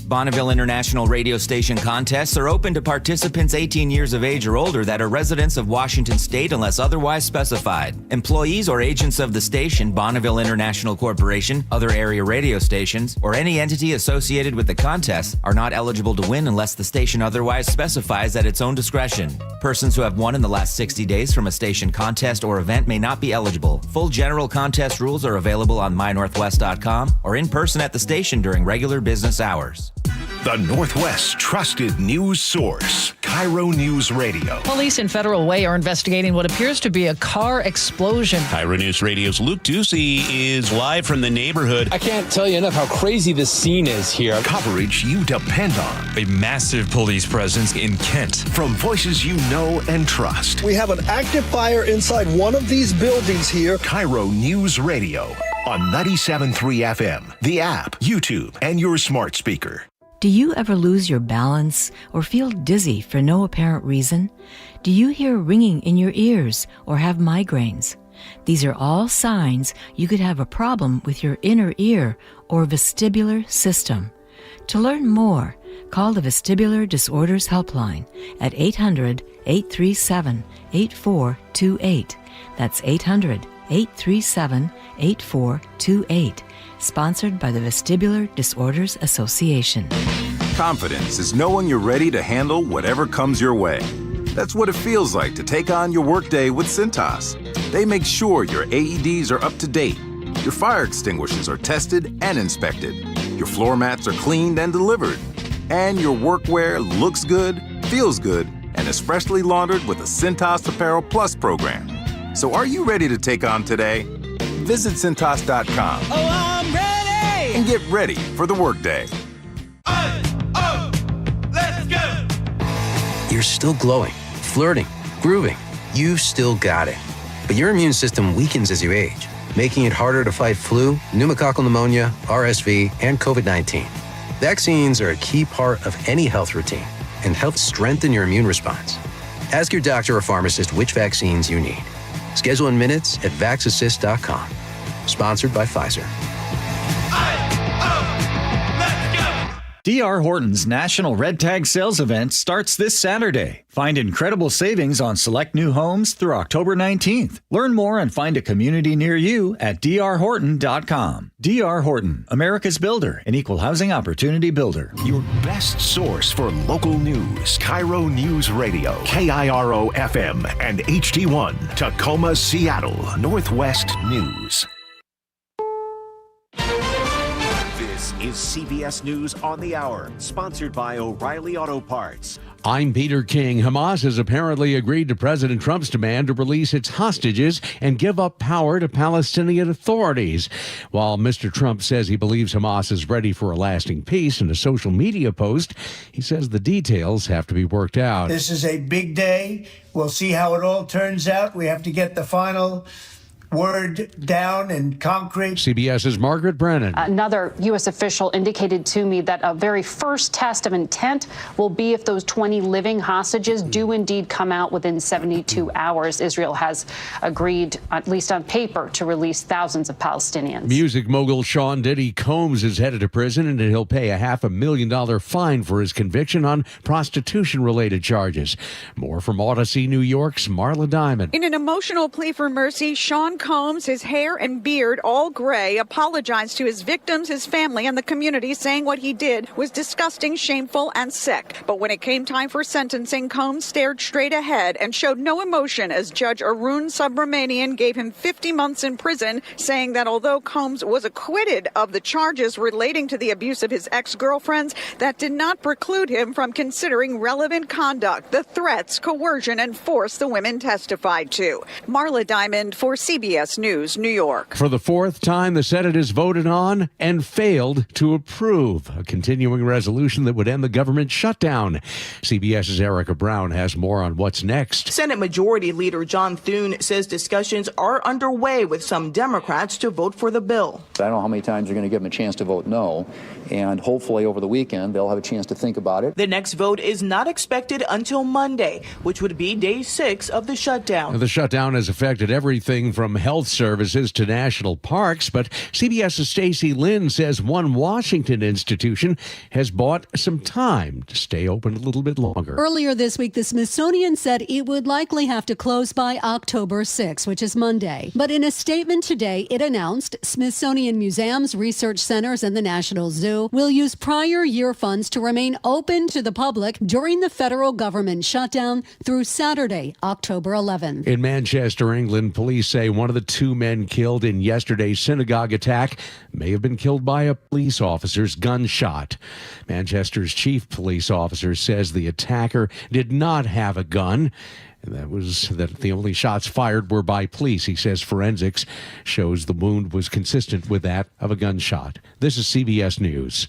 Bonneville International radio station contests are open to participants 18 years of age or older that are residents of Washington State unless otherwise specified. Employees or agents of the station, Bonneville International Corporation, other area radio stations, or any entity associated with the contest are not eligible to win unless the station otherwise specifies at its own discretion. Persons who have won in the last 60 days from a station contest or event may not be eligible. Full general contest rules are available on mynorthwest.com or in person at the station during regular business hours. The Northwest's trusted news source, KIRO Newsradio. Police in Federal Way are investigating what appears to be a car explosion. KIRO Newsradio's Luke Ducey is live from the neighborhood. I can't tell you enough how crazy this scene is here. Coverage you depend on. A massive police presence in Kent. From voices you know and trust. We have an active fire inside one of these buildings here. KIRO Newsradio on 97.3 FM, the app, YouTube, and your smart speaker. Do you ever lose your balance or feel dizzy for no apparent reason? Do you hear ringing in your ears or have migraines? These are all signs you could have a problem with your inner ear or vestibular system. To learn more, call the Vestibular Disorders Helpline at 800-837-8428. That's 800-837-8428. Sponsored by the Vestibular Disorders Association. Confidence is knowing you're ready to handle whatever comes your way. That's what it feels like to take on your workday with Cintas. They make sure your AEDs are up to date, your fire extinguishers are tested and inspected, your floor mats are cleaned and delivered, and your workwear looks good, feels good, and is freshly laundered with a Cintas Apparel Plus program. So are you ready to take on today? Visit Cintas.com. Oh, I'm ready! And get ready for the workday. Let's go! You're still glowing, flirting, grooving. You've still got it. But your immune system weakens as you age, making it harder to fight flu, pneumococcal pneumonia, RSV, and COVID-19. Vaccines are a key part of any health routine and help strengthen your immune response. Ask your doctor or pharmacist which vaccines you need. Schedule in minutes at vaxassist.com. Sponsored by Pfizer. D.R. Horton's National Red Tag Sales Event starts this Saturday. Find incredible savings on select new homes through October 19th. Learn more and find a community near you at drhorton.com. D.R. Horton, America's builder, an equal housing opportunity builder. Your best source for local news. KIRO News Radio. KIRO FM and HD1. Tacoma, Seattle. Northwest News. This is CBS News on the Hour, sponsored by O'Reilly Auto Parts. I'm Peter King. Hamas has apparently agreed to President Trump's demand to release its hostages and give up power to Palestinian authorities. While Mr. Trump says he believes Hamas is ready for a lasting peace in a social media post, he says the details have to be worked out. This is a big day. We'll see how it all turns out. We have to get the final word down and concrete. CBS's Margaret Brennan. Another U.S. official indicated to me that a very first test of intent will be if those 20 living hostages do indeed come out within 72 hours. Israel has agreed, at least on paper, to release thousands of Palestinians. Music mogul Sean Diddy Combs is headed to prison, and he'll pay a $500,000 fine for his conviction on prostitution-related charges. More from Odyssey, New York's Marla Diamond. In an emotional plea for mercy, Sean Combs, his hair and beard all gray, apologized to his victims, his family, and the community, saying what he did was disgusting, shameful, and sick. But when it came time for sentencing, Combs stared straight ahead and showed no emotion as Judge Arun Subramanian gave him 50 months in prison, saying that although Combs was acquitted of the charges relating to the abuse of his ex-girlfriends, that did not preclude him from considering relevant conduct, the threats, coercion, and force the women testified to. Marla Diamond for CBS News, New York. For the fourth time, the Senate has voted on and failed to approve a continuing resolution that would end the government shutdown. CBS's Erica Brown has more on what's next. Senate Majority Leader John Thune says discussions are underway with some Democrats to vote for the bill. I don't know how many times you're going to give them a chance to vote no, and hopefully over the weekend they'll have a chance to think about it. The next vote is not expected until Monday, which would be day 6 of the shutdown. The shutdown has affected everything from health services to national parks, but CBS's Stacey Lynn says one Washington institution has bought some time to stay open a little bit longer. Earlier this week, the Smithsonian said it would likely have to close by October 6, which is Monday. But in a statement today, it announced Smithsonian museums, research centers, and the National Zoo will use prior year funds to remain open to the public during the federal government shutdown through Saturday, October 11th. In Manchester, England, police say one of the 2 men killed in yesterday's synagogue attack may have been killed by a police officer's gunshot. Manchester's chief police officer says the attacker did not have a gun. And that the only shots fired were by police. He says forensics shows the wound was consistent with that of a gunshot. This is CBS News.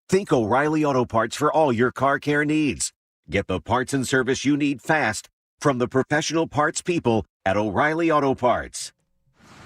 Think O'Reilly Auto Parts for all your car care needs. Get the parts and service you need fast from the professional parts people at O'Reilly Auto Parts.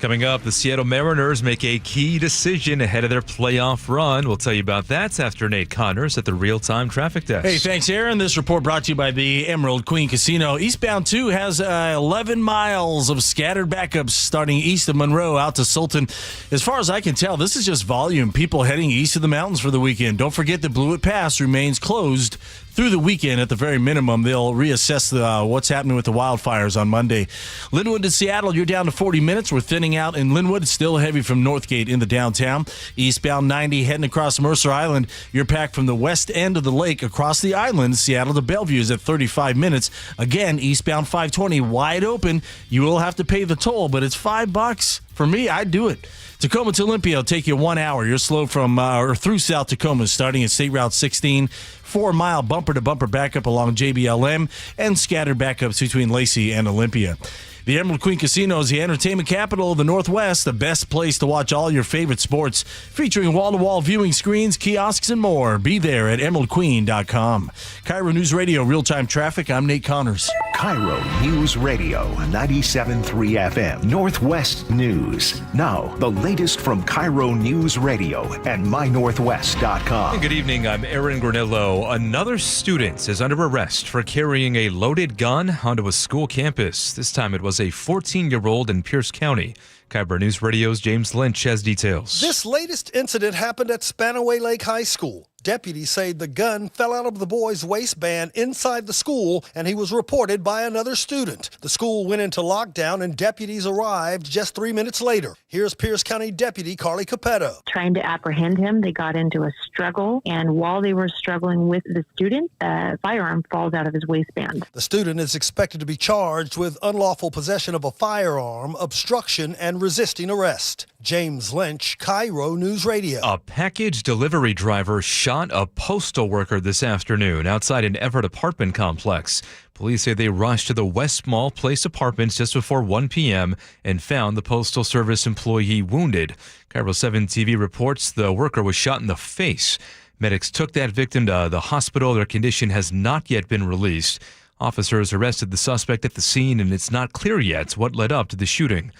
Coming up, the Seattle Mariners make a key decision ahead of their playoff run. We'll tell you about that after Nate Connors at the real-time traffic desk. Hey, thanks, Aaron. This report brought to you by the Emerald Queen Casino. Eastbound 2 has 11 miles of scattered backups starting east of Monroe out to Sultan. As far as I can tell, this is just volume. People heading east of the mountains for the weekend. Don't forget the Blewett Pass remains closed through the weekend at the very minimum. They'll reassess what's happening with the wildfires on Monday. Linwood to Seattle, you're down to 40 minutes. We're thinning out in Linwood. It's still heavy from Northgate into downtown. Eastbound 90 heading across Mercer Island. You're packed from the west end of the lake across the island. Seattle to Bellevue is at 35 minutes. Again, eastbound 520 wide open. You will have to pay the toll, but it's $5. For me, I'd do it. Tacoma to Olympia will take you 1 hour. You're slow from or through South Tacoma, starting at State Route 16. 4-mile bumper-to-bumper backup along JBLM and scattered backups between Lacey and Olympia. The Emerald Queen Casino is the entertainment capital of the Northwest, the best place to watch all your favorite sports, featuring wall-to-wall viewing screens, kiosks, and more. Be there at emeraldqueen.com. KIRO News Radio, real-time traffic. I'm Nate Connors. KIRO News Radio, 97.3 FM, Northwest News. Now, the latest from KIRO News Radio and mynorthwest.com. Good evening, I'm Aaron Granillo. Another student is under arrest for carrying a loaded gun onto a school campus. This time it was a 14-year-old in Pierce County. KIRO News Radio's James Lynch has details. This latest incident happened at Spanaway Lake High School. Deputies say the gun fell out of the boy's waistband inside the school, and he was reported by another student. The school went into lockdown, and deputies arrived just 3 minutes later. Here's Pierce County Deputy Carly Capetto. Trying to apprehend him, they got into a struggle, and while they were struggling with the student, a firearm falls out of his waistband. The student is expected to be charged with unlawful possession of a firearm, obstruction, and resisting arrest. James Lynch, KIRO News Radio. A package delivery driver shot a postal worker this afternoon outside an Everett apartment complex. Police say they rushed to the West Mall Place Apartments just before 1 p.m. and found the Postal Service employee wounded. KIRO 7 TV reports the worker was shot in the face. Medics took that victim to the hospital. Their condition has not yet been released. Officers arrested the suspect at the scene, and it's not clear yet what led up to the shooting.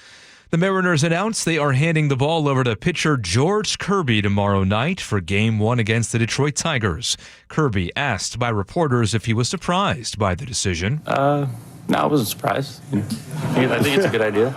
The Mariners announced they are handing the ball over to pitcher George Kirby tomorrow night for Game 1 against the Detroit Tigers. Kirby asked by reporters if he was surprised by the decision. No, I wasn't surprised. I think it's a good idea.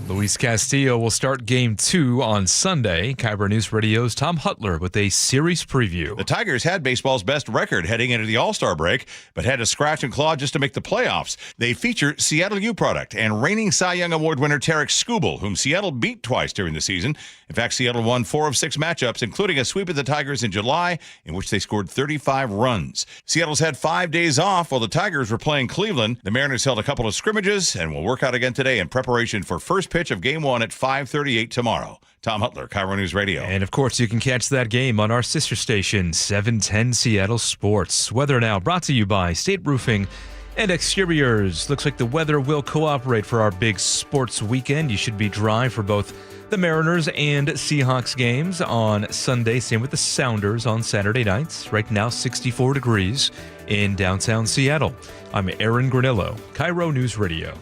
Luis Castillo will start Game 2 on Sunday. KIRO News Radio's Tom Hutler with a series preview. The Tigers had baseball's best record heading into the All-Star break, but had to scratch and claw just to make the playoffs. They feature Seattle U product and reigning Cy Young Award winner Tarek Skubal, whom Seattle beat twice during the season. In fact, Seattle won 4 of 6 matchups, including a sweep of the Tigers in July, in which they scored 35 runs. Seattle's had 5 days off while the Tigers were playing Cleveland. The Mariners held a couple of scrimmages and will work out again today in preparation for first pitch of Game 1 at 5:38 tomorrow. Tom Hutler, KIRO News Radio. And, of course, you can catch that game on our sister station, 710 Seattle Sports. Weather now brought to you by State Roofing and Exteriors. Looks like the weather will cooperate for our big sports weekend. You should be dry for both the Mariners and Seahawks games on Sunday. Same with the Sounders on Saturday nights. Right now, 64 degrees in downtown Seattle. I'm Aaron Granillo, KIRO News Radio.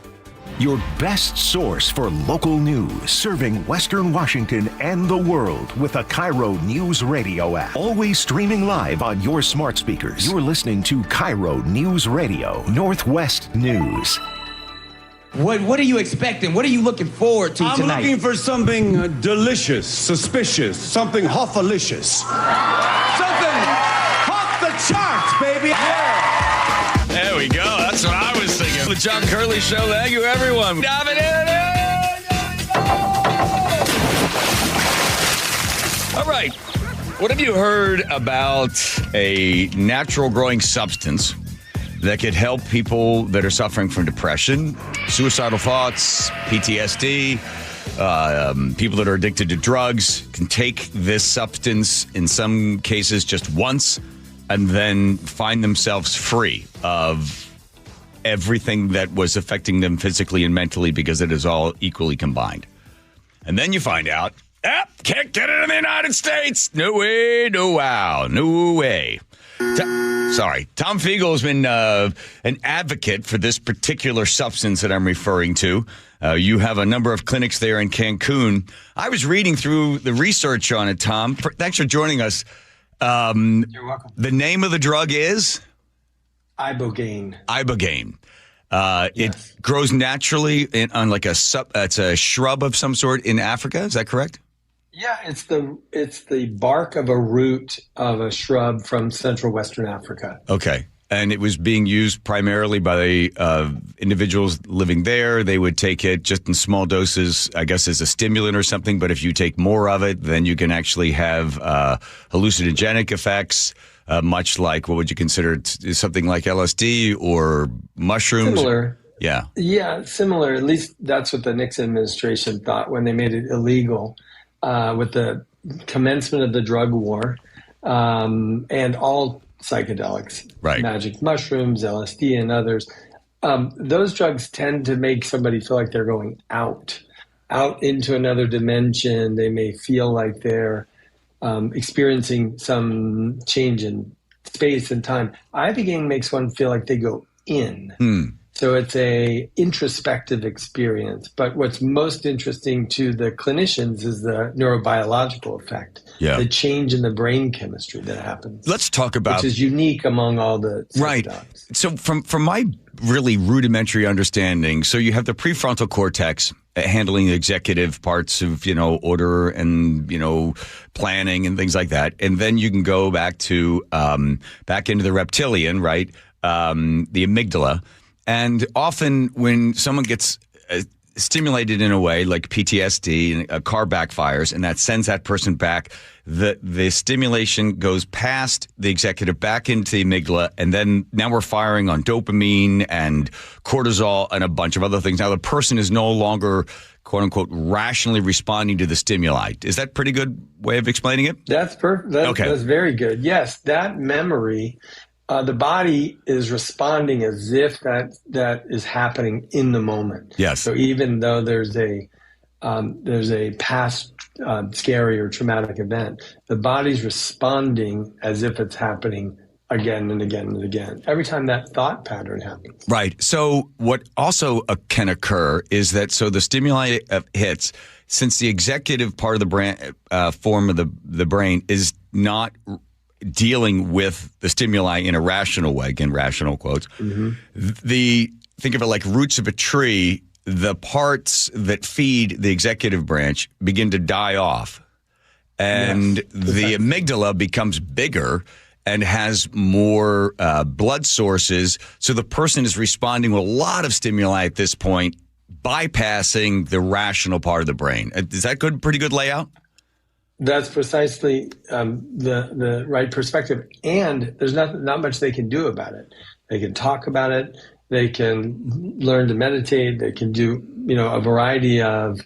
Your best source for local news, serving Western Washington and the world with a KIRO News Radio app. Always streaming live on your smart speakers. You're listening to KIRO News Radio, Northwest News. What are you expecting? What are you looking forward to tonight? I'm looking for something delicious, suspicious, something hoffalicious. Something off the charts, baby. Yeah. There we go. That's what I was thinking. The John Curley Show. Thank you, everyone. All right. What have you heard about a natural growing substance that could help people that are suffering from depression, suicidal thoughts, PTSD, people that are addicted to drugs can take this substance in some cases just once and then find themselves free of everything that was affecting them physically and mentally because it is all equally combined. And then you find out, can't get it in the United States. No way, no wow, no way. Tom Fiegel has been an advocate for this particular substance that I'm referring to. You have a number of clinics there in Cancun. I was reading through the research on it, Tom. Thanks for joining us. You're welcome. The name of the drug is? Ibogaine. Ibogaine. Yes. It grows naturally on like it's a shrub of some sort in Africa. Is that correct? Yeah, it's the bark of a root of a shrub from Central Western Africa. Okay. And it was being used primarily by individuals living there. They would take it just in small doses, I guess, as a stimulant or something. But if you take more of it, then you can actually have hallucinogenic effects, much like what would you consider something like LSD or mushrooms? Similar. Yeah. Yeah, similar. At least that's what the Nixon administration thought when they made it illegal with the commencement of the drug war and all psychedelics, right? Magic mushrooms, LSD, and others. Those drugs tend to make somebody feel like they're going out into another dimension. They may feel like they're experiencing some change in space and time. Ibogaine makes one feel like they go in. So it's a introspective experience. But what's most interesting to the clinicians is the neurobiological effect, the change in the brain chemistry that happens. Let's talk about, which is unique among all the right. So from my really rudimentary understanding, so you have the prefrontal cortex handling the executive parts of order and planning and things like that, and then you can go back to back into the reptilian, right? The amygdala. And often when someone gets stimulated in a way like PTSD, and a car backfires, and that sends that person back, the stimulation goes past the executive back into the amygdala, and then now we're firing on dopamine and cortisol and a bunch of other things. Now the person is no longer, quote unquote, rationally responding to the stimuli. Is that a pretty good way of explaining it? That's perfect. That's very good. Yes, that memory. The body is responding as if that is happening in the moment. Yes. So even though there's a past scary or traumatic event, the body's responding as if it's happening again and again and again. Every time that thought pattern happens. Right. So what also can occur is that the stimuli hits, since the executive part of the brain form of the brain is not dealing with the stimuli in a rational way, again, rational quotes. Mm-hmm. Think of it like roots of a tree. The parts that feed the executive branch begin to die off, and the amygdala becomes bigger and has more blood sources. So the person is responding with a lot of stimuli at this point, bypassing the rational part of the brain. Is that pretty good layout? That's precisely the right perspective, and there's not much they can do about it. They can talk about it. They can learn to meditate. They can do a variety of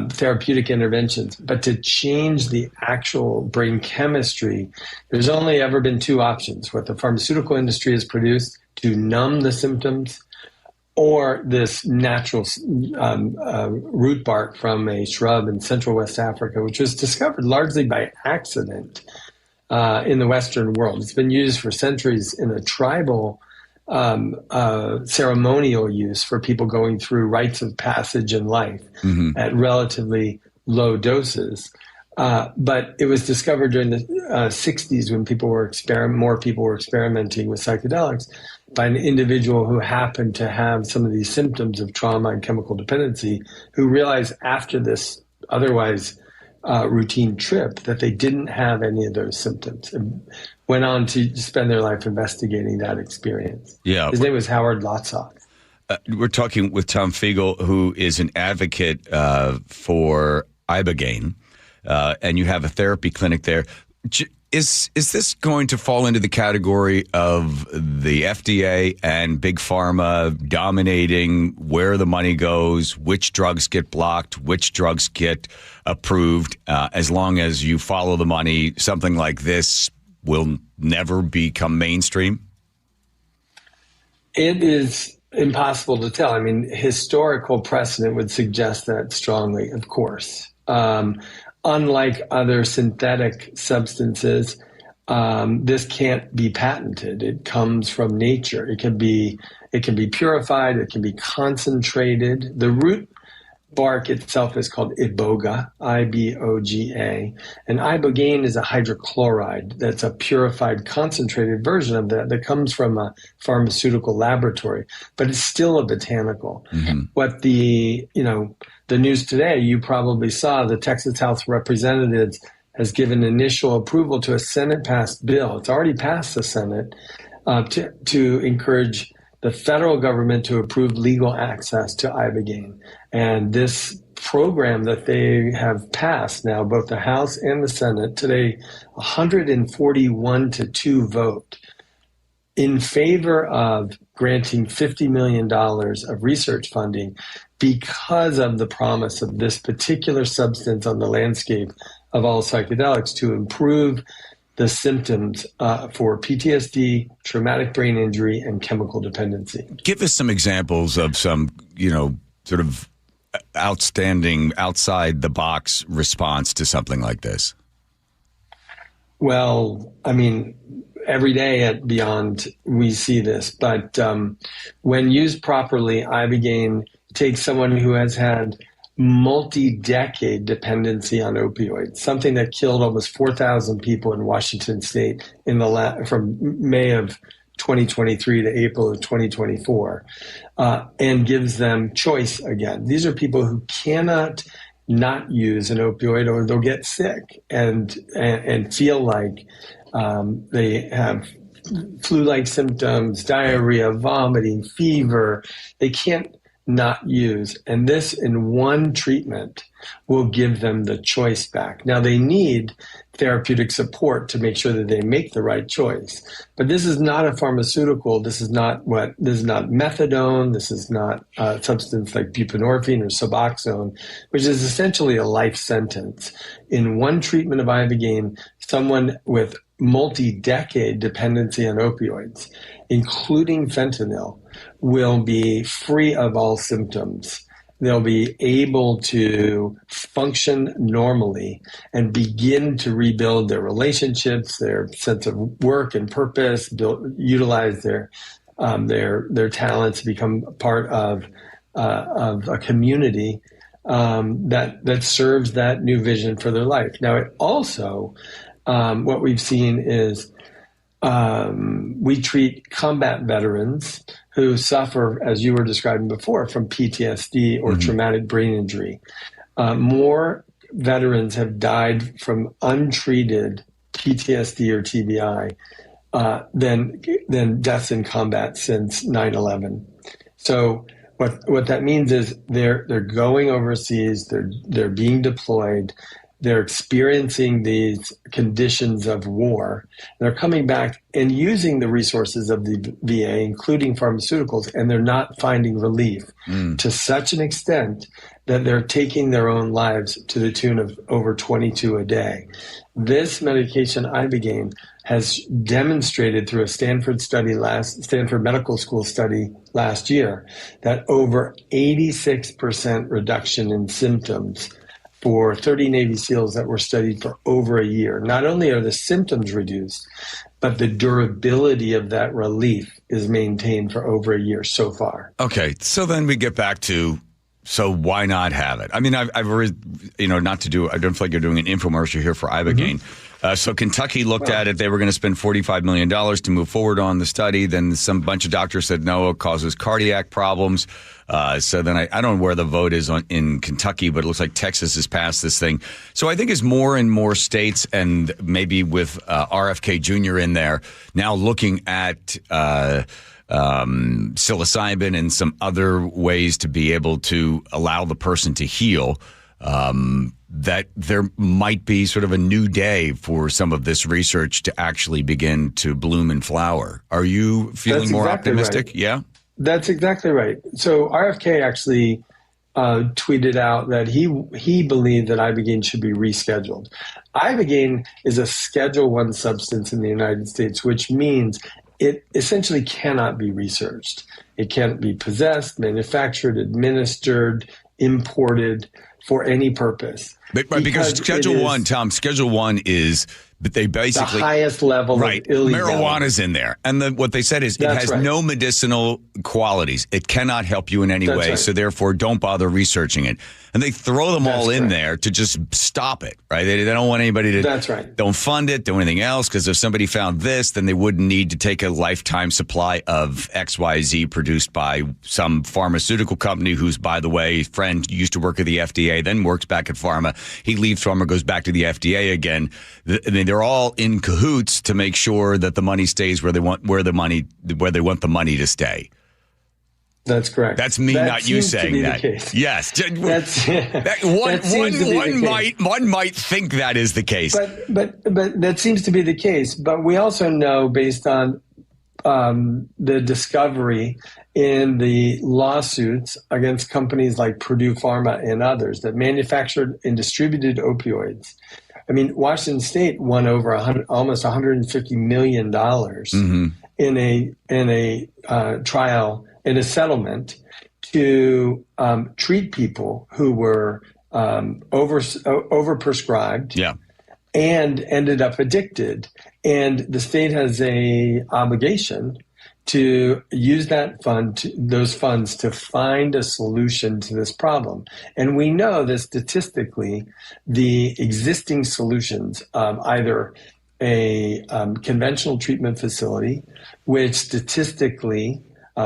therapeutic interventions. But to change the actual brain chemistry, there's only ever been two options: what the pharmaceutical industry has produced to numb the symptoms, or this natural root bark from a shrub in Central West Africa, which was discovered largely by accident in the Western world. It's been used for centuries in a tribal ceremonial use for people going through rites of passage in life at relatively low doses. But it was discovered during the 60s when more people were experimenting with psychedelics by an individual who happened to have some of these symptoms of trauma and chemical dependency, who realized after this otherwise routine trip that they didn't have any of those symptoms, and went on to spend their life investigating that experience. Yeah. His name was Howard Lotsoff. We're talking with Tom Fiegel, who is an advocate for Ibogaine, and you have a therapy clinic there. Is this going to fall into the category of the FDA and Big Pharma dominating where the money goes, which drugs get blocked, which drugs get approved? As long as you follow the money, something like this will never become mainstream? It is impossible to tell. I mean, historical precedent would suggest that strongly, of course. Unlike other synthetic substances, this can't be patented. It comes from nature. It can be purified. It can be concentrated. The root bark itself is called iboga, I-B-O-G-A, and ibogaine is a hydrochloride that's a purified, concentrated version of that comes from a pharmaceutical laboratory, but it's still a botanical. What the news today, you probably saw, the Texas House of Representatives has given initial approval to a Senate-passed bill. It's already passed the Senate to encourage the federal government to approve legal access to ibogaine. And this program that they have passed now, both the House and the Senate, today 141 to 2 vote in favor of granting $50 million of research funding because of the promise of this particular substance on the landscape of all psychedelics to improve the symptoms for PTSD, traumatic brain injury, and chemical dependency. Give us some examples of some, sort of outstanding, outside the box response to something like this. Well, I mean, every day at Beyond, we see this, but when used properly, ibogaine takes someone who has had multi-decade dependency on opioids, something that killed almost 4,000 people in Washington state from May of 2023 to April of 2024, and gives them choice again. These are people who cannot not use an opioid or they'll get sick and feel like they have flu-like symptoms, diarrhea, vomiting, fever. They can't not use. And this in one treatment will give them the choice back. Now they need therapeutic support to make sure that they make the right choice. But this is not a pharmaceutical. This is not methadone. This is not a substance like buprenorphine or Suboxone, which is essentially a life sentence. In one treatment of ibogaine, someone with multi-decade dependency on opioids, including fentanyl, will be free of all symptoms. They'll be able to function normally and begin to rebuild their relationships, their sense of work and purpose, utilize their talents, become part of a community that serves that new vision for their life. Now, it also, what we've seen is we treat combat veterans who suffer, as you were describing before, from PTSD or traumatic brain injury. More veterans have died from untreated PTSD or TBI than deaths in combat since 9/11. So what that means is they're going overseas, they're being deployed, they're experiencing these conditions of war. They're coming back and using the resources of the VA, including pharmaceuticals, and they're not finding relief to such an extent that they're taking their own lives to the tune of over 22 a day. This medication, ibogaine, has demonstrated through a Stanford Medical School study last year that over 86% reduction in symptoms for 30 Navy SEALs that were studied for over a year. Not only are the symptoms reduced, but the durability of that relief is maintained for over a year so far. Okay, so then we get back to, so why not have it? I mean, I've already, I don't feel like you're doing an infomercial here for ibogaine. So Kentucky looked at it. They were going to spend $45 million to move forward on the study. Then some bunch of doctors said, no, it causes cardiac problems. So then I don't know where the vote is in Kentucky, but it looks like Texas has passed this thing. So I think as more and more states, and maybe with RFK Jr. in there, now looking at psilocybin and some other ways to be able to allow the person to heal, that there might be sort of a new day for some of this research to actually begin to bloom and flower. Are you feeling more optimistic? Right. Yeah? That's exactly right. So RFK actually tweeted out that he believed that ibogaine should be rescheduled. Ibogaine is a Schedule I substance in the United States, which means it essentially cannot be researched. It can't be possessed, manufactured, administered, imported for any purpose. Because Schedule I, Tom, Schedule I is But they basically the highest level right of illegality. Marijuana's in there, and what they said is it has no medicinal qualities. It cannot help you in any way, so therefore don't bother researching it. And they throw them all in there to just stop it. Right? They don't want anybody to. Don't fund it. Do anything else, because if somebody found this, then they wouldn't need to take a lifetime supply of XYZ produced by some pharmaceutical company who's, by the way, friend used to work at the FDA, then works back at pharma. He leaves pharma, goes back to the FDA again. I mean, they're all in cahoots to make sure that the money stays where they want the money to stay. That's correct. That's me, not you saying that. Yes, one might think that is the case. But that seems to be the case. But we also know, based on the discovery in the lawsuits against companies like Purdue Pharma and others that manufactured and distributed opioids. I mean, Washington State won over almost $150 million in a trial, in a settlement, to treat people who were overprescribed and ended up addicted. And the state has a obligation to use those funds to find a solution to this problem. And we know that statistically, the existing solutions, either a conventional treatment facility, which statistically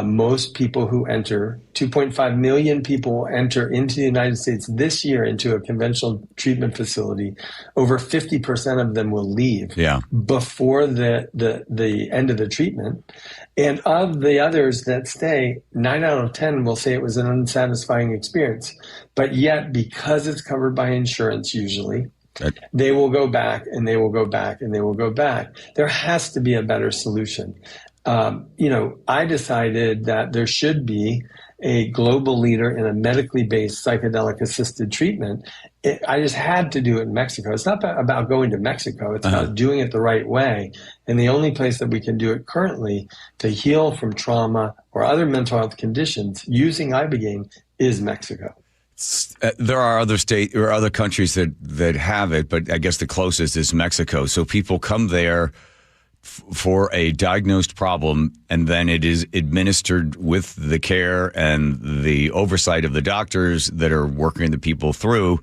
most people who enter, 2.5 million people will enter into the United States this year into a conventional treatment facility. Over 50% of them will leave before the end of the treatment. And of the others that stay, 9 out of 10 will say it was an unsatisfying experience. But yet, because it's covered by insurance usually, they will go back and they will go back and they will go back. There has to be a better solution. I decided that there should be a global leader in a medically based psychedelic assisted treatment. I just had to do it in Mexico. It's not about going to Mexico. It's about doing it the right way. And the only place that we can do it currently to heal from trauma or other mental health conditions using Ibogaine is Mexico. There are other states or other countries that have it, but I guess the closest is Mexico. So people come there for a diagnosed problem, and then it is administered with the care and the oversight of the doctors that are working the people through.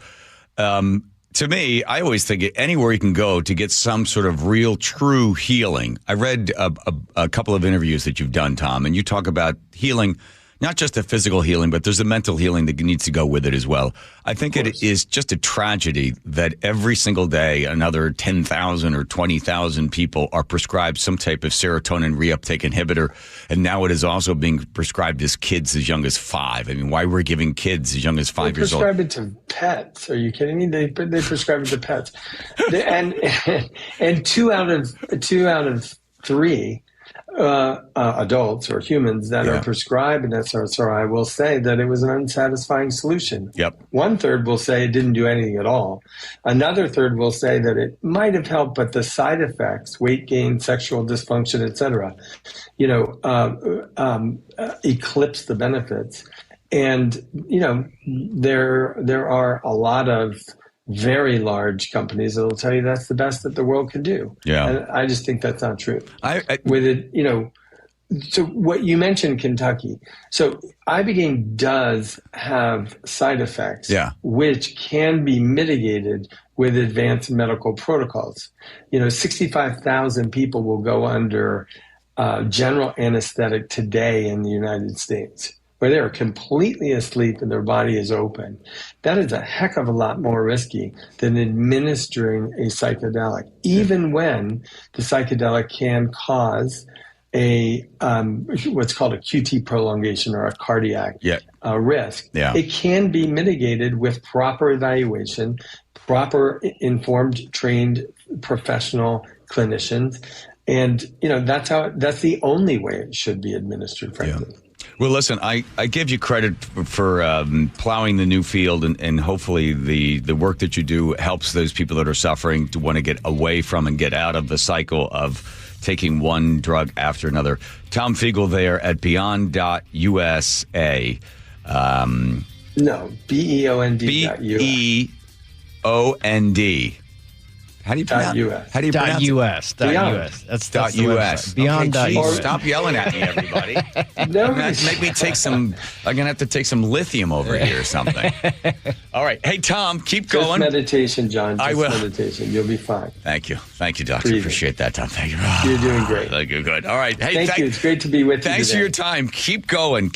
To me, I always think anywhere you can go to get some sort of real, true healing. I read a couple of interviews that you've done, Tom, and you talk about healing, not just the physical healing, but there's a mental healing that needs to go with it as well. I think it is just a tragedy that every single day another 10,000 or 20,000 people are prescribed some type of serotonin reuptake inhibitor, and now it is also being prescribed as kids as young as 5. I mean, why we're giving kids as young as 5 years old? They prescribe it to pets. Are you kidding me? They prescribe it to pets. And two out of 3 adults or humans that are prescribed an SSRI will say that it was an unsatisfying solution. 1/3 will say it didn't do anything at all. Another third will say that it might have helped, but the side effects, weight gain, sexual dysfunction, etc., eclipse the benefits. And there are a lot of very large companies that will tell you that's the best that the world can do. And I just think that's not true. So what you mentioned, Kentucky. So Ibogaine does have side effects, which can be mitigated with advanced medical protocols. 65,000 people will go under general anesthetic today in the United States, where they're completely asleep and their body is open. That is a heck of a lot more risky than administering a psychedelic, even when the psychedelic can cause a what's called a QT prolongation or a cardiac risk. It can be mitigated with proper evaluation, proper informed, trained professional clinicians. And, that's the only way it should be administered, frankly. Well, listen, I give you credit for plowing the new field, and hopefully the work that you do helps those people that are suffering to want to get away from and get out of the cycle of taking one drug after another. Tom Fiegel there at beyond.usa. No, BEOND.us. BEOND. How do you pronounce .us. How do you pronounce .us. Beyond. .us. That's .us. the website. Beyond Okay, .us. stop yelling at me, everybody. Make me take some. I'm gonna have to take some lithium over here or something. All right. Hey, Tom, keep going. Just meditation, John. Just I will. Meditation. You'll be fine. Thank you, doctor. Breathing. Appreciate that, Tom. Thank you. You're doing great. Thank you. Good. All right. Hey, thank you. It's great to be with you. Thanks today. for your time. Keep going.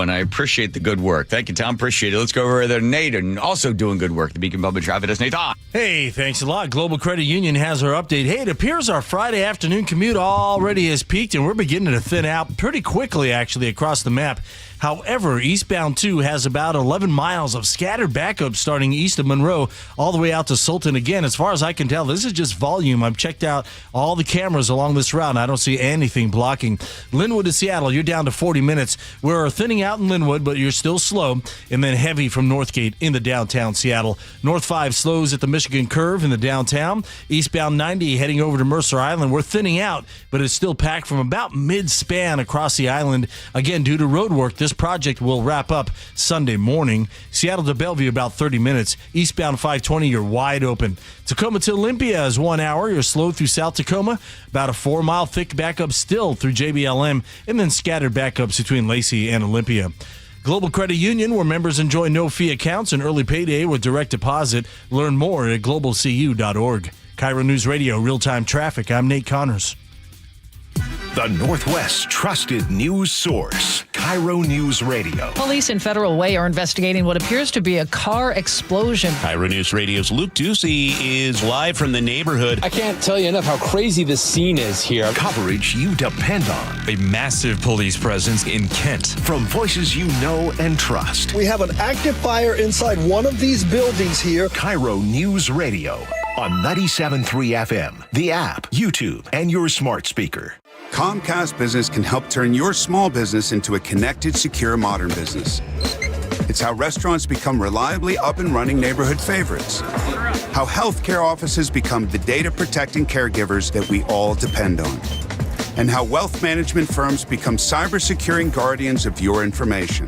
I appreciate the good work. Thank you, Tom. Appreciate it. Let's go over there to Nate, and also doing good work. The Beacon Public Traffic Desk. Nate. Hey, thanks a lot. Global Credit Union has our update. Hey, it appears our Friday afternoon commute already has peaked, and we're beginning to thin out pretty quickly, actually, across the map. However, eastbound 2 has about 11 miles of scattered backups starting east of Monroe all the way out to Sultan. Again, as far as I can tell, this is just volume. I've checked out all the cameras along this route, and I don't see anything blocking. Linwood to Seattle, you're down to 40 minutes. We're thinning out in Linwood, but you're still slow. And then heavy from Northgate into downtown Seattle. North 5 slows at the Michigan Curve in the downtown. Eastbound 90 heading over to Mercer Island. We're thinning out, but it's still packed from about mid-span across the island. Again, due to road work, this project will wrap up Sunday morning. Seattle to Bellevue, about 30 minutes. Eastbound 520, you're wide open. Tacoma to Olympia is 1 hour. You're slow through South Tacoma. About a 4-mile thick backup still through JBLM, and then scattered backups between Lacey and Olympia. Global Credit Union, where members enjoy no-fee accounts and early payday with direct deposit. Learn more at globalcu.org. KIRO News Radio, real-time traffic. I'm Nate Connors. The Northwest's trusted news source, KIRO News Radio. Police in Federal Way are investigating what appears to be a car explosion. KIRO News Radio's Luke Ducey is live from the neighborhood. I can't tell you enough how crazy this scene is here. Coverage you depend on. A massive police presence in Kent. From voices you know and trust. We have an active fire inside one of these buildings here. KIRO News Radio on 97.3 FM, the app, YouTube, and your smart speaker. Comcast Business can help turn your small business into a connected, secure, modern business. It's how restaurants become reliably up and running neighborhood favorites. How healthcare offices become the data-protecting caregivers that we all depend on. And how wealth management firms become cyber-securing guardians of your information.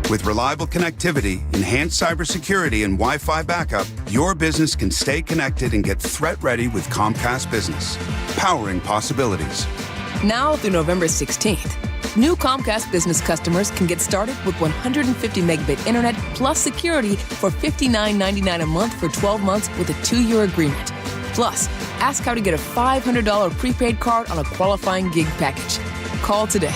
With reliable connectivity, enhanced cybersecurity, and Wi-Fi backup, your business can stay connected and get threat-ready with Comcast Business. Powering possibilities. Now through November 16th, new Comcast Business customers can get started with 150 megabit internet plus security for $59.99 a month for 12 months with a 2-year agreement. Plus, ask how to get a $500 prepaid card on a qualifying gig package. Call today.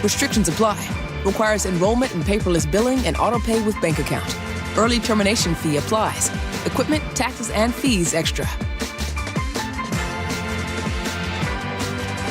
Restrictions apply. Requires enrollment in paperless billing and auto pay with bank account. Early termination fee applies. Equipment, taxes, and fees extra.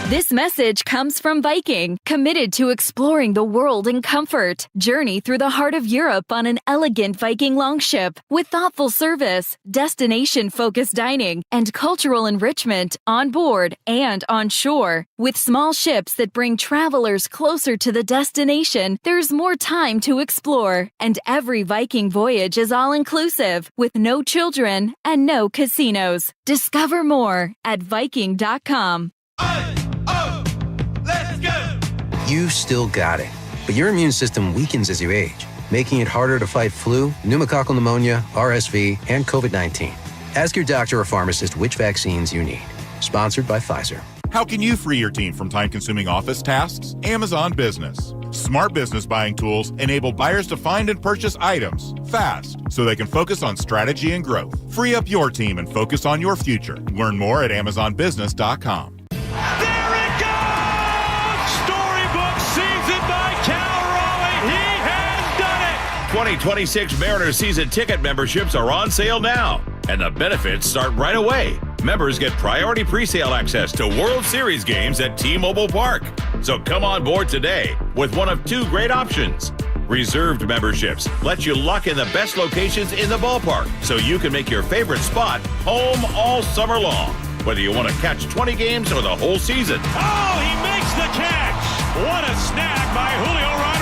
This message comes from Viking, committed to exploring the world in comfort. Journey through the heart of Europe on an elegant Viking longship with thoughtful service, destination-focused dining, and cultural enrichment on board and on shore. With small ships that bring travelers closer to the destination, there's more time to explore. And every Viking voyage is all-inclusive, with no children and no casinos. Discover more at Viking.com. You still got it, but your immune system weakens as you age, making it harder to fight flu, pneumococcal pneumonia, RSV, and COVID-19. Ask your doctor or pharmacist which vaccines you need. Sponsored by Pfizer. How can you free your team from time-consuming office tasks? Amazon Business. Smart business buying tools enable buyers to find and purchase items fast so they can focus on strategy and growth. Free up your team and focus on your future. Learn more at AmazonBusiness.com. 2026 Mariners season ticket memberships are on sale now, and the benefits start right away. Members get priority pre-sale access to World Series games at T-Mobile Park. So come on board today with one of 2 great options. Reserved memberships let you lock in the best locations in the ballpark so you can make your favorite spot home all summer long, whether you want to catch 20 games or the whole season. Oh, he makes the catch! What a snag by Julio Rodriguez!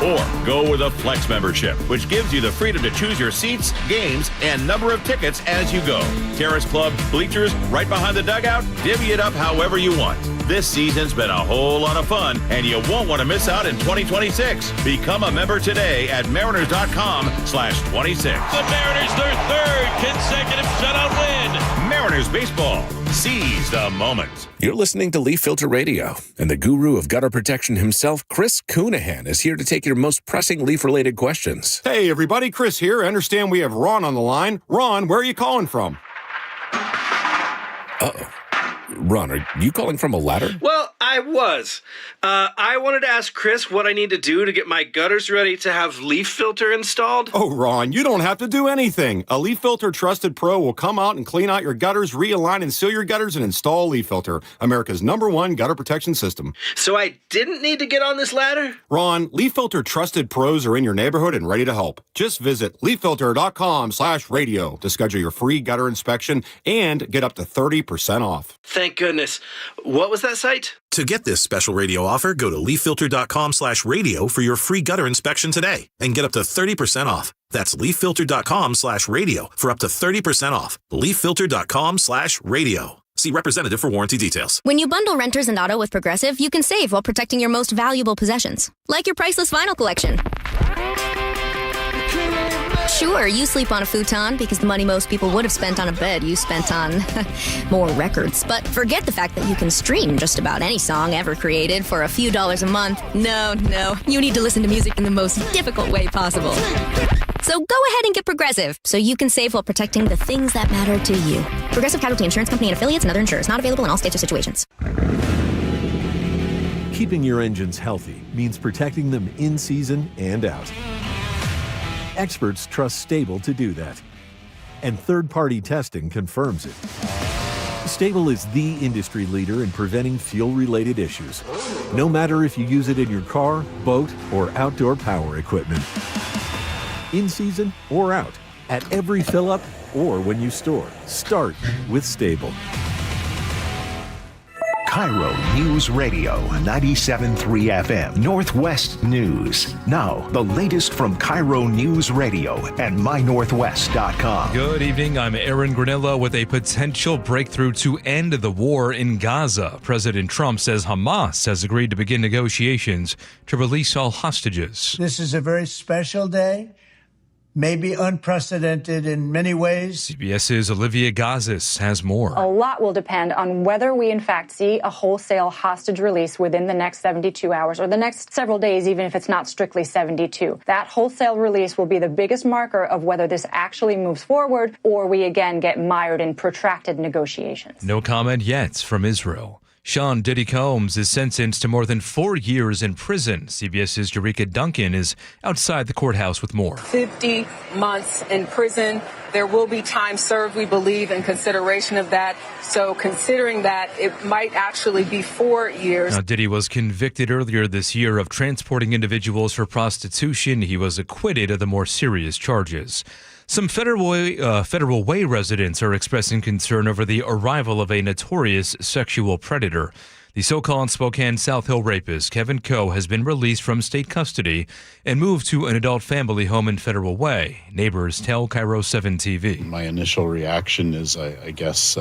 Or go with a Flex membership, which gives you the freedom to choose your seats, games, and number of tickets as you go. Terrace Club, bleachers, right behind the dugout, divvy it up however you want. This season's been a whole lot of fun, and you won't want to miss out in 2026. Become a member today at Mariners.com/26. The Mariners, their 3rd consecutive shutout win. Mariners. Mariners baseball. Seize the moment. You're listening to Leaf Filter Radio, and the guru of gutter protection himself, Chris Coonahan, is here to take your most pressing leaf-related questions. Hey, everybody, Chris here. I understand we have Ron on the line. Ron, where are you calling from? Uh-oh. Ron, are you calling from a ladder? Well, I was. I wanted to ask Chris what I need to do to get my gutters ready to have leaf filter installed. Oh, Ron, you don't have to do anything. A Leaf Filter Trusted Pro will come out and clean out your gutters, realign and seal your gutters, and install Leaf Filter, America's #1 gutter protection system. So I didn't need to get on this ladder? Ron, Leaf Filter Trusted Pros are in your neighborhood and ready to help. Just visit leaffilter.com/radio to schedule your free gutter inspection and get up to 30% off. Thank goodness. What was that site? To get this special radio offer, go to leaffilter.com/radio for your free gutter inspection today and get up to 30% off. That's leaffilter.com/radio for up to 30% off. leaffilter.com/radio. See representative for warranty details. When you bundle renters and auto with Progressive, you can save while protecting your most valuable possessions, like your priceless vinyl collection. Sure, you sleep on a futon because the money most people would have spent on a bed you spent on more records. But forget the fact that you can stream just about any song ever created for a few dollars a month. No, you need to listen to music in the most difficult way possible. So go ahead and get Progressive so you can save while protecting the things that matter to you. Progressive Casualty Insurance Company and affiliates and other insurers. Not available in all states or situations. Keeping your engines healthy means protecting them in season and out. Experts trust Stable to do that, and third-party testing confirms it. Stable is the industry leader in preventing fuel-related issues, no matter if you use it in your car, boat, or outdoor power equipment. In season or out, at every fill-up or when you store, start with Stable. KIRO Newsradio 97.3 FM, Northwest News. Now, the latest from KIRO Newsradio and mynorthwest.com. Good evening. I'm Aaron Granillo with a potential breakthrough to end the war in Gaza. President Trump says Hamas has agreed to begin negotiations to release all hostages. This is a very special day. Maybe unprecedented in many ways. CBS's Olivia Gazis has more. A lot will depend on whether we in fact see a wholesale hostage release within the next 72 hours or the next several days, even if it's not strictly 72. That wholesale release will be the biggest marker of whether this actually moves forward or we again get mired in protracted negotiations. No comment yet from Israel. Sean Diddy Combs is sentenced to more than 4 years in prison. CBS's Eureka Duncan is outside the courthouse with more. 50 months in prison. There will be time served, we believe, in consideration of that. So considering that, it might actually be 4 years. Now, Diddy was convicted earlier this year of transporting individuals for prostitution. He was acquitted of the more serious charges. Some Federal Way residents are expressing concern over the arrival of a notorious sexual predator. The so-called Spokane South Hill rapist, Kevin Coe, has been released from state custody and moved to an adult family home in Federal Way. Neighbors tell KIRO 7 TV. My initial reaction is, I guess,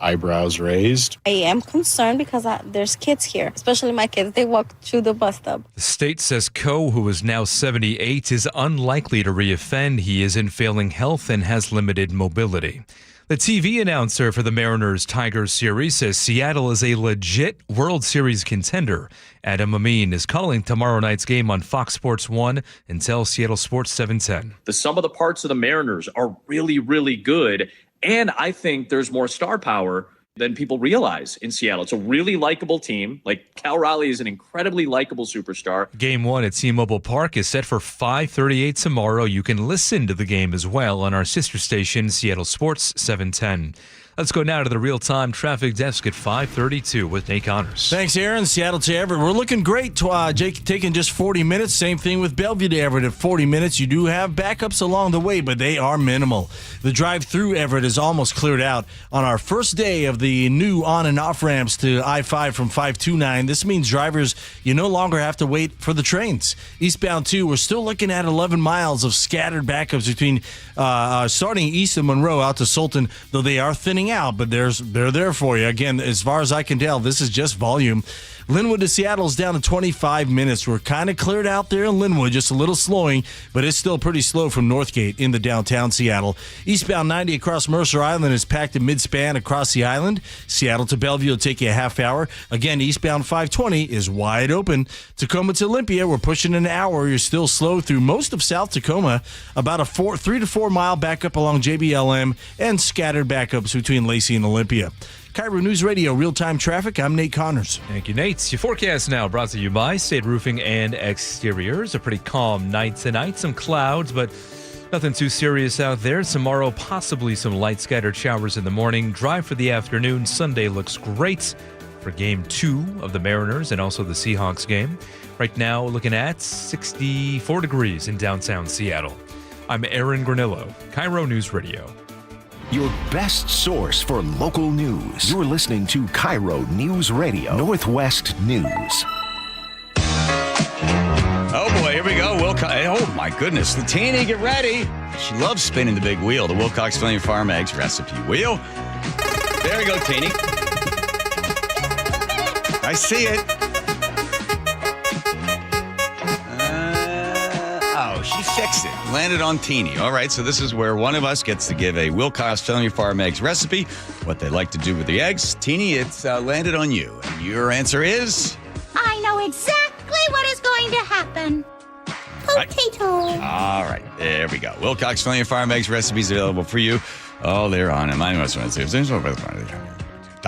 eyebrows raised. I am concerned because there's kids here, especially my kids. They walk to the bus stop. The state says Coe, who is now 78, is unlikely to reoffend. He is in failing health and has limited mobility. The TV announcer for the Mariners-Tigers series says Seattle is a legit World Series contender. Adam Amin is calling tomorrow night's game on Fox Sports 1 and tells Seattle Sports 710. The sum of the parts of the Mariners are really, really good. And I think there's more star power than people realize in Seattle. It's a really likable team. Like, Cal Raleigh is an incredibly likable superstar. Game 1 at T-Mobile Park is set for 5:38 tomorrow. You can listen to the game as well on our sister station, Seattle Sports 710. Let's go now to the real-time traffic desk at 5:32 with Nate Connors. Thanks, Aaron. Seattle to Everett. We're looking great. Jake taking just 40 minutes. Same thing with Bellevue to Everett at 40 minutes. You do have backups along the way, but they are minimal. The drive through Everett is almost cleared out on our first day of the new on and off ramps to I-5 from 529. This means drivers, you no longer have to wait for the trains. Eastbound 2, we're still looking at 11 miles of scattered backups between starting east of Monroe out to Sultan, though they are thinning out, but they're there for you. Again, as far as I can tell, this is just volume. Linwood to Seattle is down to 25 minutes. We're kind of cleared out there in Linwood, just a little slowing, but it's still pretty slow from Northgate into downtown Seattle. Eastbound 90 across Mercer Island is packed in mid-span across the island. Seattle to Bellevue will take you a half hour. Again, eastbound 520 is wide open. Tacoma to Olympia, we're pushing an hour. You're still slow through most of South Tacoma, about a 3 to 4 mile backup along JBLM, and scattered backups between Lacey and Olympia. KIRO News Radio, real-time traffic. I'm Nate Connors. Thank you, Nate. Your forecast now brought to you by State Roofing and Exteriors. A pretty calm night tonight. Some clouds, but nothing too serious out there. Tomorrow, possibly some light scattered showers in the morning. Dry for the afternoon. Sunday looks great for Game 2 of the Mariners and also the Seahawks game. Right now, looking at 64 degrees in downtown Seattle. I'm Aaron Granillo, KIRO News Radio. Your best source for local news. You're listening to KIRO News Radio, Northwest News. Oh, boy, here we go. Oh, my goodness. Latini, get ready. She loves spinning the big wheel, the Wilcox Family Farm Eggs recipe wheel. There you go, Teeny. I see it. She fixed it. Landed on Teeny. All right, so this is where one of us gets to give a Wilcox Family Farm Eggs recipe, what they like to do with the eggs. Teeny, it's landed on you. And your answer is? I know exactly what is going to happen. Potato. All right, there we go. Wilcox Family Farm Eggs recipes available for you. Oh, they're on it.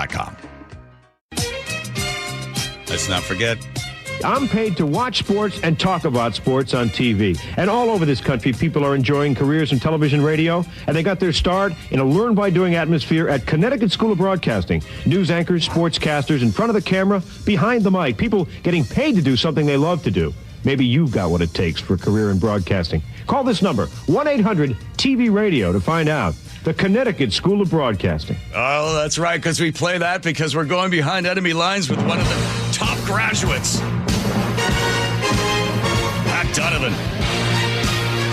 .com. Let's not forget. I'm paid to watch sports and talk about sports on TV. And all over this country, people are enjoying careers in television and radio, and they got their start in a learn-by-doing atmosphere at Connecticut School of Broadcasting. News anchors, sportscasters, in front of the camera, behind the mic, people getting paid to do something they love to do. Maybe you've got what it takes for a career in broadcasting. Call this number, 1-800-TV-RADIO, to find out. The Connecticut School of Broadcasting. Oh, that's right, because we play that because we're going behind enemy lines with one of the top graduates. Pat Donovan.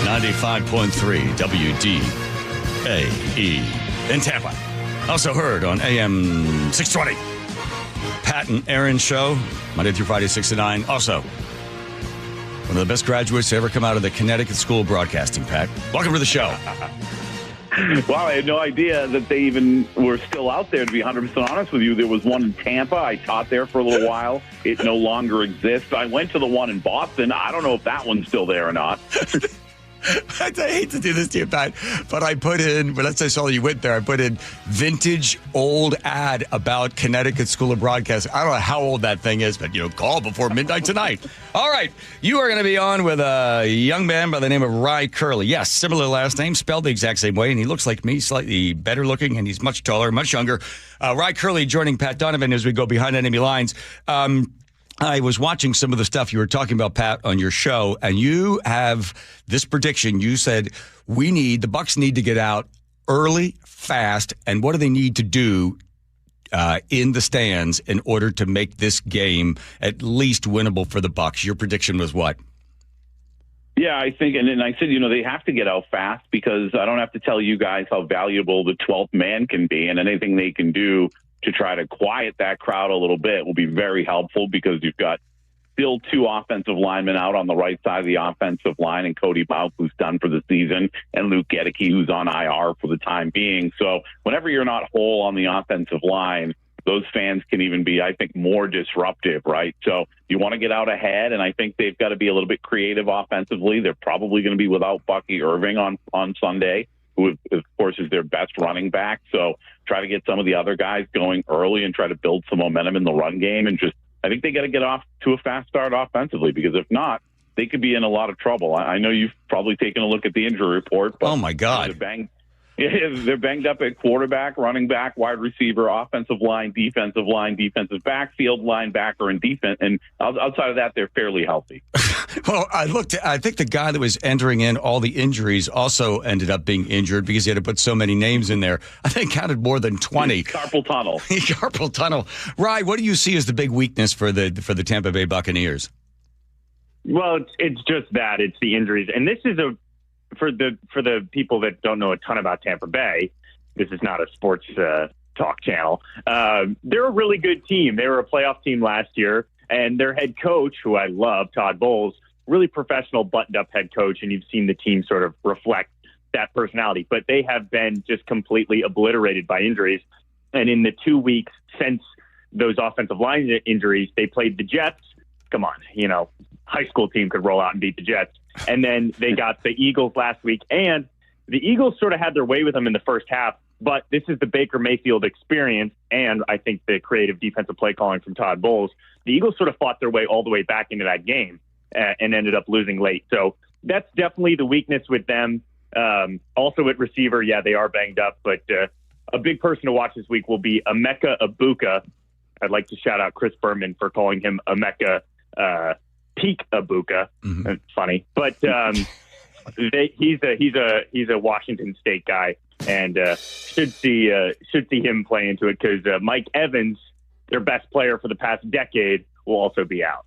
95.3 WDAE in Tampa. Also heard on AM 620. Pat and Aaron Show, Monday through Friday, 6 to 9. Also, one of the best graduates to ever come out of the Connecticut School of Broadcasting, Pat. Welcome to the show. Wow, I had no idea that they even were still out there, to be 100% honest with you. There was one in Tampa. I taught there for a little while. It no longer exists. I went to the one in Boston. I don't know if that one's still there or not. I hate to do this to you, Pat, but I put in, let's say so you went there, I put in vintage old ad about Connecticut School of Broadcasting. I don't know how old that thing is, but, call before midnight tonight. All right, you are going to be on with a young man by the name of Ry Curley. Yes, similar last name, spelled the exact same way, and he looks like me, slightly better looking, and he's much taller, much younger. Ry Curley joining Pat Donovan as we go behind enemy lines. I was watching some of the stuff you were talking about, Pat, on your show, and you have this prediction. You said the Bucs need to get out early, fast, and what do they need to do in the stands in order to make this game at least winnable for the Bucs? Your prediction was what? Yeah, I think, and I said, they have to get out fast because I don't have to tell you guys how valuable the 12th man can be, and anything they can do to try to quiet that crowd a little bit will be very helpful because you've got still two offensive linemen out on the right side of the offensive line, and Cody Mauch, who's done for the season, and Luke Gedeke, who's on IR for the time being. So whenever you're not whole on the offensive line, those fans can even be, I think, more disruptive, right? So you want to get out ahead, and I think they've got to be a little bit creative offensively. They're probably going to be without Bucky Irving on Sunday, who, of course, is their best running back. So try to get some of the other guys going early and try to build some momentum in the run game. And I think they got to get off to a fast start offensively, because if not, they could be in a lot of trouble. I know you've probably taken a look at the injury report. But oh, my God. They're banged up at quarterback, running back, wide receiver, offensive line, defensive backfield, linebacker, and defense. And outside of that, they're fairly healthy. Well, I think the guy that was entering in all the injuries also ended up being injured because he had to put so many names in there. I think counted more than 20. Carpal tunnel. Carpal tunnel. Ry, what do you see as the big weakness for the Tampa Bay Buccaneers? Well, it's just that. It's the injuries. And this is for the people that don't know a ton about Tampa Bay, this is not a sports talk channel. They're a really good team. They were a playoff team last year. And their head coach, who I love, Todd Bowles, really professional, buttoned-up head coach, and you've seen the team sort of reflect that personality. But they have been just completely obliterated by injuries. And in the 2 weeks since those offensive line injuries, they played the Jets. Come on, high school team could roll out and beat the Jets. And then they got the Eagles last week. And the Eagles sort of had their way with them in the first half. But this is the Baker Mayfield experience, and I think the creative defensive play calling from Todd Bowles. The Eagles sort of fought their way all the way back into that game and ended up losing late. So that's definitely the weakness with them. Also at receiver, yeah, they are banged up, but a big person to watch this week will be Emeka Egbuka. I'd like to shout out Chris Berman for calling him Emeka Peak Egbuka. Mm-hmm. That's funny, but he's a Washington State guy, and should see him play into it because Mike Evans, their best player for the past decade, will also be out.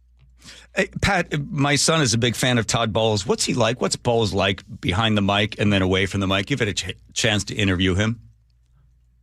Hey, Pat, my son is a big fan of Todd Bowles. What's he like? What's Bowles like behind the mic and then away from the mic? You've had a chance to interview him.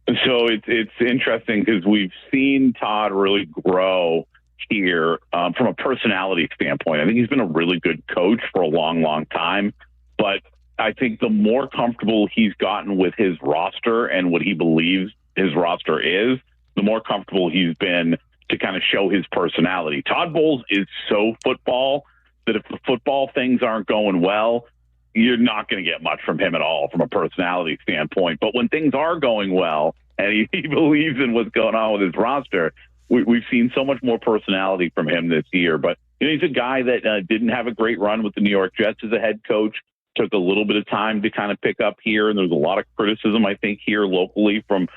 So it's interesting because we've seen Todd really grow here from a personality standpoint. I think he's been a really good coach for a long, long time. But I think the more comfortable he's gotten with his roster and what he believes his roster is, the more comfortable he's been to kind of show his personality. Todd Bowles is so football that if the football things aren't going well, you're not going to get much from him at all from a personality standpoint. But when things are going well and he believes in what's going on with his roster, we've seen so much more personality from him this year. But he's a guy that didn't have a great run with the New York Jets as a head coach. Took a little bit of time to kind of pick up here, and there's a lot of criticism, I think, here locally from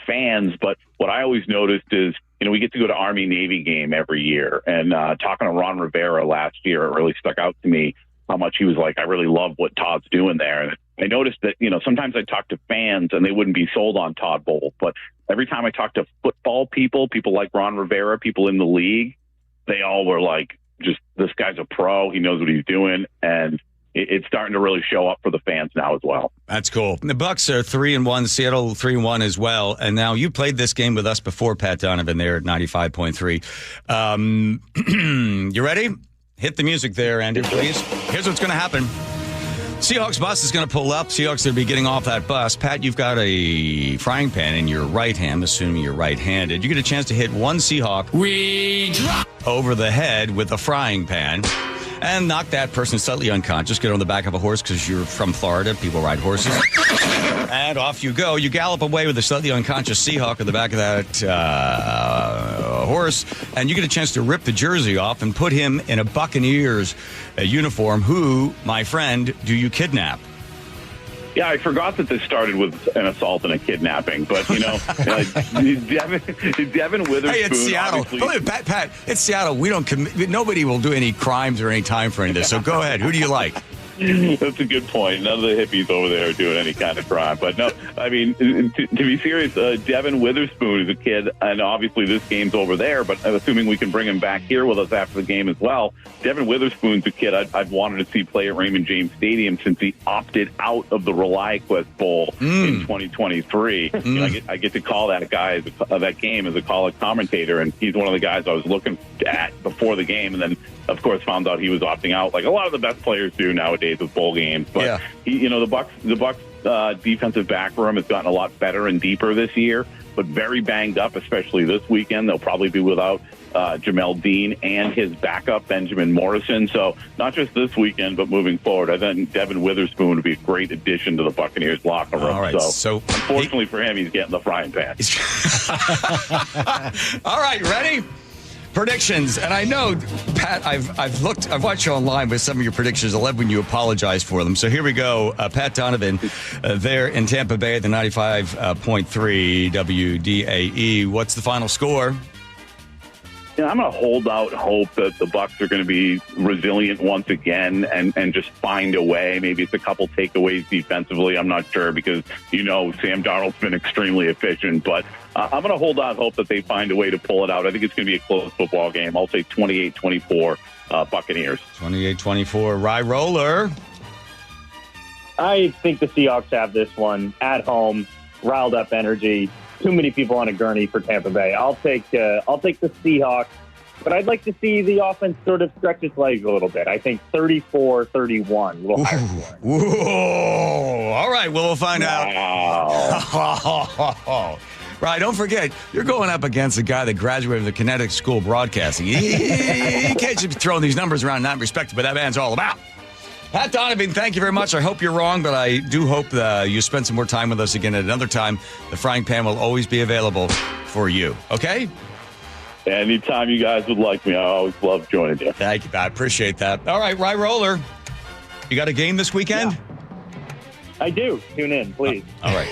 fans. But what I always noticed is, we get to go to Army-Navy game every year, and talking to Ron Rivera last year, it really stuck out to me how much he was like, I really love what Todd's doing there. And I noticed that, sometimes I talk to fans and they wouldn't be sold on Todd Bowles, but every time I talk to football people like Ron Rivera, people in the league, they all were like, just, this guy's a pro, he knows what he's doing, and it's starting to really show up for the fans now as well. That's cool. The Bucks are 3-1, Seattle 3-1 as well. And now you played this game with us before, Pat Donovan, there at 95.3. You ready? Hit the music there, Andrew, please. Here's what's going to happen. Seahawks bus is going to pull up. Seahawks will be getting off that bus. Pat, you've got a frying pan in your right hand, assuming you're right-handed. You get a chance to hit one Seahawk over the head with a frying pan. And knock that person slightly unconscious. Get on the back of a horse because you're from Florida. People ride horses. And off you go. You gallop away with a slightly unconscious Seahawk on the back of that horse. And you get a chance to rip the jersey off and put him in a Buccaneers uniform. Who, my friend, do you kidnap? Yeah, I forgot that this started with an assault and a kidnapping, but Devin Witherspoon. Hey, it's Seattle. Pat, it's Seattle. We don't nobody will do any crimes or any time for any of this. So go ahead. Who do you like? That's a good point. None of the hippies over there are doing any kind of crime. But no, I mean, to be serious, Devin Witherspoon is a kid, and obviously this game's over there, but I'm assuming we can bring him back here with us after the game as well. Devin Witherspoon's a kid I've wanted to see play at Raymond James Stadium since he opted out of the ReliaQuest Bowl in 2023. I get to call that guy, that game, as a college commentator, and he's one of the guys I was looking at before the game, and then of course, found out he was opting out, like a lot of the best players do nowadays with bowl games. But the Bucks defensive back room has gotten a lot better and deeper this year, but very banged up, especially this weekend. They'll probably be without Jamel Dean and his backup Benjamin Morrison. So not just this weekend, but moving forward, I think Devin Witherspoon would be a great addition to the Buccaneers locker room. All right, so unfortunately for him, he's getting the frying pan. All right, ready? Predictions, and I know, Pat, I've watched you online with some of your predictions. I love when you apologize for them. So here we go. Pat Donovan, there in Tampa Bay at the 95.3 WDAE. What's the final score? I'm going to hold out hope that the Bucs are going to be resilient once again and just find a way. Maybe it's a couple takeaways defensively. I'm not sure because, Sam Darnold's been extremely efficient. But I'm going to hold out hope that they find a way to pull it out. I think it's going to be a close football game. I'll say 28-24 Buccaneers. 28-24. Rye Roller. I think the Seahawks have this one at home. Riled up energy. Too many people on a gurney for Tampa Bay. I'll take the Seahawks but I'd like to see the offense sort of stretch its legs a little bit. I think 34-31, a little higher scoring. Whoa! All right, well, we'll find out. Right, don't forget, you're going up against a guy that graduated from the Connecticut School of Broadcasting. He can't just be throwing these numbers around, not respected, but that man's all about. Pat Donovan, thank you very much. I hope you're wrong, but I do hope you spend some more time with us again at another time. The frying pan will always be available for you, okay? Anytime you guys would like me, I always love joining you. Thank you, I appreciate that. All right, Rye Roller, you got a game this weekend? Yeah. I do. Tune in, please. All right.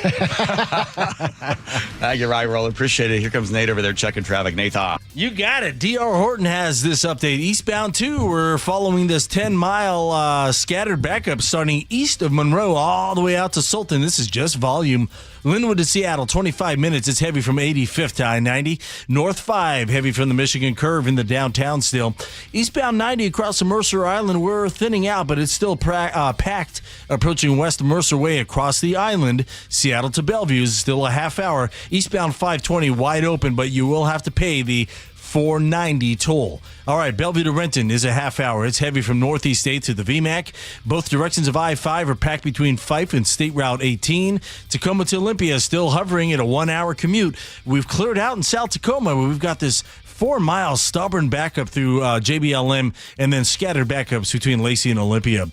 Thank you, Rye Roller. Appreciate it. Here comes Nate over there checking traffic. Nate, you got it. DR Horton has this update. Eastbound 2, we're following this 10-mile scattered backup starting east of Monroe all the way out to Sultan. This is just volume. Linwood to Seattle, 25 minutes. It's heavy from 85th to I-90. North 5, heavy from the Michigan Curve in the downtown still. Eastbound 90 across the Mercer Island, we're thinning out, but it's still packed. Approaching West Mercer Way across the island. Seattle to Bellevue is still a half hour. Eastbound 520 wide open, but you will have to pay the $4.90 toll. All right, Bellevue to Renton is a half hour. It's heavy from Northeast 8 to the VMAC. Both directions of I-5 are packed between Fife and State Route 18. Tacoma to Olympia is still hovering at a 1-hour commute. We've cleared out in South Tacoma where we've got this 4-mile stubborn backup through JBLM and then scattered backups between Lacey and Olympia.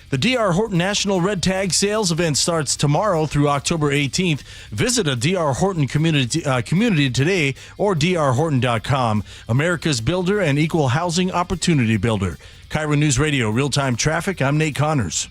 The DR Horton National Red Tag Sales Event starts tomorrow through October 18th. Visit a DR Horton community today or drhorton.com. America's builder and equal housing opportunity builder. KIRO News Radio, real-time traffic. I'm Nate Connors.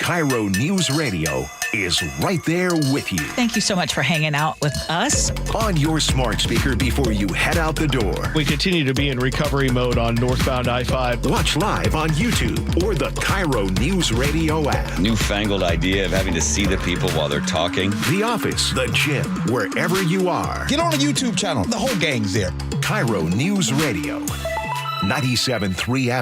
KIRO News Radio is right there with you. Thank you so much for hanging out with us. On your smart speaker before you head out the door. We continue to be in recovery mode on northbound I-5. Watch live on YouTube or the KIRO News Radio app. Newfangled idea of having to see the people while they're talking. The office, the gym, wherever you are. Get on the YouTube channel. The whole gang's there. KIRO News Radio. 97.3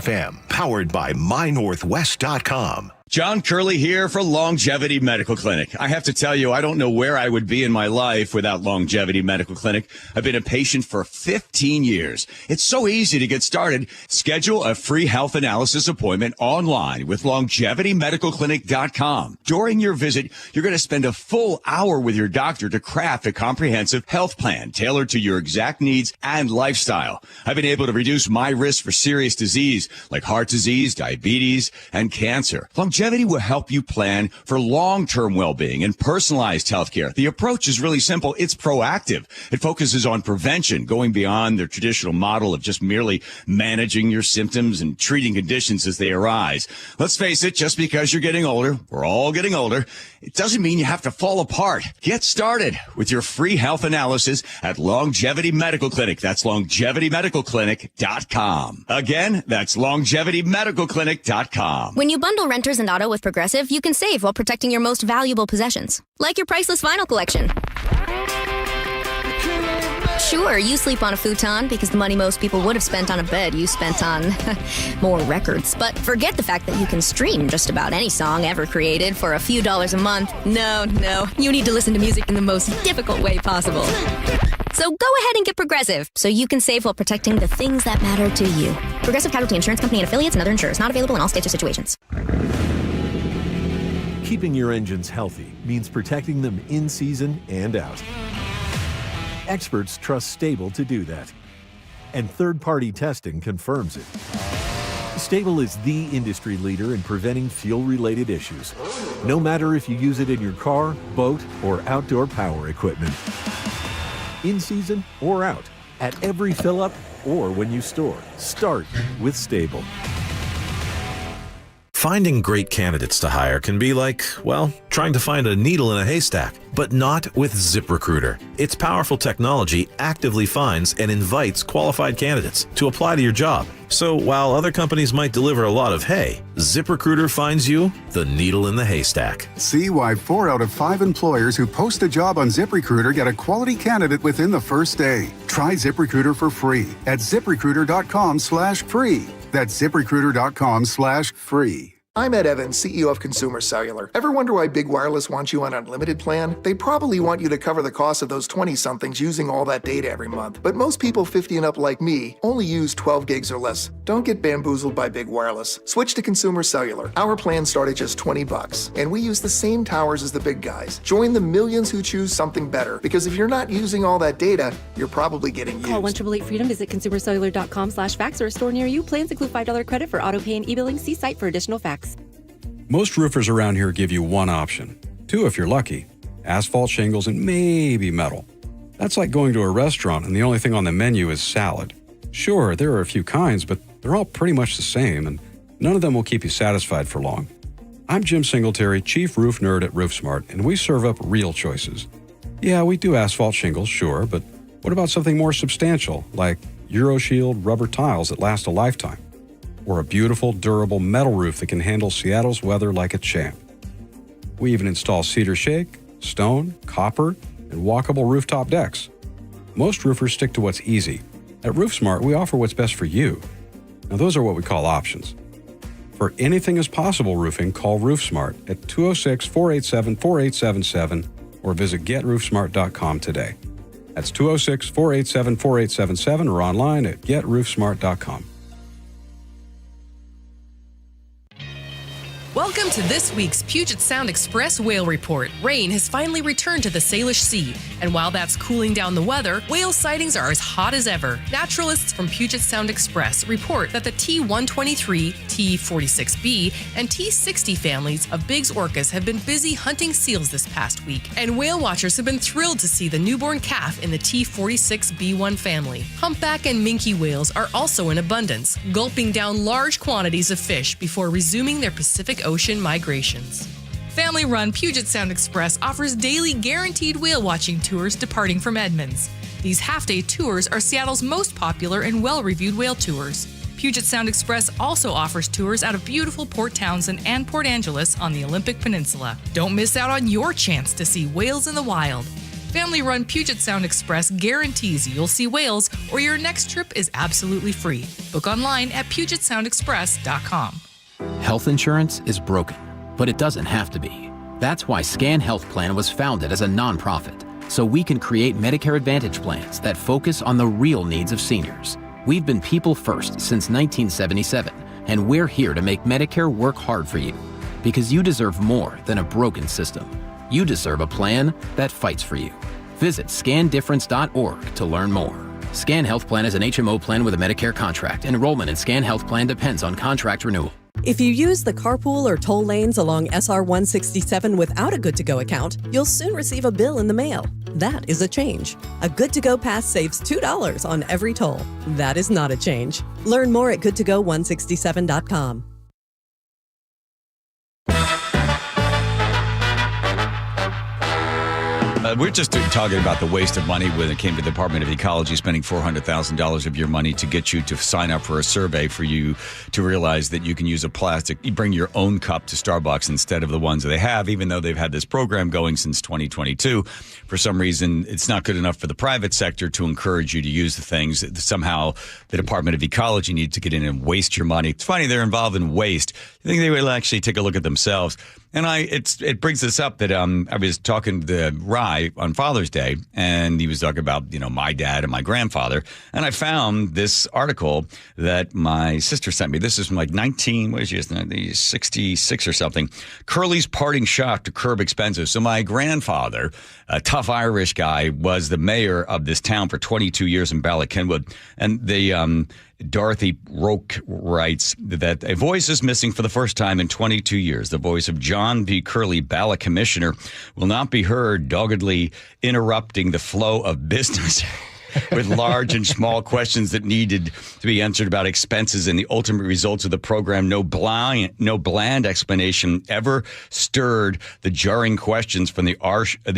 FM. Powered by MyNorthwest.com. John Curley here for Longevity Medical Clinic. I have to tell you, I don't know where I would be in my life without Longevity Medical Clinic. I've been a patient for 15 years. It's so easy to get started. Schedule a free health analysis appointment online with LongevityMedicalClinic.com. During your visit, you're going to spend a full hour with your doctor to craft a comprehensive health plan tailored to your exact needs and lifestyle. I've been able to reduce my risk for serious disease like heart disease, diabetes, and cancer. Longevity will help you plan for long-term well-being and personalized healthcare. The approach is really simple. It's proactive. It focuses on prevention, going beyond the traditional model of just merely managing your symptoms and treating conditions as they arise. Let's face it, just because you're getting older, we're all getting older, it doesn't mean you have to fall apart. Get started with your free health analysis at Longevity Medical Clinic. That's LongevityMedicalClinic.com. Again, that's LongevityMedicalClinic.com. When you bundle renters and auto with Progressive, you can save while protecting your most valuable possessions, like your priceless vinyl collection. Sure, you sleep on a futon because the money most people would have spent on a bed you spent on more records. But forget the fact that you can stream just about any song ever created for a few dollars a month. No, you need to listen to music in the most difficult way possible. So go ahead and get Progressive so you can save while protecting the things that matter to you. Progressive Casualty Insurance Company and affiliates and other insurers. Not available in all states or situations. Keeping your engines healthy means protecting them in season and out. Experts trust Stable to do that. And third-party testing confirms it. Stable is the industry leader in preventing fuel-related issues, no matter if you use it in your car, boat, or outdoor power equipment. In season or out, at every fill-up or when you store, start with Stable. Finding great candidates to hire can be like, well, trying to find a needle in a haystack, but not with ZipRecruiter. Its powerful technology actively finds and invites qualified candidates to apply to your job. So while other companies might deliver a lot of hay, ZipRecruiter finds you the needle in the haystack. See why 4 out of 5 employers who post a job on ZipRecruiter get a quality candidate within the first day. Try ZipRecruiter for free at ZipRecruiter.com/free. That's ZipRecruiter.com/free. I'm Ed Evans, CEO of Consumer Cellular. Ever wonder why Big Wireless wants you on an unlimited plan? They probably want you to cover the cost of those 20-somethings using all that data every month. But most people 50 and up like me only use 12 gigs or less. Don't get bamboozled by Big Wireless. Switch to Consumer Cellular. Our plans start at just $20, and we use the same towers as the big guys. Join the millions who choose something better, because if you're not using all that data, you're probably getting used. Call 1-888-FREEDOM, visit consumercellular.com/facts or a store near you. Plans include $5 credit for auto pay and e-billing. See site for additional facts. Most roofers around here give you one option. 2 if you're lucky. Asphalt shingles and maybe metal. That's like going to a restaurant and the only thing on the menu is salad. Sure, there are a few kinds, but they're all pretty much the same, and none of them will keep you satisfied for long. I'm Jim Singletary, Chief Roof Nerd at RoofSmart, and we serve up real choices. Yeah, we do asphalt shingles, sure, but what about something more substantial, like EuroShield rubber tiles that last a lifetime? Or a beautiful, durable metal roof that can handle Seattle's weather like a champ. We even install cedar shake, stone, copper, and walkable rooftop decks. Most roofers stick to what's easy. At RoofSmart, we offer what's best for you. Now, those are what we call options. For anything is possible roofing, call RoofSmart at 206-487-4877 or visit GetRoofSmart.com today. That's 206-487-4877 or online at GetRoofSmart.com. Welcome to this week's Puget Sound Express Whale Report. Rain has finally returned to the Salish Sea, and while that's cooling down the weather, whale sightings are as hot as ever. Naturalists from Puget Sound Express report that the T-123, T-46B, and T-60 families of Biggs orcas have been busy hunting seals this past week, and whale watchers have been thrilled to see the newborn calf in the T-46B1 family. Humpback and minke whales are also in abundance, gulping down large quantities of fish before resuming their Pacific Ocean migrations. Family-run Puget Sound Express offers daily guaranteed whale watching tours departing from Edmonds. These half-day tours are Seattle's most popular and well-reviewed whale tours. Puget Sound Express also offers tours out of beautiful Port Townsend and Port Angeles on the Olympic Peninsula. Don't miss out on your chance to see whales in the wild. Family-run Puget Sound Express guarantees you'll see whales or your next trip is absolutely free. Book online at PugetSoundExpress.com. Health insurance is broken, but it doesn't have to be. That's why Scan Health Plan was founded as a nonprofit, so we can create Medicare Advantage plans that focus on the real needs of seniors. We've been people first since 1977, and we're here to make Medicare work hard for you, because you deserve more than a broken system. You deserve a plan that fights for you. Visit scandifference.org to learn more. Scan Health Plan is an HMO plan with a Medicare contract. Enrollment in Scan Health Plan depends on contract renewal. If you use the carpool or toll lanes along SR 167 without a Good to Go account, you'll soon receive a bill in the mail. That is a change. A Good to Go pass saves $2 on every toll. That is not a change. Learn more at goodtogo167.com. We're just talking about the waste of money when it came to the Department of Ecology spending $400,000 of your money to get you to sign up for a survey for you to realize that you can use a plastic. You bring your own cup to Starbucks instead of the ones that they have, even though they've had this program going since 2022. For some reason, it's not good enough for the private sector to encourage you to use the things. Somehow, the Department of Ecology needs to get in and waste your money. It's funny, they're involved in waste. I think they will actually take a look at themselves. And it brings this up that I was talking to Rye on Father's Day, and he was talking about, my dad and my grandfather. And I found this article that my sister sent me. This is from 1966 or something. Curley's parting shot to curb expenses. So my grandfather, a tough Irish guy, was the mayor of this town for 22 years in Ballackenwood. And Dorothy Roque writes that a voice is missing for the first time in 22 years. The voice of John B. Curley, ballot commissioner, will not be heard doggedly interrupting the flow of business with large and small questions that needed to be answered about expenses and the ultimate results of the program. No bland explanation ever stirred the jarring questions from the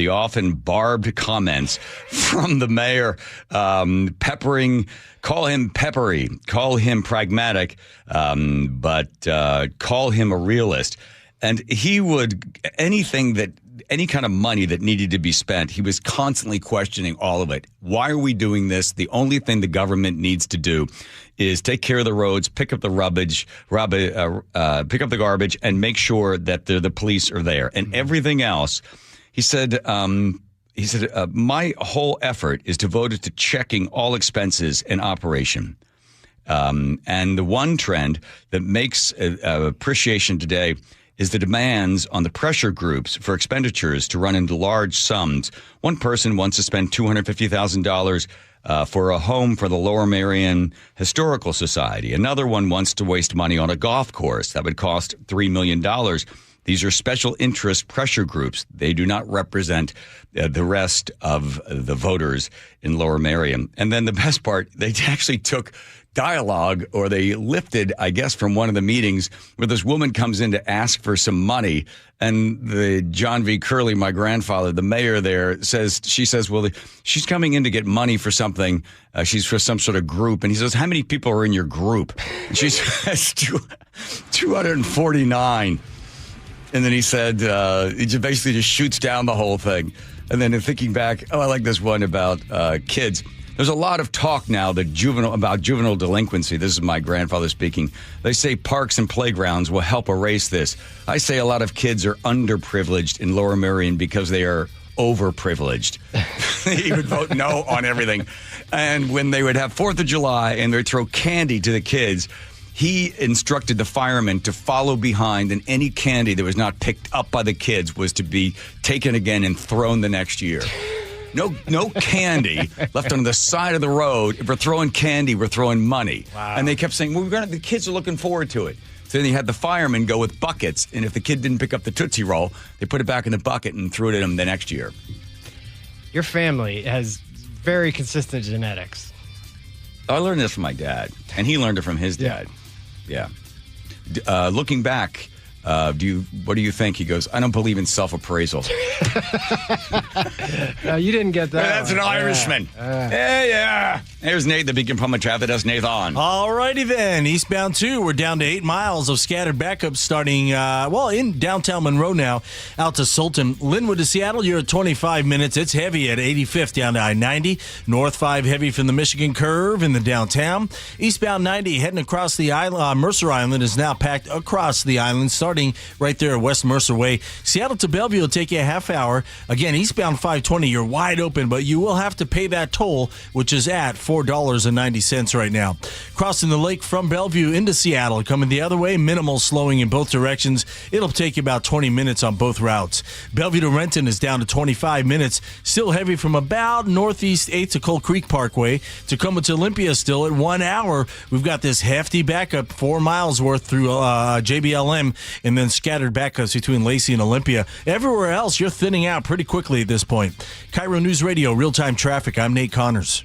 often barbed comments from the mayor, call him peppery, call him pragmatic, but call him a realist. And he would, anything that any kind of money that needed to be spent, he was constantly questioning all of it. Why are we doing this? The only thing the government needs to do is take care of the roads, pick up the rubbish, pick up the garbage, and make sure that the police are there. And everything else, he said, my whole effort is devoted to checking all expenses and operation. And the one trend that makes appreciation today is the demands on the pressure groups for expenditures to run into large sums. One person wants to spend $250,000 for a home for the Lower Merion Historical Society. Another one wants to waste money on a golf course that would cost $3 million. These are special interest pressure groups. They do not represent the rest of the voters in Lower Merion. And then the best part, they actually took dialogue, or they lifted, I guess, from one of the meetings where this woman comes in to ask for some money. And the John V. Curley, my grandfather, the mayor there, she says, well, she's coming in to get money for something. She's for some sort of group. And he says, how many people are in your group? And she says, 249. And then he said, he basically just shoots down the whole thing. And then in thinking back, I like this one about kids. There's a lot of talk now about juvenile delinquency. This is my grandfather speaking. They say parks and playgrounds will help erase this. I say a lot of kids are underprivileged in Lower Merion because they are overprivileged. He would vote no on everything. And when they would have 4th of July and they'd throw candy to the kids, he instructed the firemen to follow behind, and any candy that was not picked up by the kids was to be taken again and thrown the next year. No candy left on the side of the road. If we're throwing candy, we're throwing money. Wow. And they kept saying, well, the kids are looking forward to it. So then he had the firemen go with buckets, and if the kid didn't pick up the Tootsie Roll, they put it back in the bucket and threw it at him the next year. Your family has very consistent genetics. I learned this from my dad, and he learned it from his dad. Yeah. Looking back, what do you think? He goes, I don't believe in self-appraisal. No, you didn't get that. That's an Irishman. Yeah. There's Nate, the Beacon Public Traffic. That's Nathan. All righty then. Eastbound 2, we're down to 8 miles of scattered backups starting, in downtown Monroe now, out to Sultan. Linwood to Seattle, you're at 25 minutes. It's heavy at 85th down to I-90. North 5 heavy from the Michigan Curve in the downtown. Eastbound 90 heading across the island. Mercer Island is now packed across the island, starting right there at West Mercer Way. Seattle to Bellevue will take you a half hour. Again, eastbound 520, you're wide open, but you will have to pay that toll, which is at $4.90 right now. Crossing the lake from Bellevue into Seattle, coming the other way, minimal slowing in both directions. It'll take you about 20 minutes on both routes. Bellevue to Renton is down to 25 minutes. Still heavy from about northeast 8th to Coal Creek Parkway. Tacoma to Olympia still at 1 hour. We've got this hefty backup, 4 miles worth through JBLM, and then scattered backups between Lacey and Olympia. Everywhere else, you're thinning out pretty quickly at this point. KIRO News Radio, real-time traffic. I'm Nate Connors.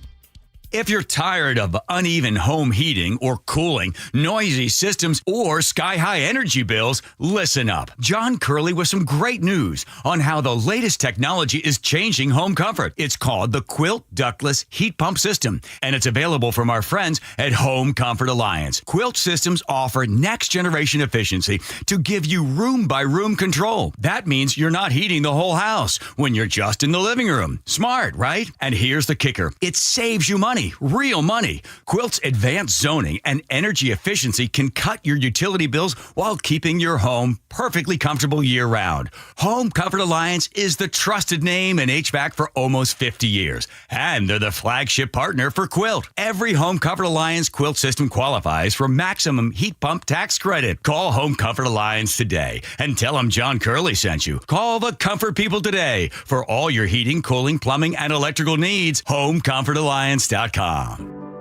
If you're tired of uneven home heating or cooling, noisy systems, or sky-high energy bills, listen up. John Curley with some great news on how the latest technology is changing home comfort. It's called the Quilt Ductless Heat Pump System, and it's available from our friends at Home Comfort Alliance. Quilt systems offer next-generation efficiency to give you room-by-room control. That means you're not heating the whole house when you're just in the living room. Smart, right? And here's the kicker. It saves you money. Real money. Quilt's advanced zoning and energy efficiency can cut your utility bills while keeping your home perfectly comfortable year-round. Home Comfort Alliance is the trusted name in HVAC for almost 50 years, and they're the flagship partner for Quilt. Every Home Comfort Alliance quilt system qualifies for maximum heat pump tax credit. Call Home Comfort Alliance today and tell them John Curley sent you. Call the comfort people today for all your heating, cooling, plumbing, and electrical needs. HomeComfortAlliance.com.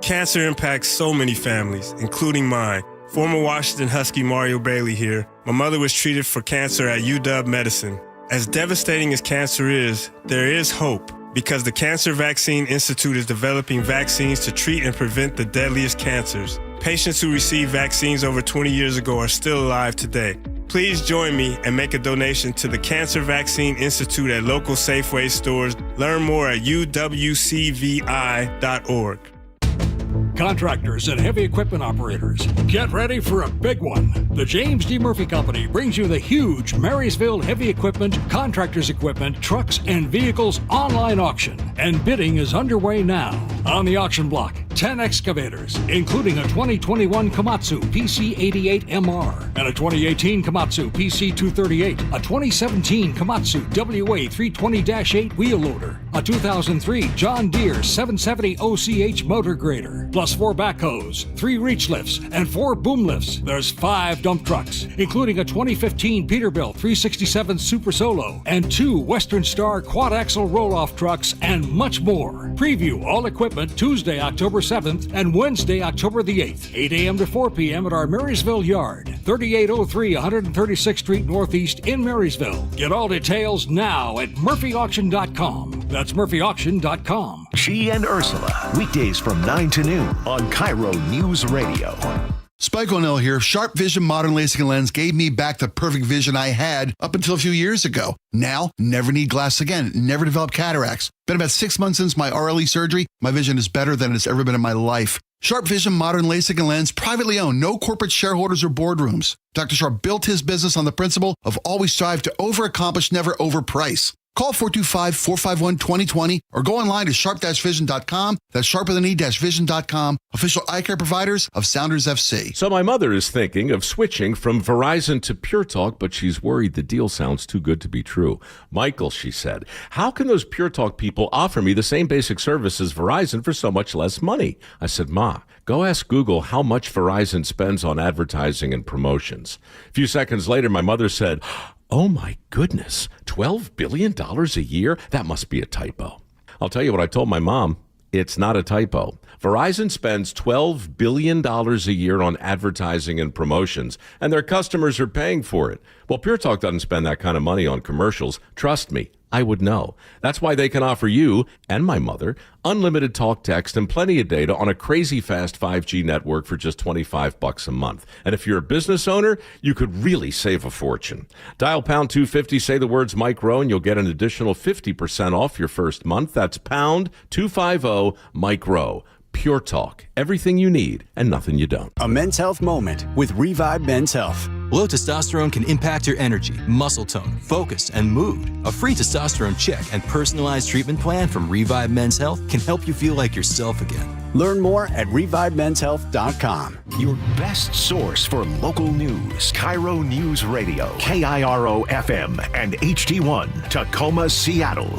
Cancer impacts so many families, including mine. Former Washington Husky Mario Bailey here. My mother was treated for cancer at UW Medicine. As devastating as cancer is, there is hope because the Cancer Vaccine Institute is developing vaccines to treat and prevent the deadliest cancers. Patients who received vaccines over 20 years ago are still alive today. Please join me and make a donation to the Cancer Vaccine Institute at local Safeway stores. Learn more at uwcvi.org. Contractors and heavy equipment operators, get ready for a big one. The James D. Murphy Company brings you the huge Marysville Heavy Equipment, Contractors Equipment, Trucks, and Vehicles online auction. And bidding is underway now. On the auction block, 10 excavators, including a 2021 Komatsu PC88MR and a 2018 Komatsu PC238, a 2017 Komatsu WA320-8 wheel loader, a 2003 John Deere 770 OCH motor grader, plus 4 backhoes, 3 reach lifts, and 4 boom lifts. There's 5 dump trucks, including a 2015 Peterbilt 367 Super Solo and 2 Western Star quad-axle roll-off trucks, and much more. Preview all equipment Tuesday, October 7th and Wednesday, October the 8th, 8 a.m. to 4 p.m. at our Marysville yard, 3803 136th Street Northeast in Marysville. Get all details now at murphyauction.com. That's murphyauction.com. She and Ursula, weekdays from 9 to noon on KIRO News Radio. Spike O'Neill here. Sharp Vision Modern LASIK and Lens gave me back the perfect vision I had up until a few years ago. Now, never need glasses again. Never develop cataracts. Been about 6 months since my RLE surgery. My vision is better than it's ever been in my life. Sharp Vision Modern LASIK and Lens, privately owned, no corporate shareholders or boardrooms. Dr. Sharp built his business on the principle of always strive to overaccomplish, never overprice. Call 425-451-2020 or go online to sharp-vision.com. That's sharp-vision.com. Official eye care providers of Sounders FC. So my mother is thinking of switching from Verizon to Pure Talk, but she's worried the deal sounds too good to be true. Michael, she said, how can those Pure Talk people offer me the same basic service as Verizon for so much less money? I said, Ma, go ask Google how much Verizon spends on advertising and promotions. A few seconds later, my mother said, oh my goodness, $12 billion a year? That must be a typo. I'll tell you what I told my mom. It's not a typo. Verizon spends $12 billion a year on advertising and promotions, and their customers are paying for it. Well, Pure Talk doesn't spend that kind of money on commercials. Trust me, I would know. That's why they can offer you and my mother unlimited talk, text, and plenty of data on a crazy fast 5G network for just $25 a month. And if you're a business owner, you could really save a fortune. Dial pound 250, say the words Mike Rowe, and you'll get an additional 50% off your first month. That's pound 250 Mike Rowe. Pure Talk. Everything you need and nothing you don't. A men's health moment with Revive Men's Health. Low testosterone can impact your energy, muscle tone, focus, and mood. A free testosterone check and personalized treatment plan from Revive Men's Health can help you feel like yourself again. Learn more at revivemenshealth.com. Your best source for local news. KIRO News Radio. KIRO FM and HD1. Tacoma, Seattle.